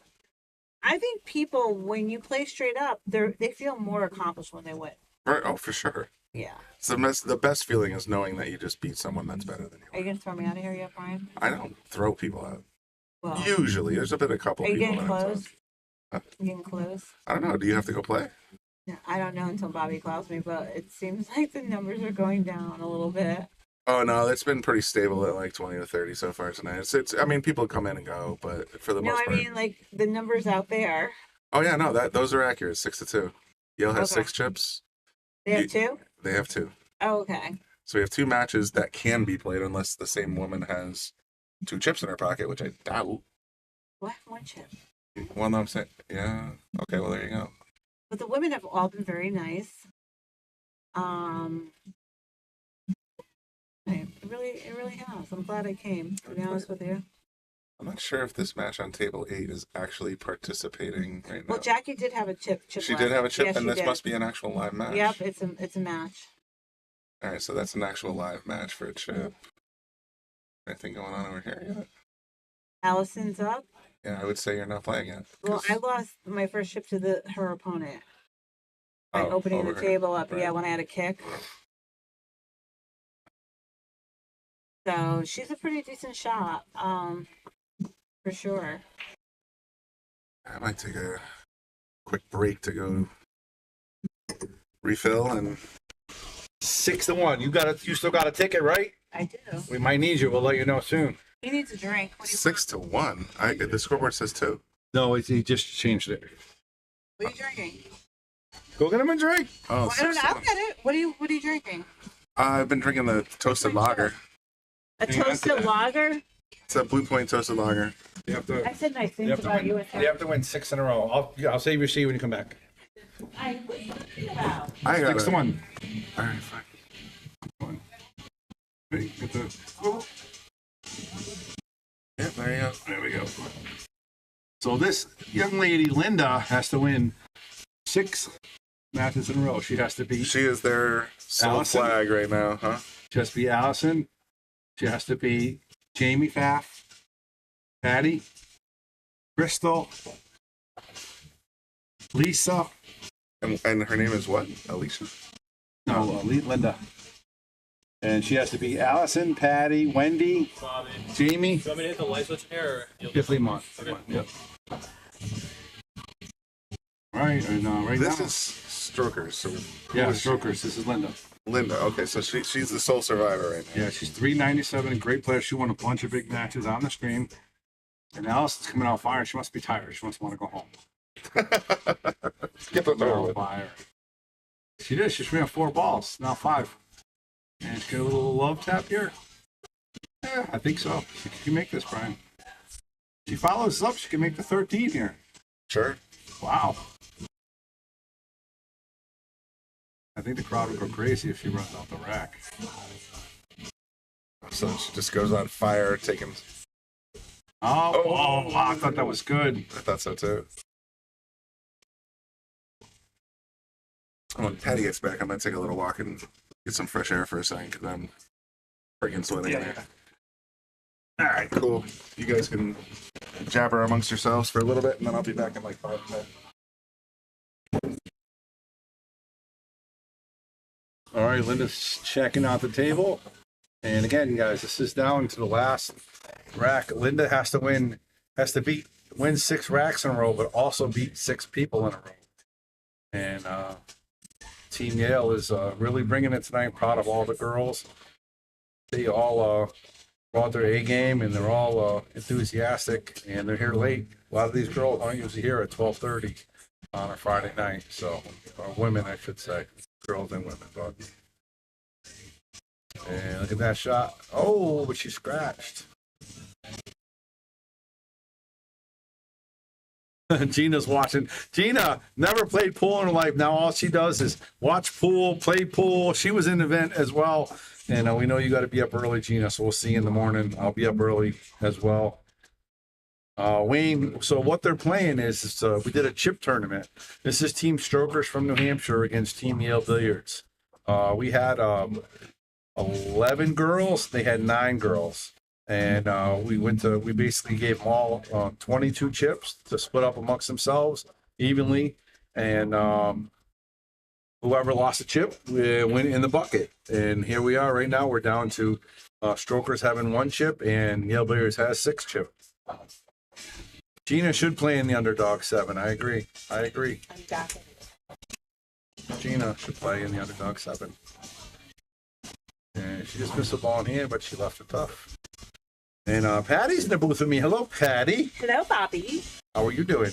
I think people, when you play straight up, they feel more accomplished when they win. Right. Oh, for sure. Yeah. It's the best feeling is knowing that you just beat someone that's better than you. Are you going to throw me out of here yet, Brian? I don't throw people out. Well, usually. There's a couple are you people. Getting close? You getting close? I don't know. Do you have to go play? I don't know until Bobby calls me, but it seems like the numbers are going down a little bit. Oh no, it's been pretty stable at like 20 to 30 so far tonight. It's I mean, people come in and go, but for the most part. No, I mean like the numbers out there. Oh yeah, no, those are accurate. 6-2. Yale has 6 chips. They have 2? They have 2. Oh, okay. So we have 2 matches that can be played unless the same woman has 2 chips in her pocket, which I doubt. What? 1 chip? Well, no, I'm saying, yeah. Okay, well there you go. But the women have all been very nice. It really has. I'm glad I came, to be honest with you. I'm not sure if this match on table 8 is actually participating right now. Well, Jackie did have a chip. She did have a chip, yes, and this must be an actual live match. Yep, it's a match. All right, so that's an actual live match for a chip. Anything going on over here yet? Allison's up. Yeah, I would say you're not playing yet. Well, I lost my first chip to her opponent by opening the table up. Right. Yeah, when I had a kick. So she's a pretty decent shot, for sure. I might take a quick break to go refill and 6-1. You still got a ticket, right? I do. We might need you. We'll let you know soon. He needs a drink. 6-1. The scoreboard says 2. No, he just changed it. What are you drinking? Go get him a drink. Oh, well, I don't know. I'll get it. What are you drinking? I've been drinking the toasted lager. A toasted lager? It's a Blue Point toasted lager. You have to. I said nice things about you. You have to win 6 in a row. I'll save your seat when you come back. What are you talking about? I got 6-1. All right, fine. Ready? Get the swivel. Yeah, there you go. There we go. So this young lady, Linda, has to win 6 matches in a row. She has to be. She is their sole Allison? flag right now, huh? She has to be Allison. She has to be Jamie Pfaff, Patty, Crystal, Lisa. And her name is what? Alicia? No, Linda. And she has to be Allison, Patty, Wendy, Jamie. You want me to hit the light switch here? Just leave them on. Yep. All right, and right This now. is Strokers. So Yeah, Strokers. This is Linda. Linda. Okay, so she's the sole survivor right now. Yeah, she's 397, great player. She won a bunch of big matches on the screen. And Allison's coming out fire. She must be tired. She must want to go home. Get the door with. Fire. She did. She's swinging 4 balls, now 5. And she's got a little love tap here. Yeah, I think so. She can make this, Brian. She follows up. She can make the 13 here. Sure. Wow. I think the crowd would go crazy if she runs out the rack. So she just goes on fire, taking. Oh, I thought that was good. I thought so too. When Patty gets back, I'm gonna take a little walk and get some fresh air for a second because I'm freaking sweating in here. All right, cool. You guys can jabber amongst yourselves for a little bit, and then I'll be back in like 5 minutes. All right, Linda's checking out the table. And again, guys, this is down to the last rack. Linda has to win 6 racks in a row, but also beat 6 people in a row. And Team Yale is really bringing it tonight. Proud of all the girls. They all brought their A game, and they're all enthusiastic, and they're here late. A lot of these girls aren't usually here at 12:30 on a Friday night. So, women, I should say, girls and women. But and look at that shot. Oh, but she scratched. Gina's watching. Gina never played pool in her life. Now all she does is watch pool, play pool. She was in the event as well. And we know you got to be up early, Gina. So we'll see you in the morning. I'll be up early as well. Wayne, so what they're playing is we did a chip tournament. This is Team Strokers from New Hampshire against Team Yale Billiards. We had 11 girls. They had 9 girls. And we basically gave them all 22 chips to split up amongst themselves evenly. And whoever lost a chip went in the bucket. And here we are right now. We're down to Strokers having 1 chip and Yale Billiards has 6 chips. Gina should play in the underdog 7. I agree. Gina should play in the underdog 7. And she just missed a ball in here, but she left it tough. And Patty's in the booth with me. Hello, Patty. Hello, Bobby. How are you doing?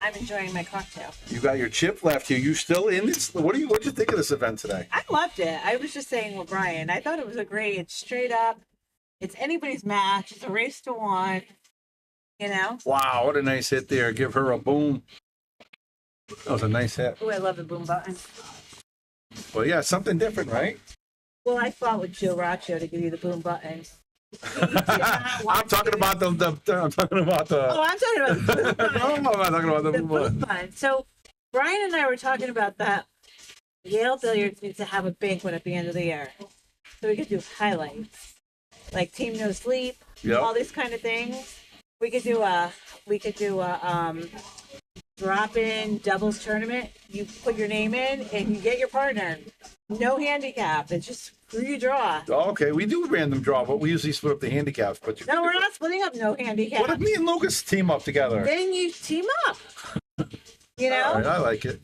I'm enjoying my cocktail. You got your chip left here. You still in this? What'd you think of this event today? I loved it. I was just saying with Brian, I thought it was it's straight up. It's anybody's match. It's a race to 1. You know? Wow, what a nice hit there. Give her a boom. That was a nice hit. Oh, I love the boom button. Well, yeah, something different, right? Well, I fought with Joe Raccio to give you the boom button. I'm talking about the. I'm talking about the. Oh, I'm talking about the boom button. No, I'm not talking about the The boom boom button. button. So Brian and I were talking about that. Yale Billiards needs to have a banquet at the end of the year, so we could do highlights, like Team No Sleep, all these kind of things. We could do a drop-in doubles tournament. You put your name in and you get your partner. No handicap. It's just free draw. Oh, okay, we do a random draw, but we usually split up the handicaps. But No, we're not splitting up no handicap. What if me and Lucas team up together? Then you team up. You know? All right, I like it.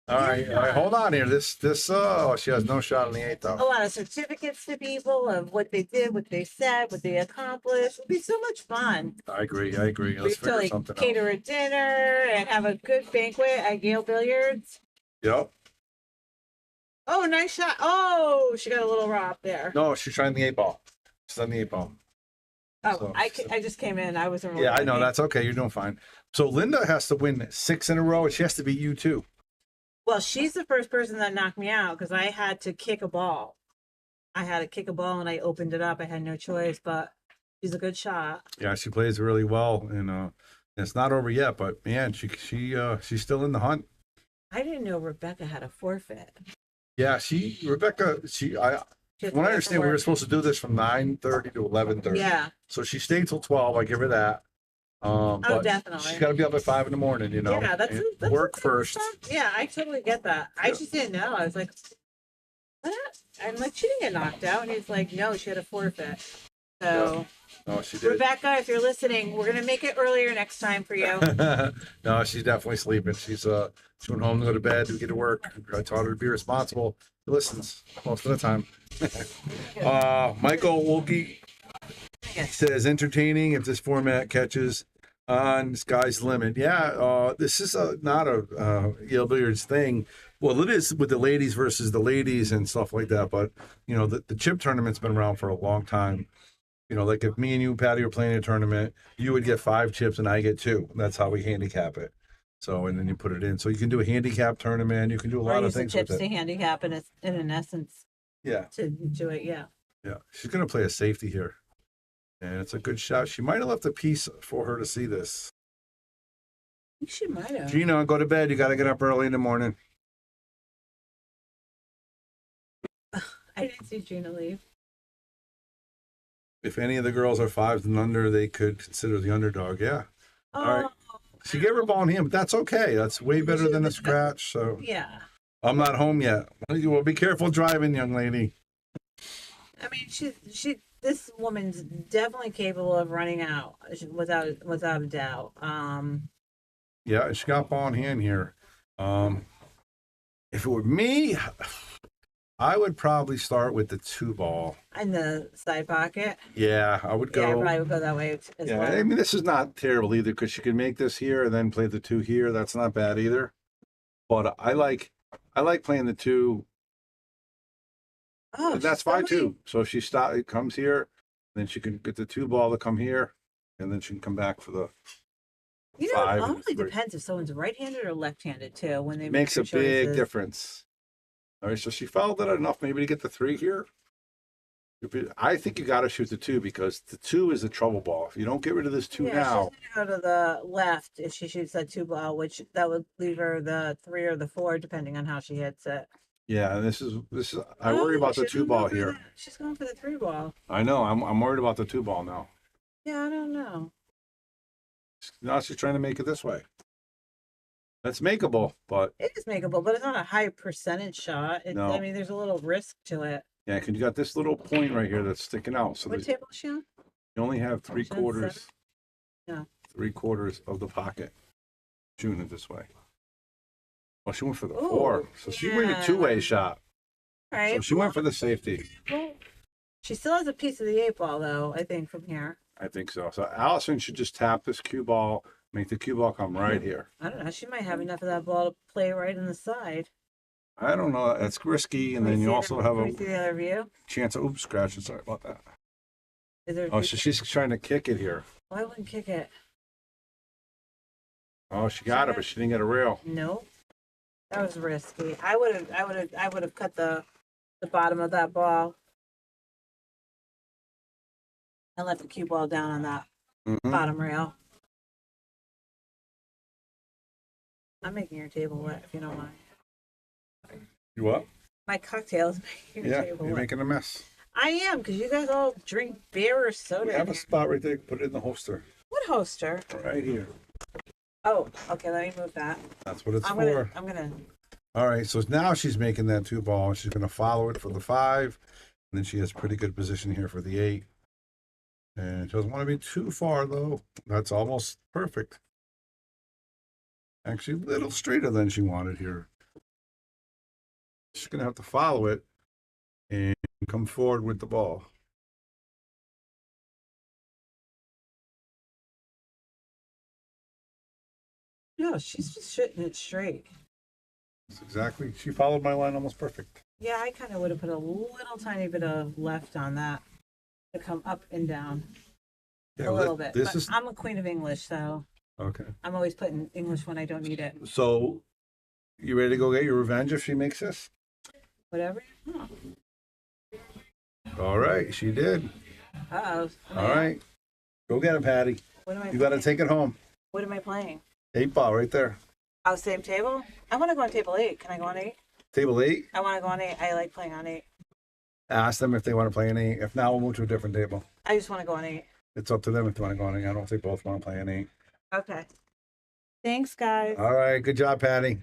All right, hold on here. This, she has no shot on the 8th, though. A lot of certificates to people of what they did, what they said, what they accomplished. It'll be so much fun. I agree. Let's We figure still something out. cater a dinner and have a good banquet at Yale Billiards. Yep. Oh, nice shot. Oh, she got a little rock there. No, she's trying the 8-ball. She's on the 8-ball. Oh, So- I just came in. I wasn't really Yeah, I know. ready. That's okay. You're doing fine. So Linda has to win 6 in a row, and she has to beat you, too. Well, she's the first person that knocked me out because I had to kick a ball. I had to kick a ball and I opened it up. I had no choice, but she's a good shot. Yeah, she plays really well, and it's not over yet. But man, she's still in the hunt. I didn't know Rebecca had a forfeit. Yeah, Rebecca. She had When I to understand, we were work. supposed to do this from 9:30 to 11:30. Yeah. So she stayed till 12. I give her that. But definitely. she's got to be up at 5 in the morning. You know. Yeah, that's work first. Yeah, I totally get that. I just didn't know. I was like, what? I'm like, she didn't get knocked out. And he's like, no, she had a forfeit. So, No, she did. Rebecca, if you're listening, we're going to make it earlier next time for you. No, she's definitely sleeping. She's going home to go to bed to get to work. I taught her to be responsible. She listens most of the time. Michael Wolke says entertaining if this format catches on sky's the limit. Yeah, this is not a Yale Billiards thing. Well, it is with the ladies versus the ladies and stuff like that. But you know, the chip tournament's been around for a long time. You know, like if me and you, Patty, were playing a tournament, you would get 5 chips and I get 2. That's how we handicap it. So, and then you put it in. So you can do a handicap tournament. You can do a lot of things chips with it. to handicap in an essence. Yeah. To do it, yeah. Yeah. She's going to play a safety here. And it's a good shot. She might have left a piece for her to see this. I think she might have. Gina, go to bed. You got to get up early in the morning. I didn't see Gina leave. If any of the girls are 5s and under, they could consider the underdog. Yeah. Oh, All right. She gave her ball in hand, but that's okay. That's way better than a scratch. So yeah. I'm not home yet. Well, be careful driving, young lady. I mean, this woman's definitely capable of running out without a doubt. Yeah, she got ball in hand here. If it were me, I would probably start with the 2 ball. In the side pocket. Yeah, I would go. Yeah, I probably would go that way as Yeah, well. I mean, this is not terrible either because she could make this here and then play the 2 here. That's not bad either. But I like playing the 2. Oh, That's fine too. So if she it comes here, then she can get the 2 ball to come here, and then she can come back for the You know, 5 it and only 3. depends if someone's right-handed or left-handed too. When they Makes a make their big choices. difference. All right, so she fouled it enough maybe to get the 3 here. I think you got to shoot the 2 because the 2 is the trouble ball. If you don't get rid of this 2 now, she's gonna go to the left if she shoots that 2 ball, which that would leave her the 3 or the 4, depending on how she hits it. yeah, and this is I worry about the she's 2 gonna ball go for here. She's going for the 3 ball. I know. I'm worried about the 2 ball now. Yeah, I don't know. Now she's trying to make it this way. That's makeable, but It is makeable, but it's not a high percentage shot. No. I mean, there's a little risk to it. yeah, because you got this little point right here that's sticking out. So What that table is she on? you only have She on 3/4. seven? Yeah. 3/4 of the pocket. Shooting it this way. Well, she went for the Ooh, 4. So she went a yeah. 2-way shot. All right. So she went for the safety. Well, she still has a piece of the 8 ball, though, I think, from here. I think so. So Allison should just tap this cue ball, make the cue ball come right here. I don't know. She might have enough of that ball to play right in the side. I don't know. That's risky. And Can we then you see also the- have can we a see the other view? chance of, oops, scratching. Sorry about that. Is there? Oh, so she's trying to kick it here. Well, I wouldn't kick it. Oh, she got it, but she didn't get a rail. No, that was risky. I would have cut the bottom of that ball and let the cue ball down on that Mhm. bottom rail. I'm making your table wet if you don't mind. You what? My cocktail is making your Yeah, table you're wet. making a mess. I am, because you guys all drink beer or soda. We in have a here. spot right there. Put it in the holster. What holster? Right here. Oh, okay. Let me move that. That's what it's I'm for. gonna. All right, so now she's making that 2 ball. She's going to follow it for the 5. And then she has pretty good position here for the 8. And she doesn't want to be too far, though. That's almost perfect. Actually, a little straighter than she wanted here. She's going to have to follow it and come forward with the ball. No, she's just shooting it straight. That's exactly. She followed my line almost perfect. Yeah, I kind of would have put a little tiny bit of left on that to come up and down Yeah, a little bit. This But is I'm a queen of English, so okay. I'm always putting English when I don't need it. So, you ready to go get your revenge if she makes this? Whatever you want. All right, she did. Uh-oh. All right. Go get it, Patty. What am I You got to playing? take it home. What am I playing? 8-ball right there. Oh, same table? I want to go on table 8. Can I go on 8? Table 8. I want to go on 8. I like playing on 8. Ask them if they want to play an 8. If not, we'll move to a different table. I just want to go on 8. It's up to them if they want to go on 8. I don't know if they both want to play an 8. Okay. Thanks, guys. All right. Good job, Patty.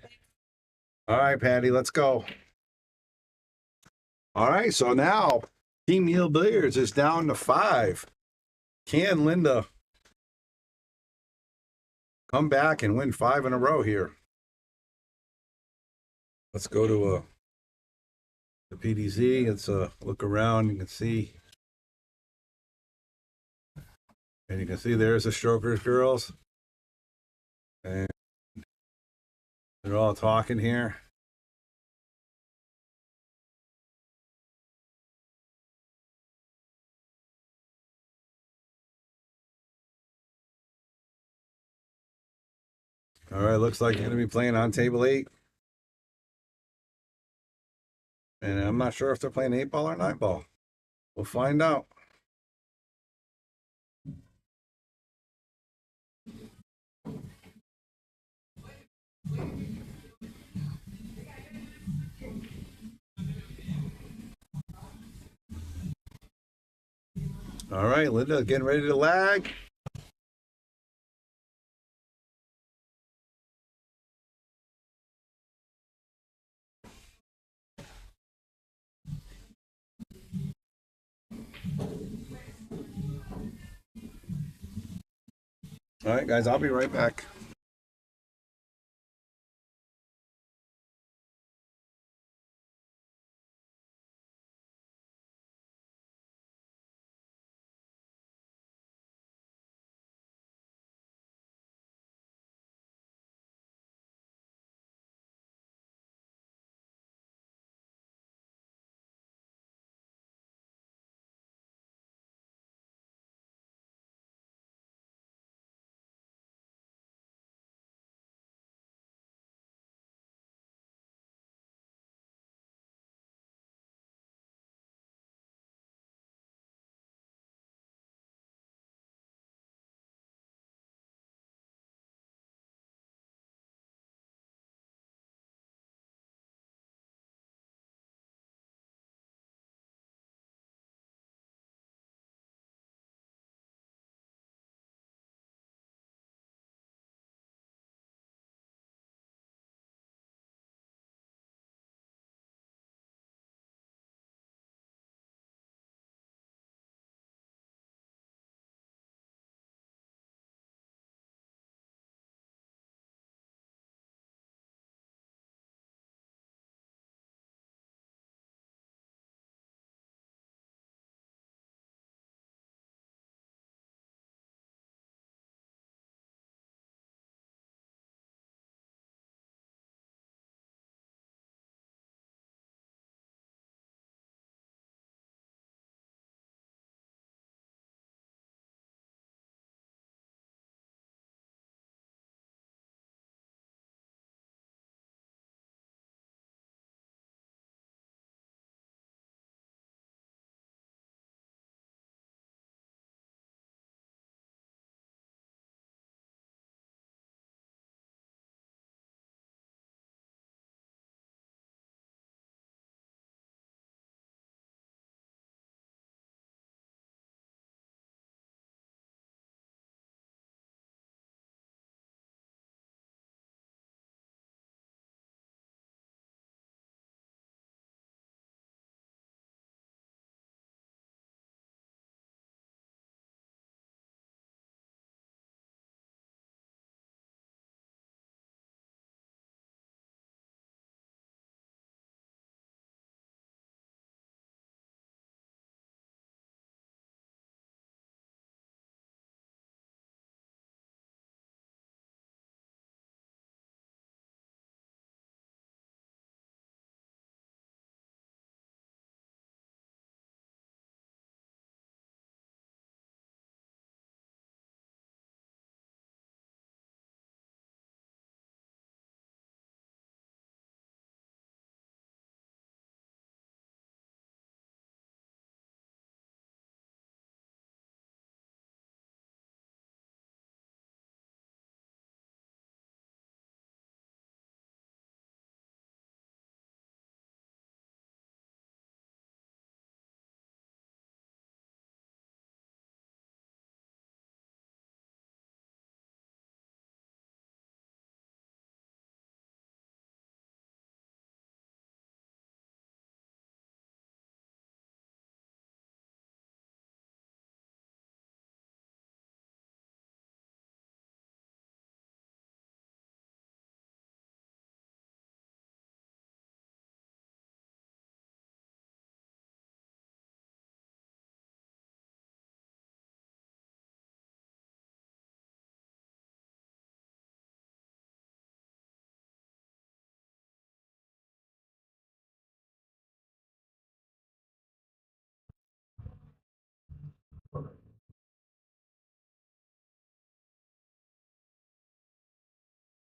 All right, Patty, let's go. All right. So now Team Yale Billiards is down to 5. Can Linda come back and win 5 in a row here? Let's go to the PDZ. Let's look around. You can see. And you can see there's the Strokers girls. And they're all talking here. All right, looks like you're going to be playing on table 8. And I'm not sure if they're playing 8-ball or 9-ball. We'll find out. All right, Linda getting ready to lag. All right, guys, I'll be right back.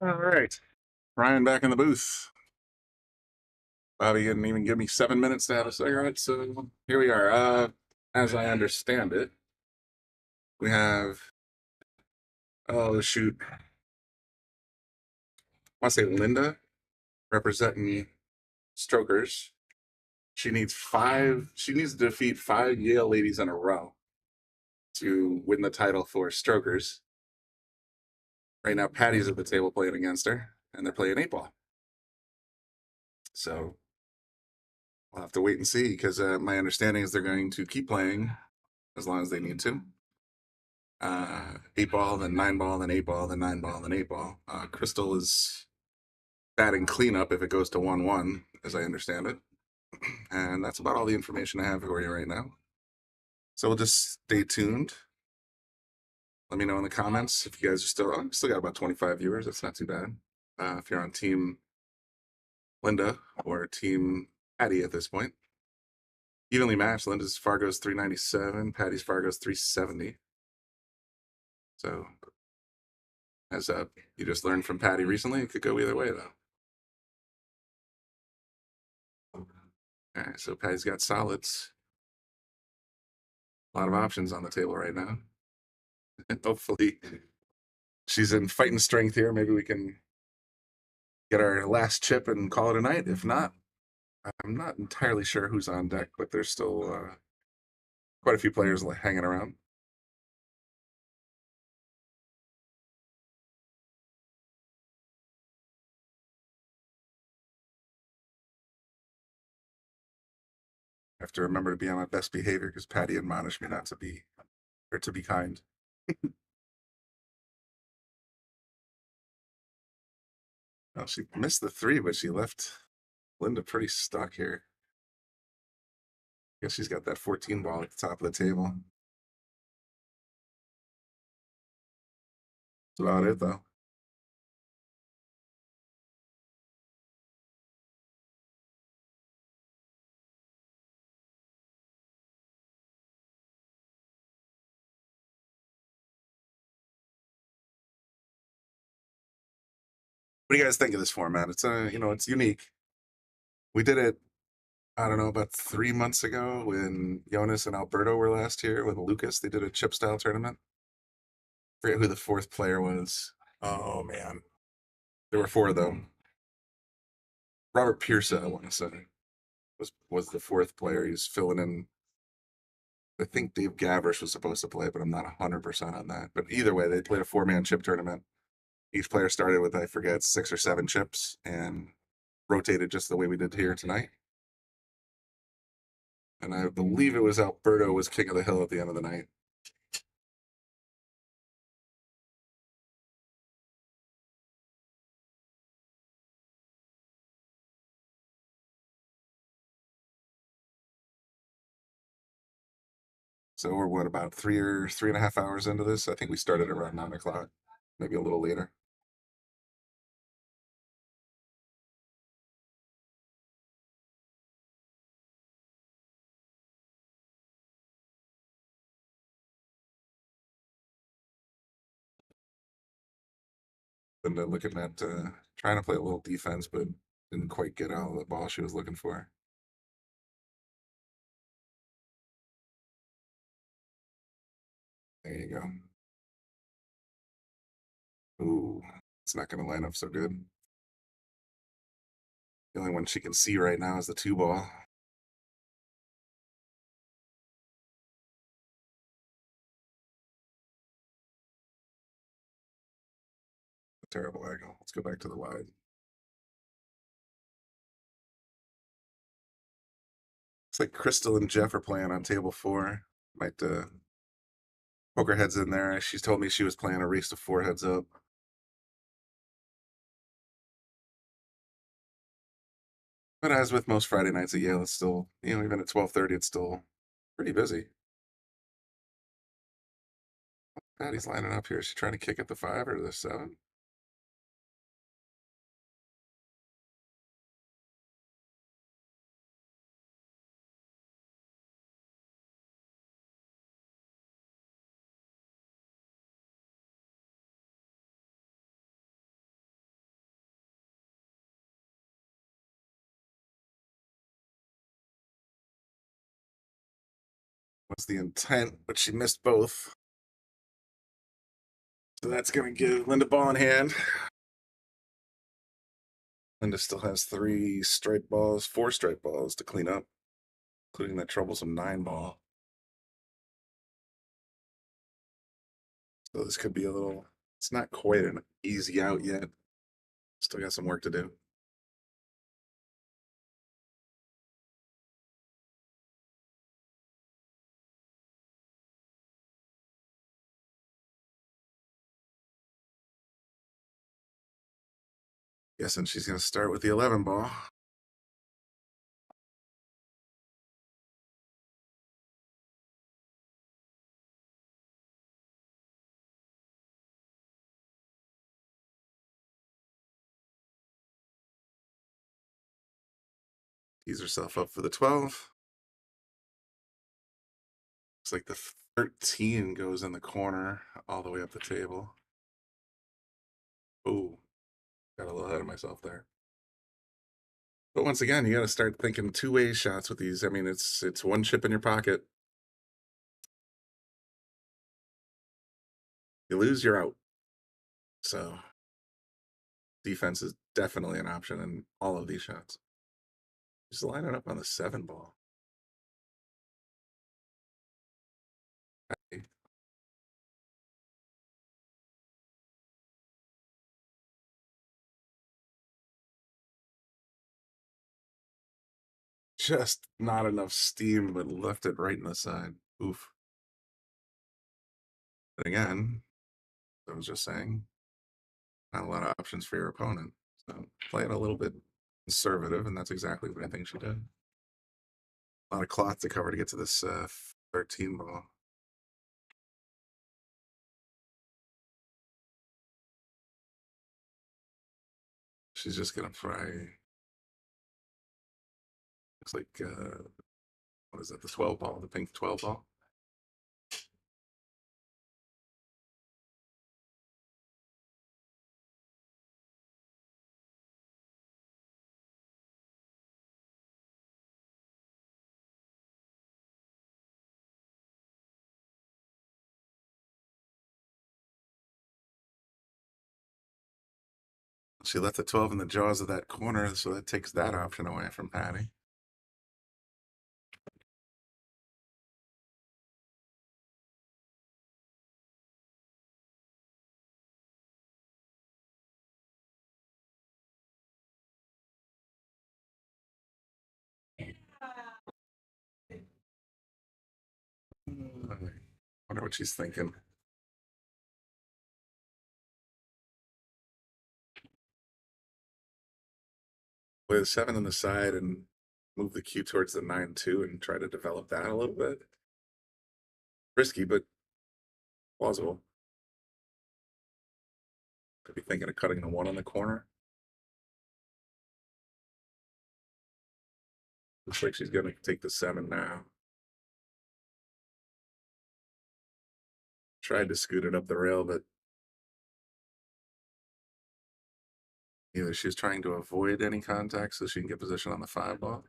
All right. Brian back in the booth. Bobby didn't even give me 7 minutes to have a cigarette, so here we are. As I understand it, we have, oh shoot, I want to say Linda representing strokers. She needs to defeat 5 Yale ladies in a row to win the title for strokers. Right now, Patty's at the table playing against her, and they're playing 8-ball. So we'll have to wait and see, because my understanding is they're going to keep playing as long as they need to. 8-ball, then 9-ball, then 8-ball, then 9-ball, then 8-ball. Crystal is batting cleanup if it goes to 1-1, as I understand it. And that's about all the information I have for you right now. So we'll just stay tuned. Let me know in the comments if you guys are still got about 25 viewers. That's not too bad. If you're on Team Linda or Team Patty at this point. Evenly matched. Linda's Fargo's 397, Patty's Fargo's 370. So, as you just learned from Patty recently, it could go either way, though. All right, so Patty's got solids. A lot of options on the table right now. And hopefully, she's in fighting strength here. Maybe we can get our last chip and call it a night. If not, I'm not entirely sure who's on deck, but there's still quite a few players hanging around. I have to remember to be on my best behavior because Patty admonished me not to be, or to be kind. Well, she missed the 3, but she left Linda pretty stuck here. Guess she's got that 14 ball at the top of the table. That's about it, though. What do you guys think of this format? It's it's unique. We did it, I don't know, about 3 months ago when Jonas and Alberto were last here with Lucas. They did a chip style tournament. Forget who the 4th player was. Oh man, there were 4 of them. Robert Pierce, I want to say, was the 4th player. He's filling in. I think Dave Gavrish was supposed to play, but I'm not 100% on that. But either way, they played a 4-man chip tournament. Each player started with, I forget, 6 or 7 chips and rotated just the way we did here tonight. And I believe it was Alberto was king of the hill at the end of the night. So we're what, about 3.5 hours into this? I think we started around 9 o'clock, maybe a little later. And looking at trying to play a little defense, but didn't quite get out of the ball she was looking for. There you go. Ooh, it's not going to line up so good. The only one she can see right now is the 2 ball. Terrible angle. Let's go back to the wide. Looks like Crystal and Jeff are playing on table 4. Might poke her heads in there. She's told me she was playing a race to 4 heads up. But as with most Friday nights at Yale, it's still, even at 12:30, it's still pretty busy. Patty's lining up here. Is she trying to kick at the 5 or the 7? was the intent, but she missed both. So that's going to give Linda ball in hand. Linda still has 4 straight balls to clean up, including that troublesome 9-ball. So this could be it's not quite an easy out yet. Still got some work to do. Guessing she's going to start with the 11-ball. Tees herself up for the 12. Looks like the 13 goes in the corner all the way up the table. Oh, got a little ahead of myself there. But once again, you got to start thinking two-way shots with these. I mean, it's one chip in your pocket. You lose, you're out. So defense is definitely an option in all of these shots. Just line it up on the 7-ball. Just not enough steam, but left it right in the side. Oof. But again, I was just saying, not a lot of options for your opponent. So play it a little bit conservative, and that's exactly what I think she did. A lot of cloth to cover to get to this 13-ball. She's just gonna fry. Looks like what is that? The 12-ball, the pink 12-ball. She left the 12 in the jaws of that corner, so that takes that option away from Patty. Wonder what she's thinking. With a 7 on the side and move the cue towards the 9-2 and try to develop that a little bit. Risky, but plausible. Could be thinking of cutting the 1 on the corner. Looks like she's going to take the 7 now. Tried to scoot it up the rail, but either she's trying to avoid any contact so she can get position on the 5-ball,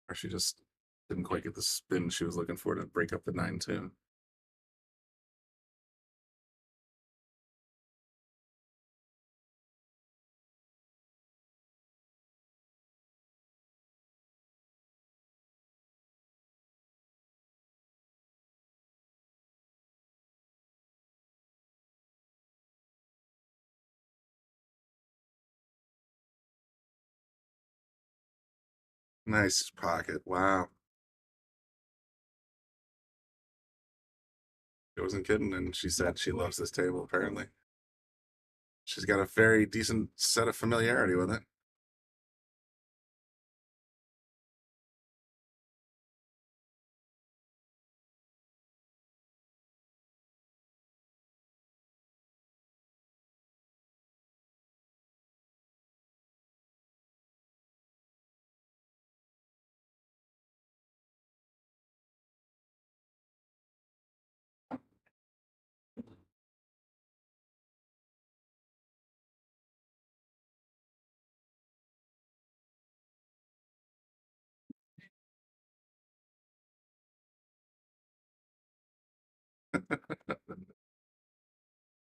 or she just didn't quite get the spin she was looking for to break up the 9-2. Nice pocket. Wow. I wasn't kidding, and she said she loves this table, apparently. She's got a very decent set of familiarity with it.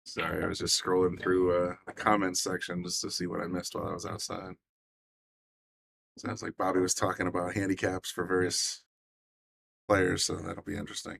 Sorry, I was just scrolling through the comments section just to see what I missed while I was outside. Sounds like Bobby was talking about handicaps for various players, so that'll be interesting.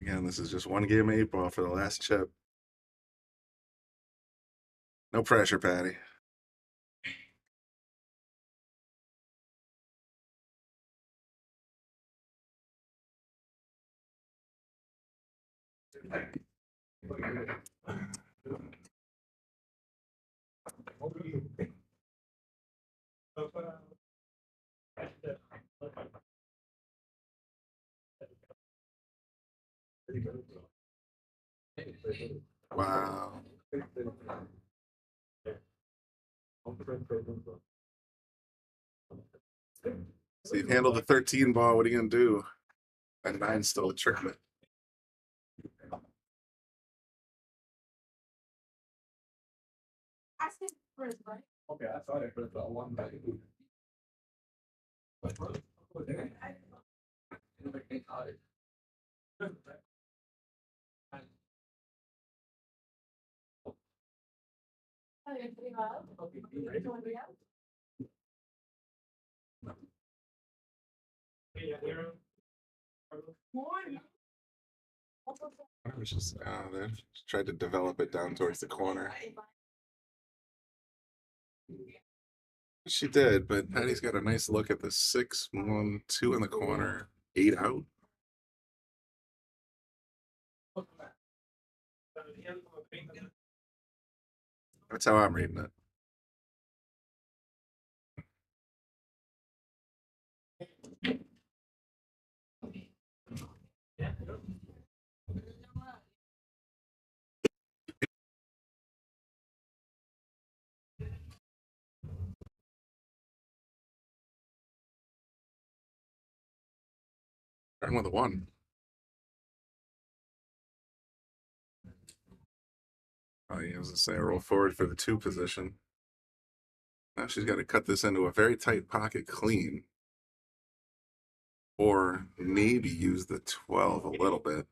Again, this is just one game of 8-ball for the last chip. No pressure, Patty. Wow. So you've handled the 13 ball. What are you going to do? And 9's still a tricklet. Okay, I thought I heard that one. I was just, they tried to develop it down towards the corner. She did, but Patty's got a nice look at the 6, 1, 2 in the corner, 8 out. That's how I'm reading it. Starting with a 1. Oh, yeah, I was going to say, roll forward for the 2 position. Now she's got to cut this into a very tight pocket clean. Or maybe use the 12 a little bit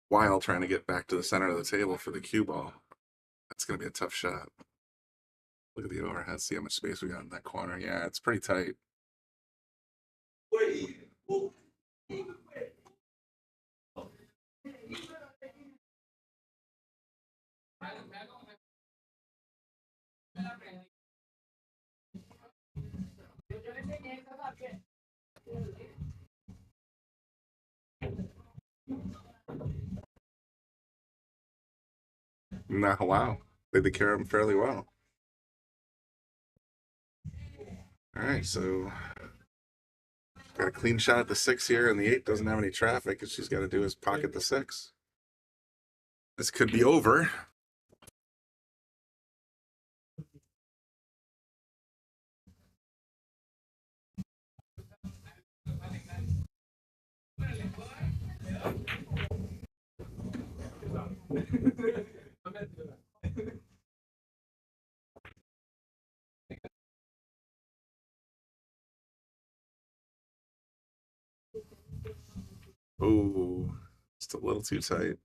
while trying to get back to the center of the table for the cue ball. That's going to be a tough shot. Look at the overhead. See how much space we got in that corner. Yeah, it's pretty tight. Nah, wow. They take care of him fairly well. All right, so got a clean shot at the 6 here, and the 8 doesn't have any traffic. And she's got to do is pocket the 6. This could be over. Oh, just a little too tight.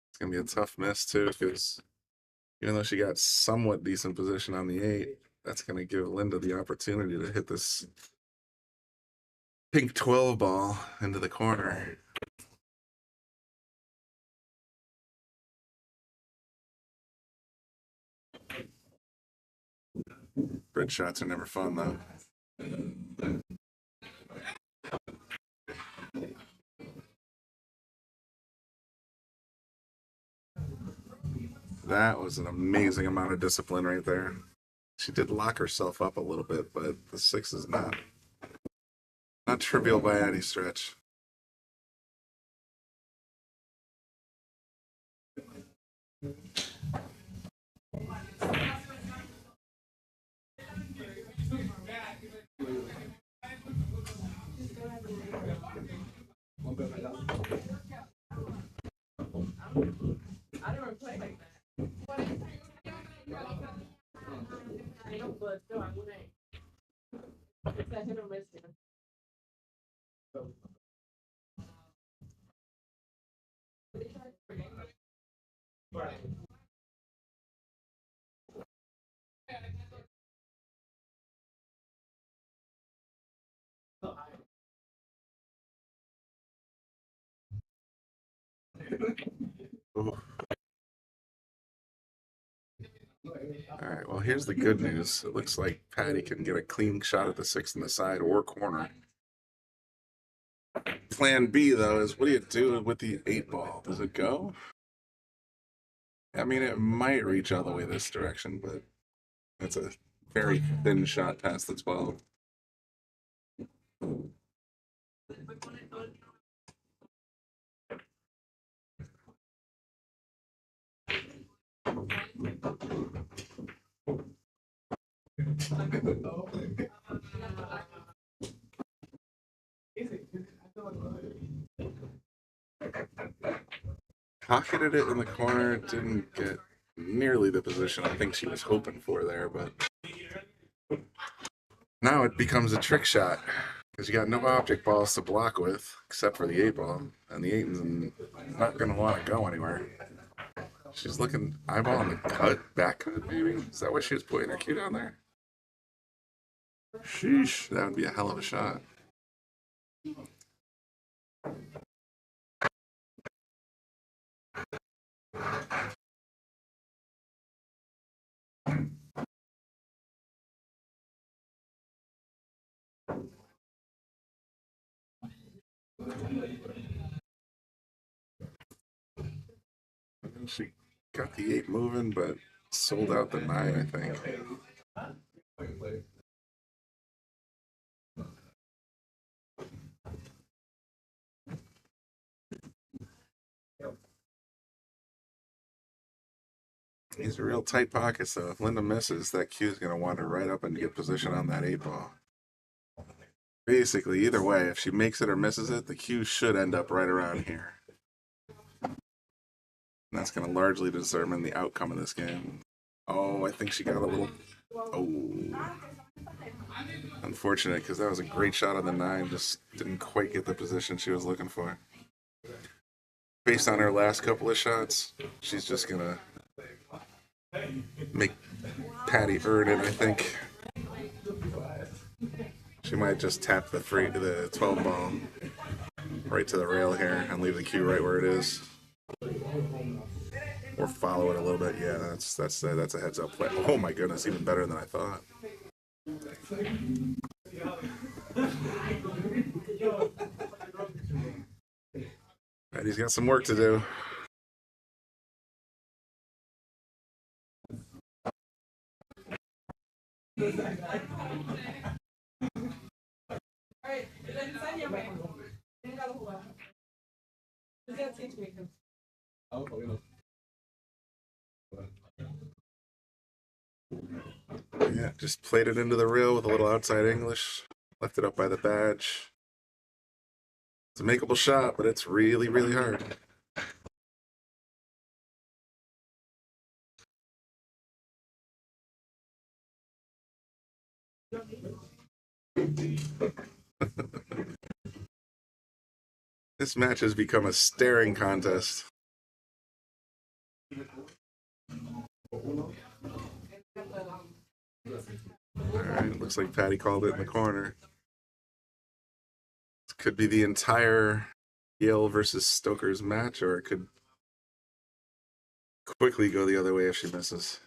It's going to be a tough miss, too, because even though she got somewhat decent position on the 8, that's going to give Linda the opportunity to hit this pink 12 ball into the corner. Bridge shots are never fun, though. That was an amazing amount of discipline right there. She did lock herself up a little bit, but the 6 is not trivial by any stretch. Ooh. All right, well, here's the good news. It looks like Patty can get a clean shot at the 6 in the side or corner. Plan B, though, is what do you do with the 8 ball? Does it go? I mean, it might reach all the way this direction, but it's a very thin shot past the 12. Pocketed it in the corner, didn't get nearly the position I think she was hoping for there, but now it becomes a trick shot because you got no object balls to block with except for the 8 ball, and the 8 is not going to want to go anywhere. She's looking eyeballing the cut, back cut maybe? Is that why she was putting her cue down there? Sheesh, that would be a hell of a shot. She got the 8 moving, but sold out the 9, I think. These are real tight pockets, so if Linda misses, that cue's going to wander right up and get position on that 8 ball. Basically, either way, if she makes it or misses it, the cue should end up right around here. And that's going to largely determine the outcome of this game. Oh, I think she got a little... Oh. Unfortunate, because that was a great shot on the 9, just didn't quite get the position she was looking for. Based on her last couple of shots, she's just going to make Patty earn it, I think. She might just tap the 12 ball right to the rail here and leave the cue right where it is. Or follow it a little bit. Yeah, that's a heads up play. Oh my goodness, even better than I thought. Patty's got some work to do. Yeah, just played it into the rail with a little outside English. Left it up by the badge. It's a makeable shot, but it's really, really hard. This match has become a staring contest. Alright, looks like Patty called it in the corner. This could be the entire Yale versus Stoker's match, or it could quickly go the other way if she misses.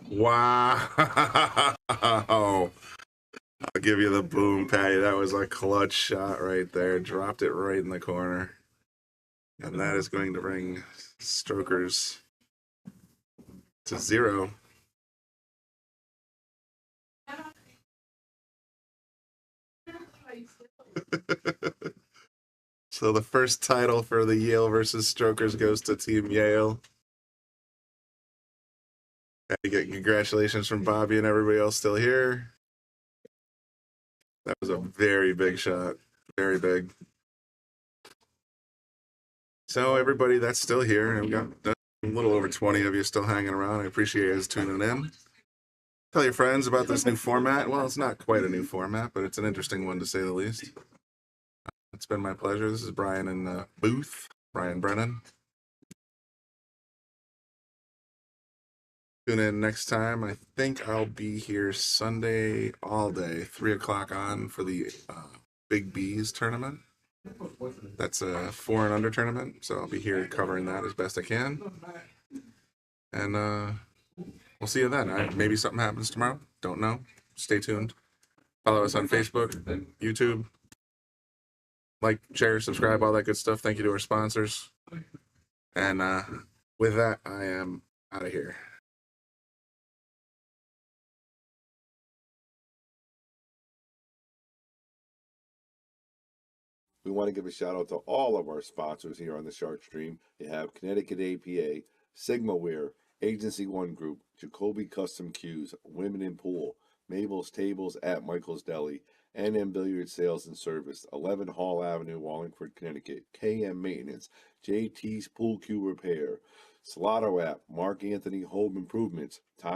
Wow. I'll give you the boom, Patty. That was a clutch shot right there. Dropped it right in the corner. And that is going to bring strokers to 0. So the first title for the Yale versus Strokers goes to Team Yale. And again, congratulations from Bobby and everybody else still here. That was a very big shot. Very big. So everybody that's still here, and we got a little over 20 of you still hanging around. I appreciate you guys tuning in. Tell your friends about this new format. Well, it's not quite a new format, but it's an interesting one to say the least. It's been my pleasure. This is Brian in the booth, Brian Brennan. Tune in next time. I think I'll be here Sunday all day, 3 o'clock on for the Big B's tournament. That's a 4 and under tournament, so I'll be here covering that as best I can. And we'll see you then. Maybe something happens tomorrow. Don't know. Stay tuned. Follow us on Facebook, YouTube. Like, share, subscribe, all that good stuff. Thank you to our sponsors. And with that, I am out of here. We want to give a shout out to all of our sponsors here on the Shark Stream. You have Connecticut APA, Sigmaware, Agency One Group, Jacoby Custom Cues, Women in Pool, Mabel's Tables at Michael's Deli, NM Billiard Sales and Service, 11 Hall Avenue, Wallingford, Connecticut, KM Maintenance, JT's Pool Cue Repair, Salado App, Mark Anthony Home Improvements, Tom